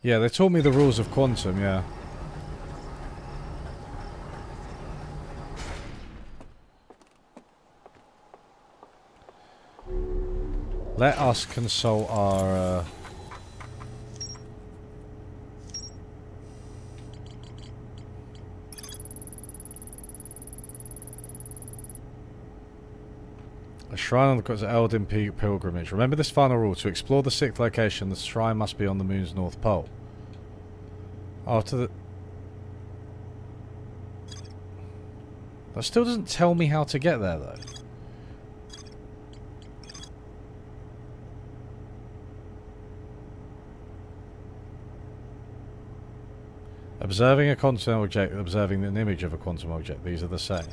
Yeah, they taught me the rules of quantum, yeah. Let us consult our... A shrine on the Elden pilgrimage. Remember this final rule. To explore the sixth location, the shrine must be on the moon's north pole. After the... That still doesn't tell me how to get there, though. Observing a quantum object, observing an image of a quantum object. These are the same.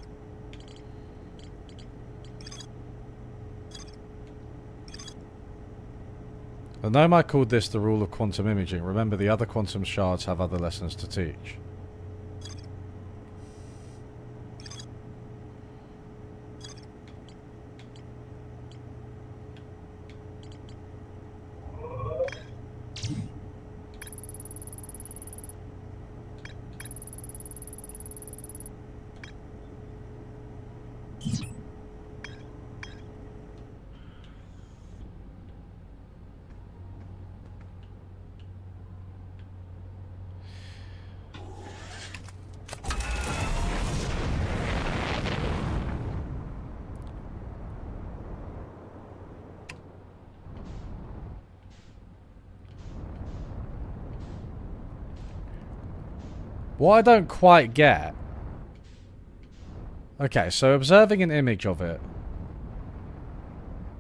The Nomad called this the rule of quantum imaging. Remember, the other quantum shards have other lessons to teach. What I don't quite get... Okay, so observing an image of it.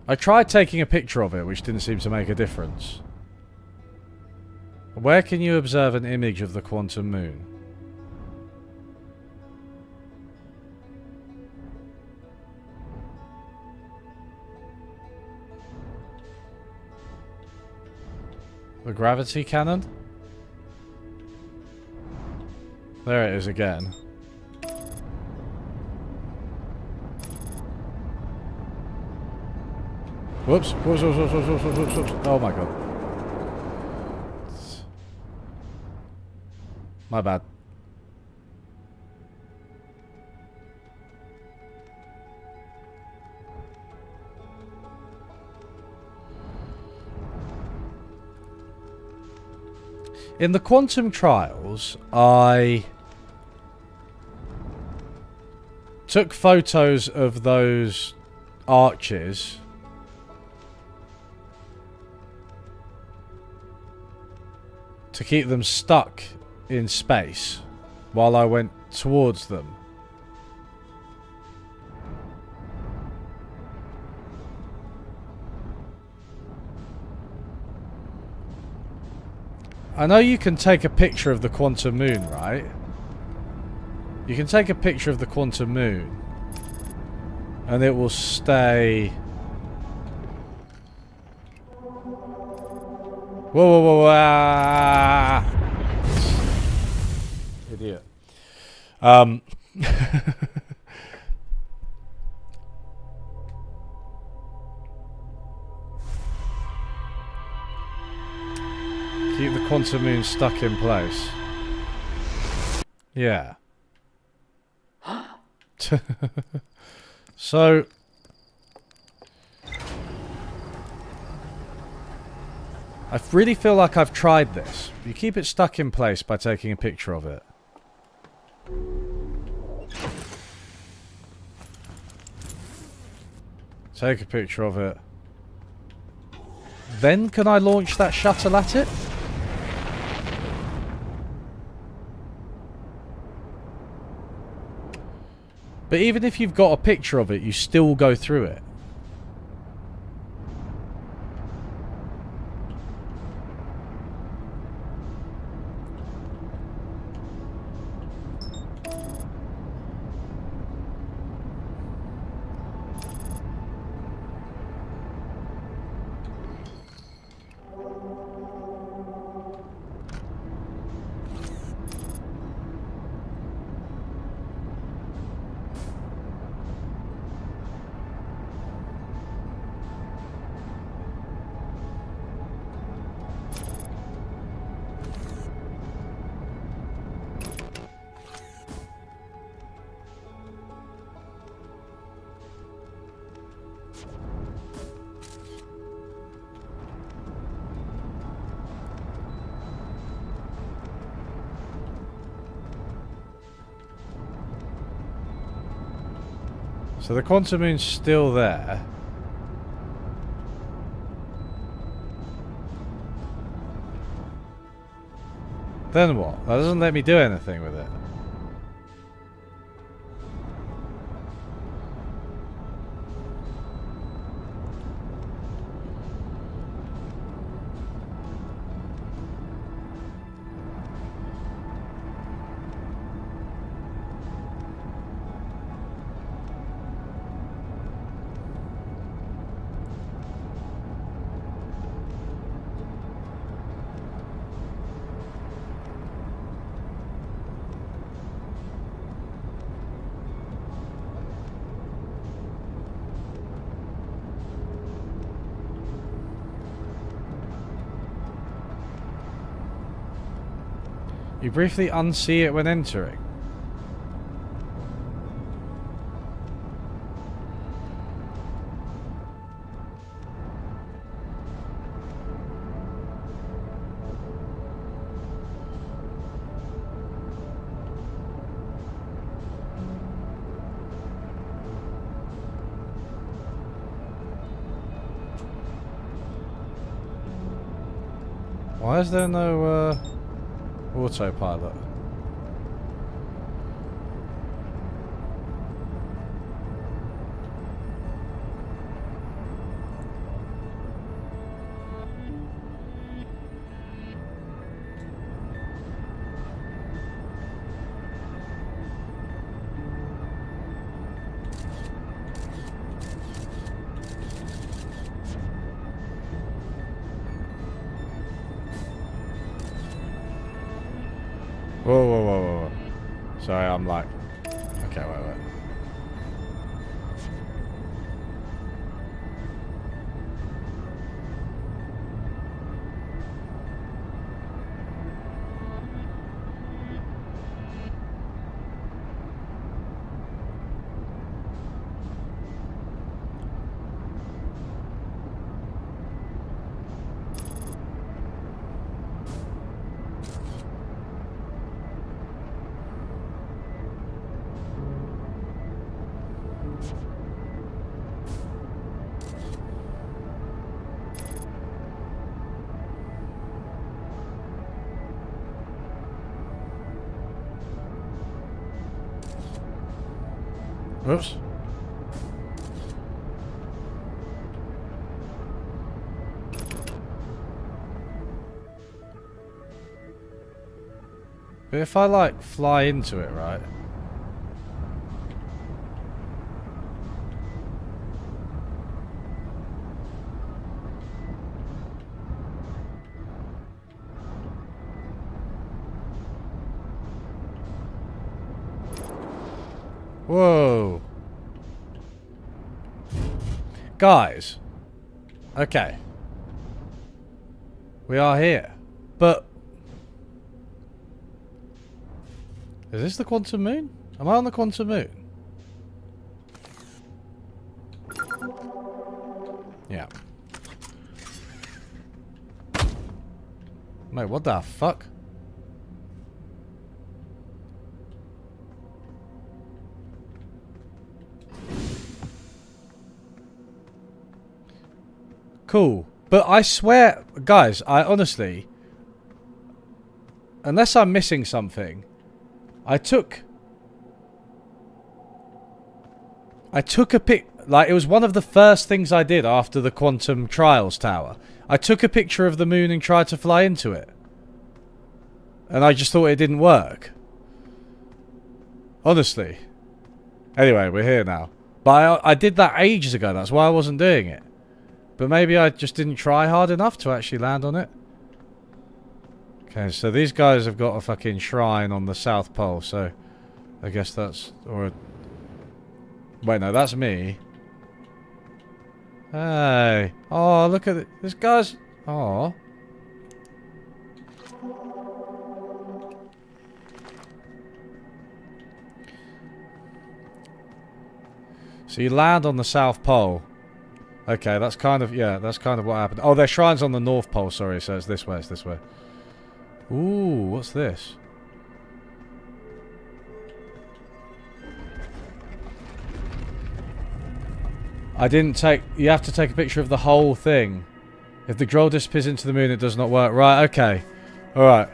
I tried taking a picture of it, which didn't seem to make a difference. Where can you observe an image of the quantum moon? The gravity cannon? There it is again. Whoops. Whoops, whoops, whoops, whoops, whoops, whoops. Oh my god. My bad. In the quantum trials, I took photos of those arches to keep them stuck in space while I went towards them. I know you can take a picture of the quantum moon, right? You can take a picture of the quantum moon and it will stay... Whoa, whoa, whoa, ah! Idiot. Keep the quantum moon stuck in place. Yeah. So... I really feel like I've tried this. You keep it stuck in place by taking a picture of it. Take a picture of it. Then can I launch that shuttle at it? But even if you've got a picture of it, you still go through it. So the quantum moon's still there. Then what? That doesn't let me do anything with it. You briefly unsee it when entering. Why is there no autopilot? Whoa, whoa, whoa, whoa, whoa. Sorry, I'm like... Okay, wait. Oops. But if I like fly into it, right? Whoa. Guys. Okay. We are here. But... is this the quantum moon? Am I on the quantum moon? Yeah. Mate, what the fuck? Cool. But I swear, guys, I honestly... unless I'm missing something, I took a pic... like, it was one of the first things I did after the Quantum Trials Tower. I took a picture of the moon and tried to fly into it. And I just thought it didn't work. Honestly. Anyway, we're here now. But I did that ages ago, that's why I wasn't doing it. But maybe I just didn't try hard enough to actually land on it. Okay, so these guys have got a fucking shrine on the South Pole, so... I guess that's... or... wait, no, that's me. Hey. Oh, look at it. This guy's... oh. So you land on the South Pole. Okay, that's kind of... yeah, that's kind of what happened. Oh, their shrine's on the North Pole, sorry, so it's this way, it's this way. Ooh, what's this? I didn't take... you have to take a picture of the whole thing. If the scroll disappears into the moon, it does not work. Right, okay. Alright.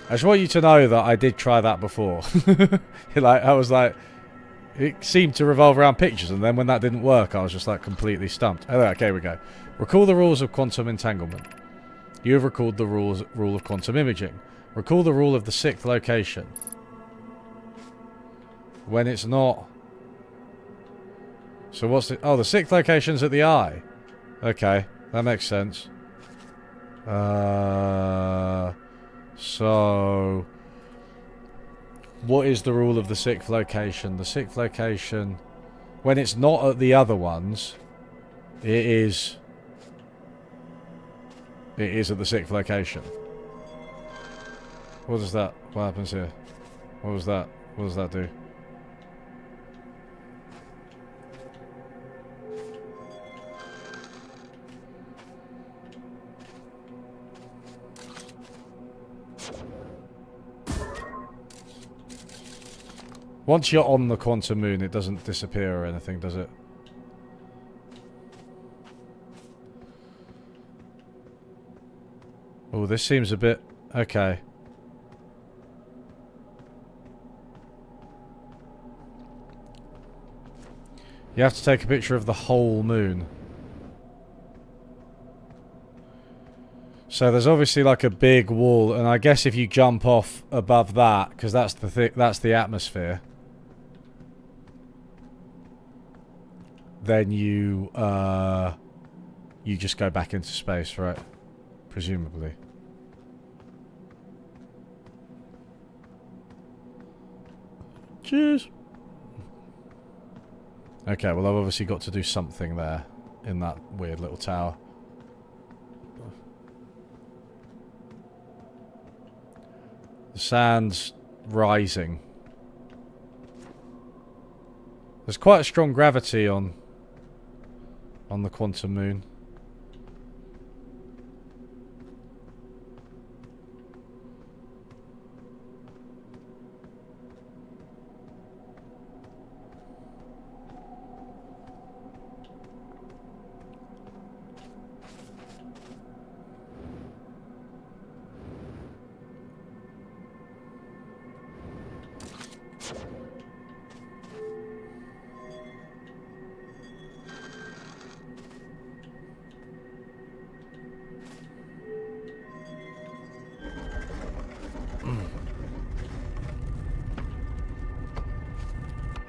I just want you to know that I did try that before. Like, I was like... it seemed to revolve around pictures, and then when that didn't work, I was just like completely stumped. Oh, okay, here we go. Recall the rules of quantum entanglement. You have recalled the rule of quantum imaging. Recall the rule of the sixth location. When it's not... so what's the... oh, the sixth location's at the eye. Okay, that makes sense. So... what is the rule of the sixth location? The sixth location... when it's not at the other ones, it is... it is at the sixth location. What is that? What happens here? What was that? What does that do? Once you're on the quantum moon, it doesn't disappear or anything, does it? Oh, this seems a bit... okay. You have to take a picture of the whole moon. So there's obviously like a big wall, and I guess if you jump off above that, because that's the atmosphere, then you just go back into space, right? Presumably. Cheers. Okay, well I've obviously got to do something there in that weird little tower. The sand's rising. There's quite a strong gravity on the quantum moon.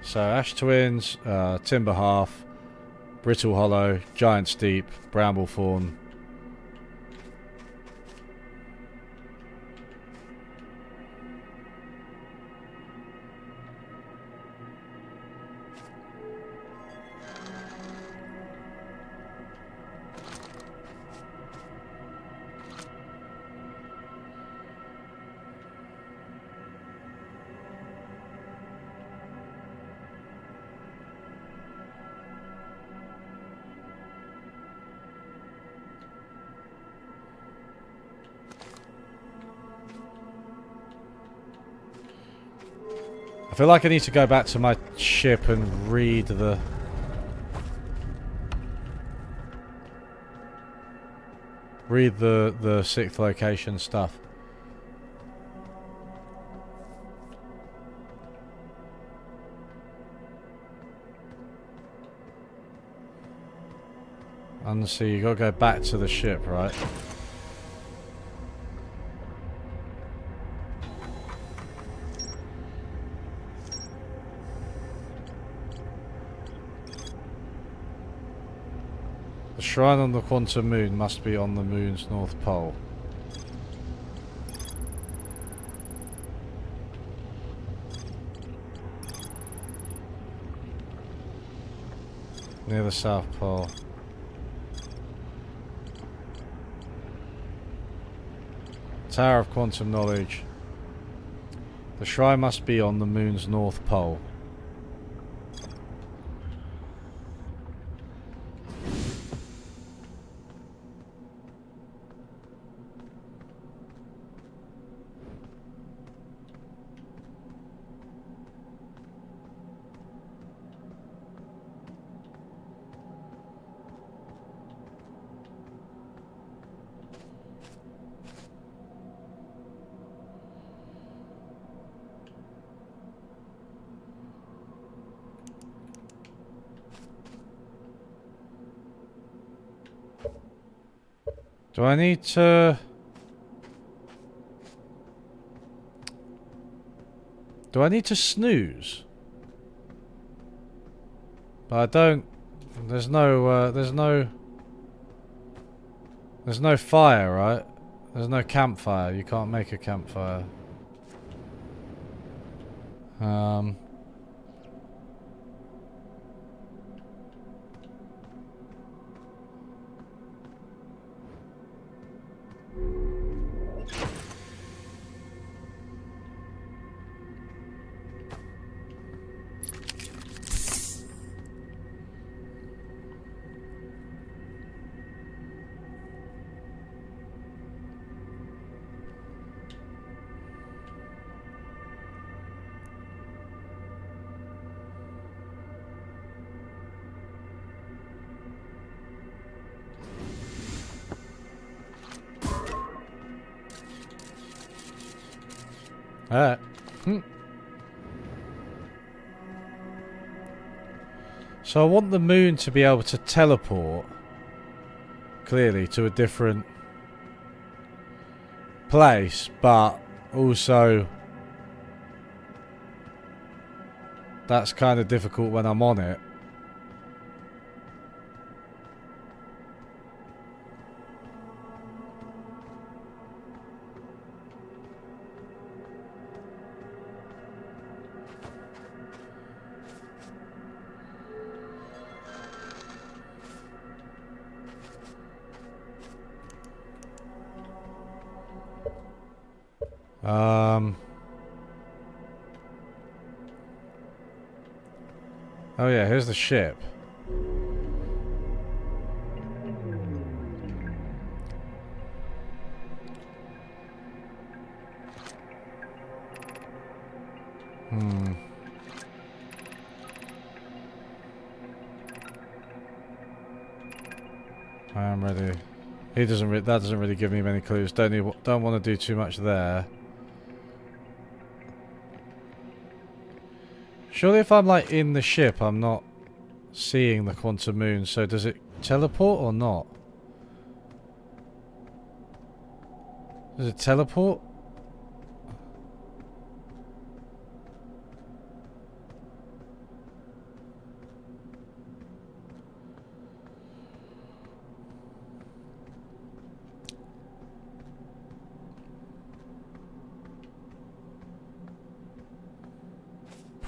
So Ash Twins, Timber Half, Brittle Hollow, Giant Steep, Bramble Thorn. I feel like I need to go back to my ship and read the sixth location stuff. And so you gotta go back to the ship, right? The shrine on the quantum moon must be on the moon's north pole. Near the south pole. Tower of quantum knowledge. The shrine must be on the moon's north pole. Do I need to... Do I need to snooze? But I don't... There's no fire, right? There's no campfire. You can't make a campfire. Alright. So I want the moon to be able to teleport, clearly, to a different place, but also that's kind of difficult when I'm on it. Oh yeah, here's the ship. I am ready. He doesn't. That doesn't really give me many clues. Don't want to do too much there. Surely, if I'm like in the ship, I'm not seeing the quantum moon. So does it teleport or not? Does it teleport?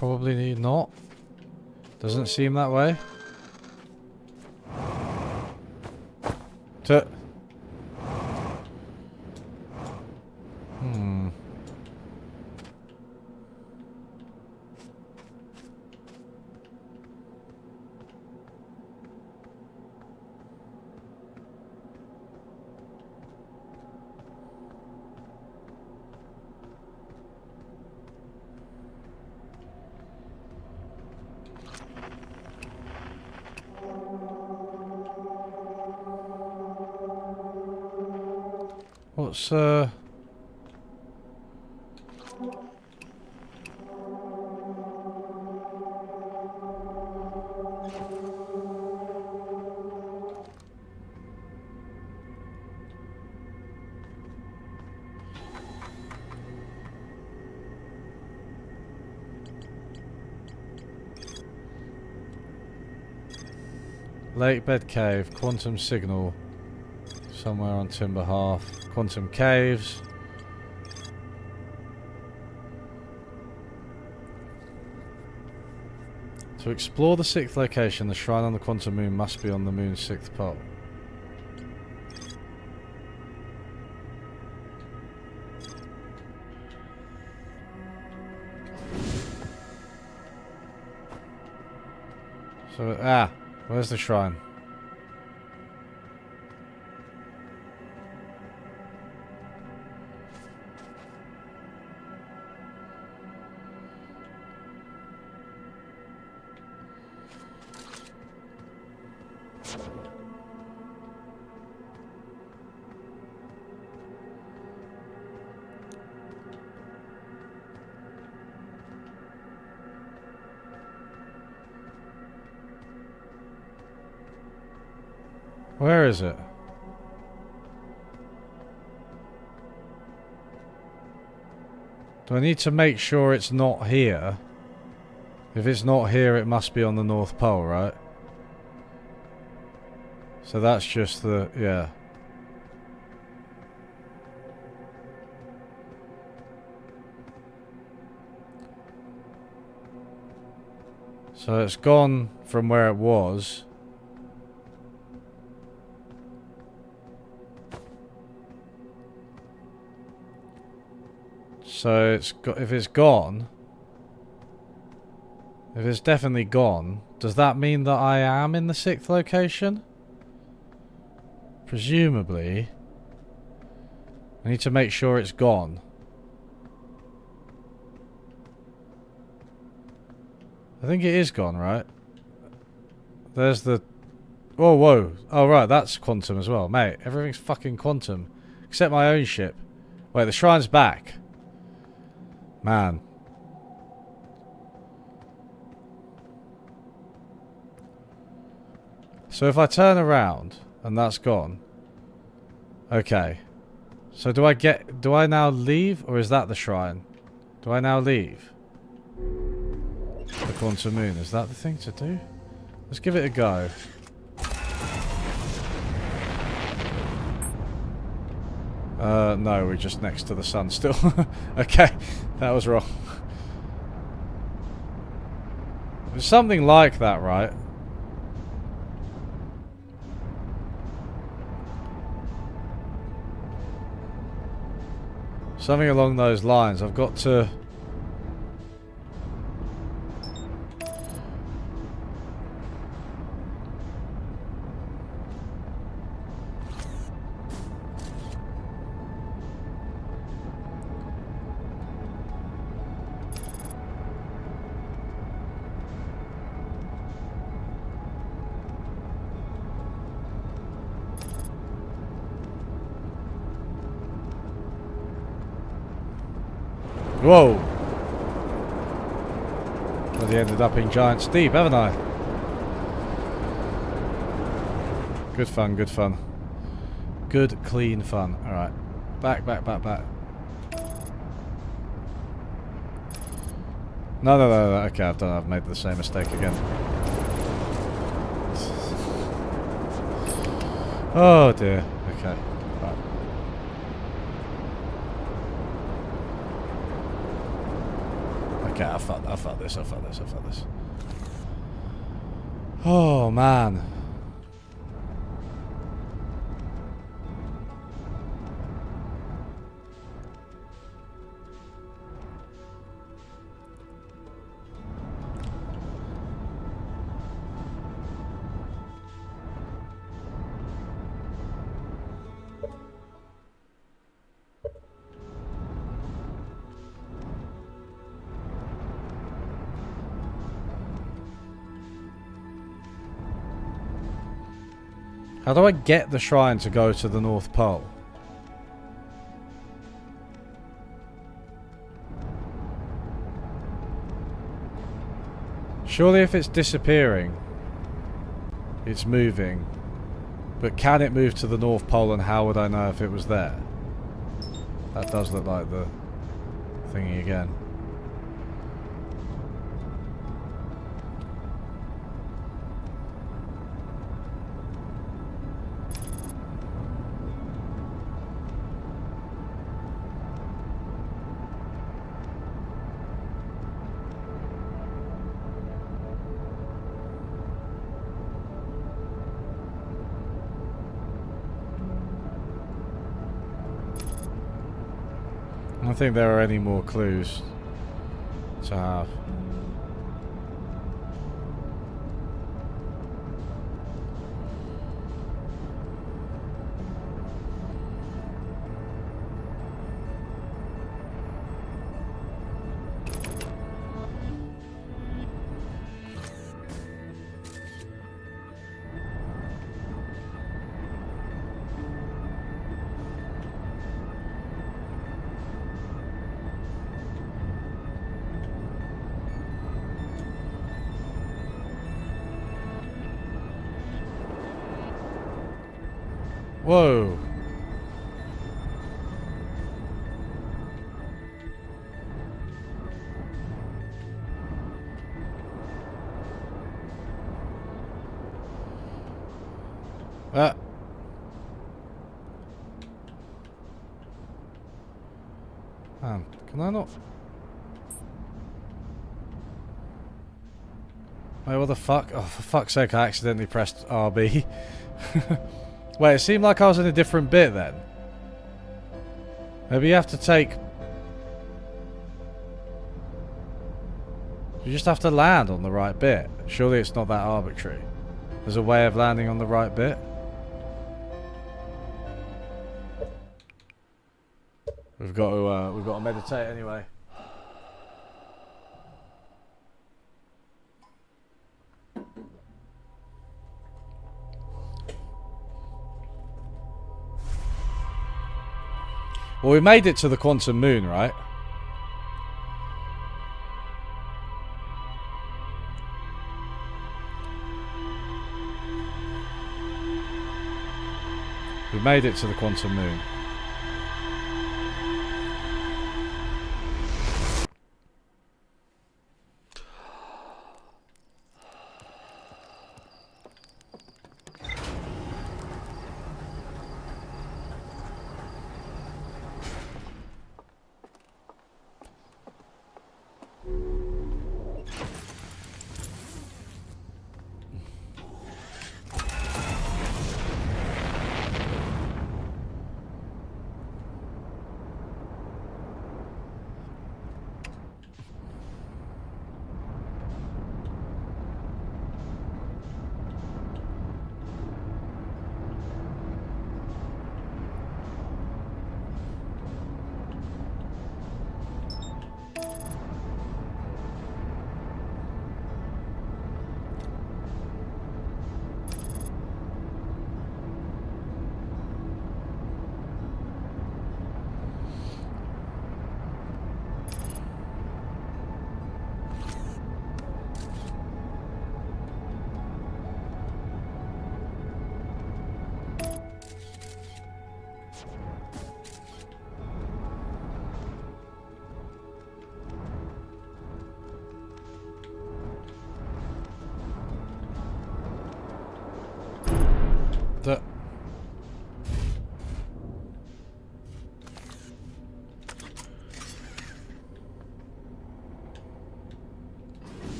Probably not. Doesn't seem that way. What's Lake Bed Cave, quantum signal somewhere on Timber Half, quantum caves. To explore the 6th location, the shrine on the quantum moon must be on the moon's 6th pole. So, where's the shrine? Where is it? Do I need to make sure it's not here? If it's not here, it must be on the North Pole, right? So that's just the... yeah. So it's gone from where it was. So it's got, if it's gone, if it's definitely gone, does that mean that I am in the 6th location? Presumably. I need to make sure it's gone. I think it is gone, right? There's the... whoa, whoa. Oh, right, that's quantum as well. Mate, everything's fucking quantum. Except my own ship. Wait, the shrine's back. Man. So if I turn around and that's gone. Okay. So do I now leave, or is that the shrine? Do I now leave? The quantum moon, is that the thing to do? Let's give it a go. No, we're just next to the sun still. Okay, that was wrong. It's something like that, right? Something along those lines. I've got to... Whoa! Bloody ended up in Giant's Deep, haven't I? Good fun, good fun. Good, clean fun. Alright. Back, back, back, back. No, no, no, no. Okay, I've made the same mistake again. Oh dear. Okay. Right. Okay, I fucked this. Oh, man. How do I get the shrine to go to the North Pole? Surely if it's disappearing, it's moving. But can it move to the North Pole, and how would I know if it was there? That does look like the thingy again. I don't think there are any more clues to have. Whoa. Can I not? Wait, what the fuck? Oh, for fuck's sake, I accidentally pressed RB. Wait, it seemed like I was in a different bit then. Maybe you have to take... You just have to land on the right bit. Surely it's not that arbitrary. There's a way of landing on the right bit. We've got to meditate anyway. Well, we made it to the quantum moon, right? We made it to the quantum moon.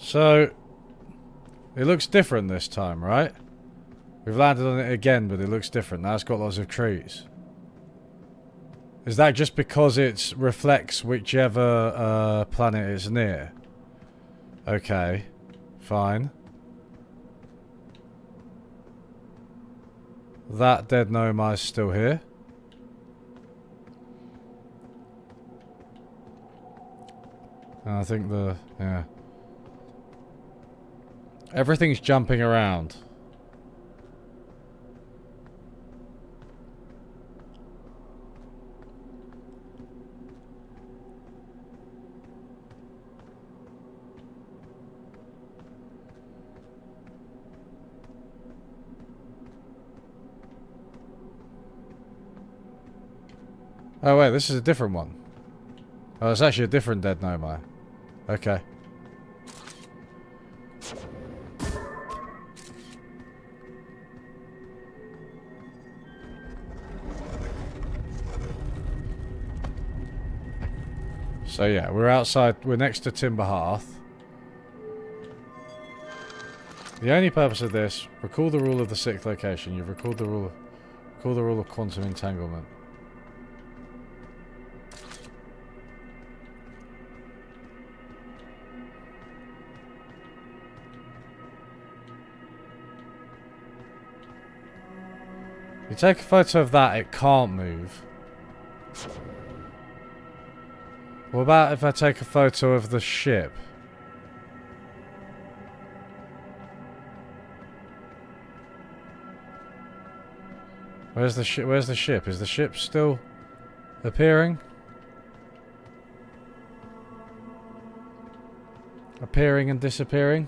So, it looks different this time, right? We've landed on it again, but it looks different. Now it's got lots of trees. Is that just because it reflects whichever planet it's near? Okay, fine. That dead Nomai is still here. And I think yeah. Everything's jumping around. Oh wait, this is a different one. Oh, it's actually a different dead Nomai. Okay. So yeah, we're outside, we're next to Timber Hearth. The only purpose of this, recall the rule of the sixth location. You've recalled the rule of quantum entanglement. You take a photo of that, it can't move. What about if I take a photo of the ship? Where's the ship? Where's the ship? Is the ship still appearing? Appearing and disappearing?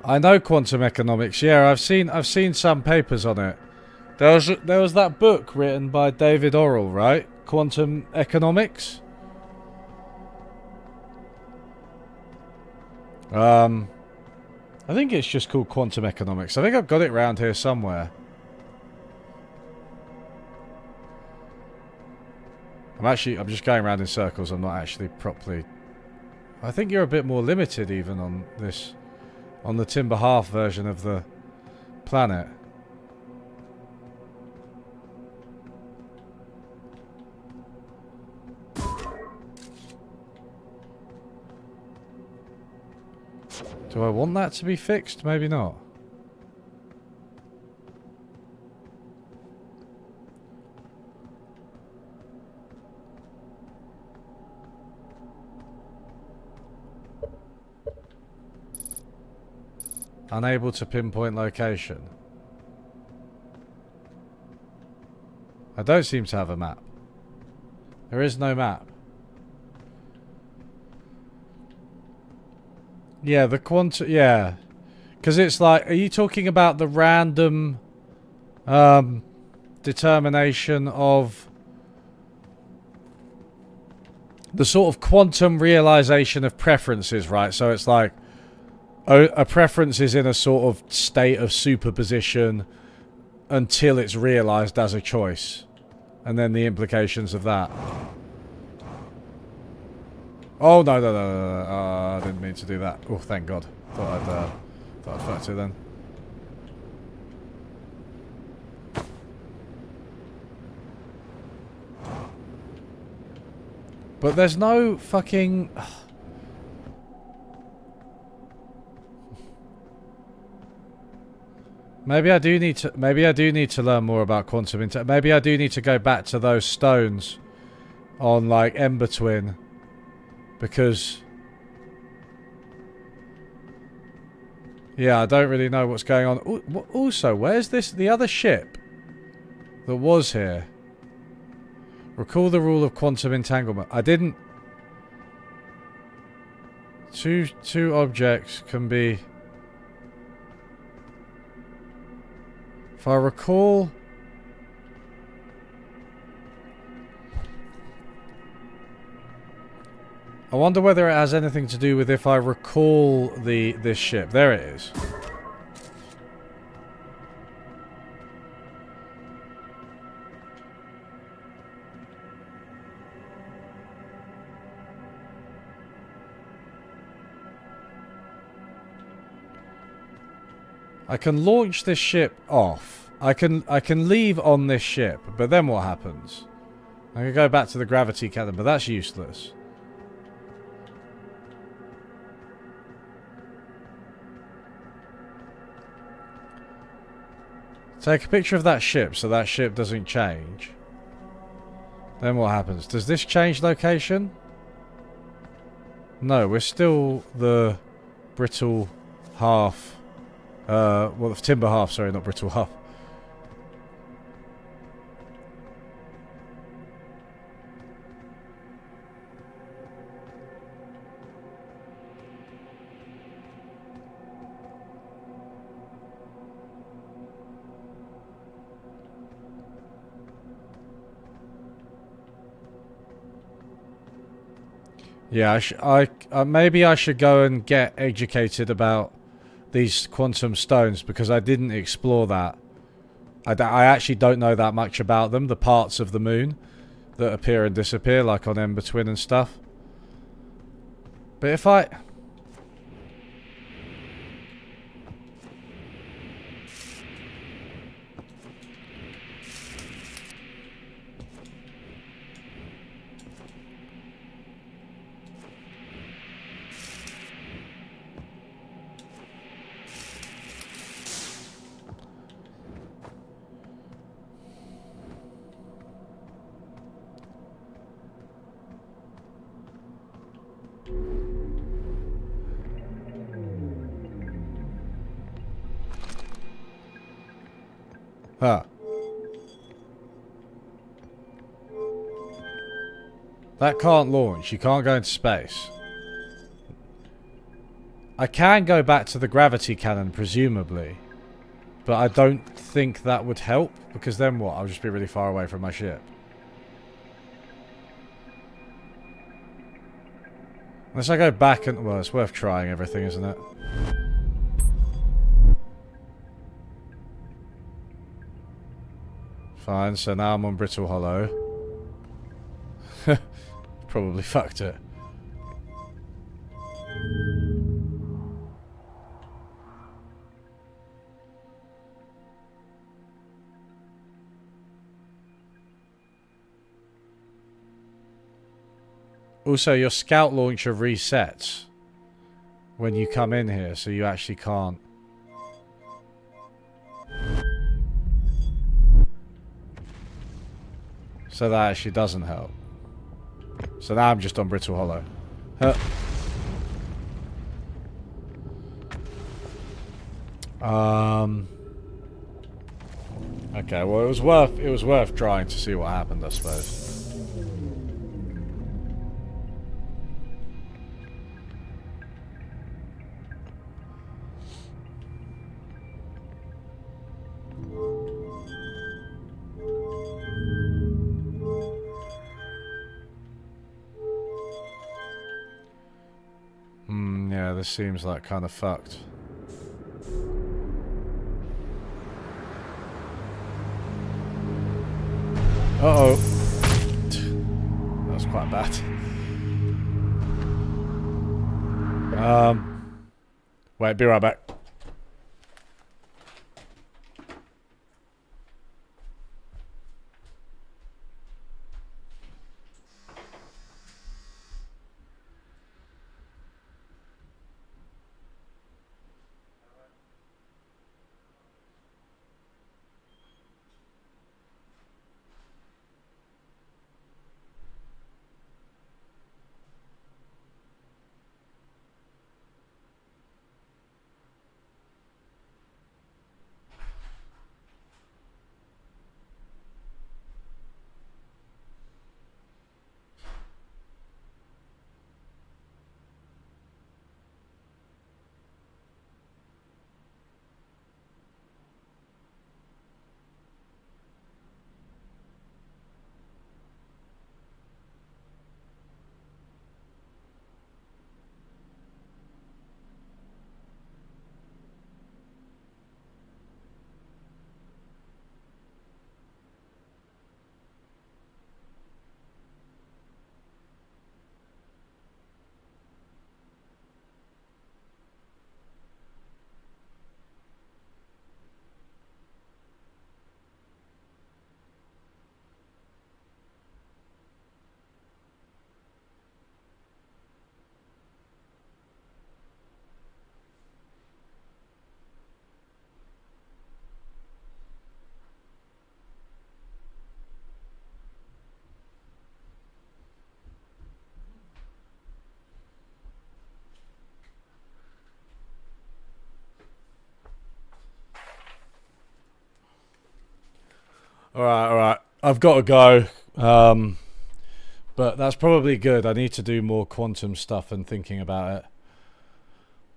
I know quantum economics. Yeah, I've seen some papers on it. There was that book written by David Orrell, right? Quantum economics. I think it's just called quantum economics. I think I've got it around here somewhere. I'm just going around in circles. I'm not actually properly. I think you're a bit more limited even on this. On the Timber Hearth version of the planet. Do I want that to be fixed? Maybe not. Unable to pinpoint location. I don't seem to have a map. There is no map. Yeah, the quantum... Yeah. Because it's like... Are you talking about the random... determination of... The sort of quantum realization of preferences, right? So it's like... A preference is in a sort of state of superposition until it's realized as a choice. And then the implications of that. Oh, no. I didn't mean to do that. Oh, thank God. Thought I'd fucked it then. But there's no fucking... Maybe I do need to learn more about quantum intelligence. Maybe I do need to go back to those stones on like Ember Twin, because yeah, I don't really know what's going on. Also, where's the other ship that was here? Recall the rule of quantum entanglement. I didn't. Two objects can be. If I recall... I wonder whether it has anything to do with if I recall this ship. There it is. I can launch this ship off. I can leave on this ship, but then what happens? I can go back to the gravity cannon, but that's useless. Take a picture of that ship so that ship doesn't change. Then what happens? Does this change location? No, we're still the brittle half. Well, the timber half, sorry, not brittle half. Yeah, maybe I should go and get educated about these quantum stones because I didn't explore that. I actually don't know that much about them, the parts of the moon that appear and disappear, like on Ember Twin and stuff. But if I... Huh. That can't launch. You can't go into space. I can go back to the gravity cannon, presumably. But I don't think that would help, because then what? I'll just be really far away from my ship. Unless I go back and... Well, it's worth trying everything, isn't it? Fine, so now I'm on Brittle Hollow. Probably fucked it. Also, your scout launcher resets when you come in here, so you actually can't. So that actually doesn't help. So now I'm just on Brittle Hollow. Okay, well it was worth trying to see what happened, I suppose. Yeah, this seems like kind of fucked. Uh-oh. That was quite bad. Wait, be right back. All right. I've got to go. But that's probably good. I need to do more quantum stuff and thinking about it.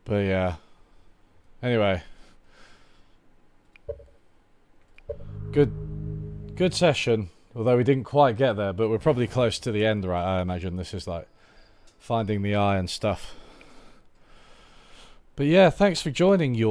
But yeah. Anyway. Good session. Although we didn't quite get there, but we're probably close to the end, right? I imagine this is like finding the eye and stuff. But yeah, thanks for joining, you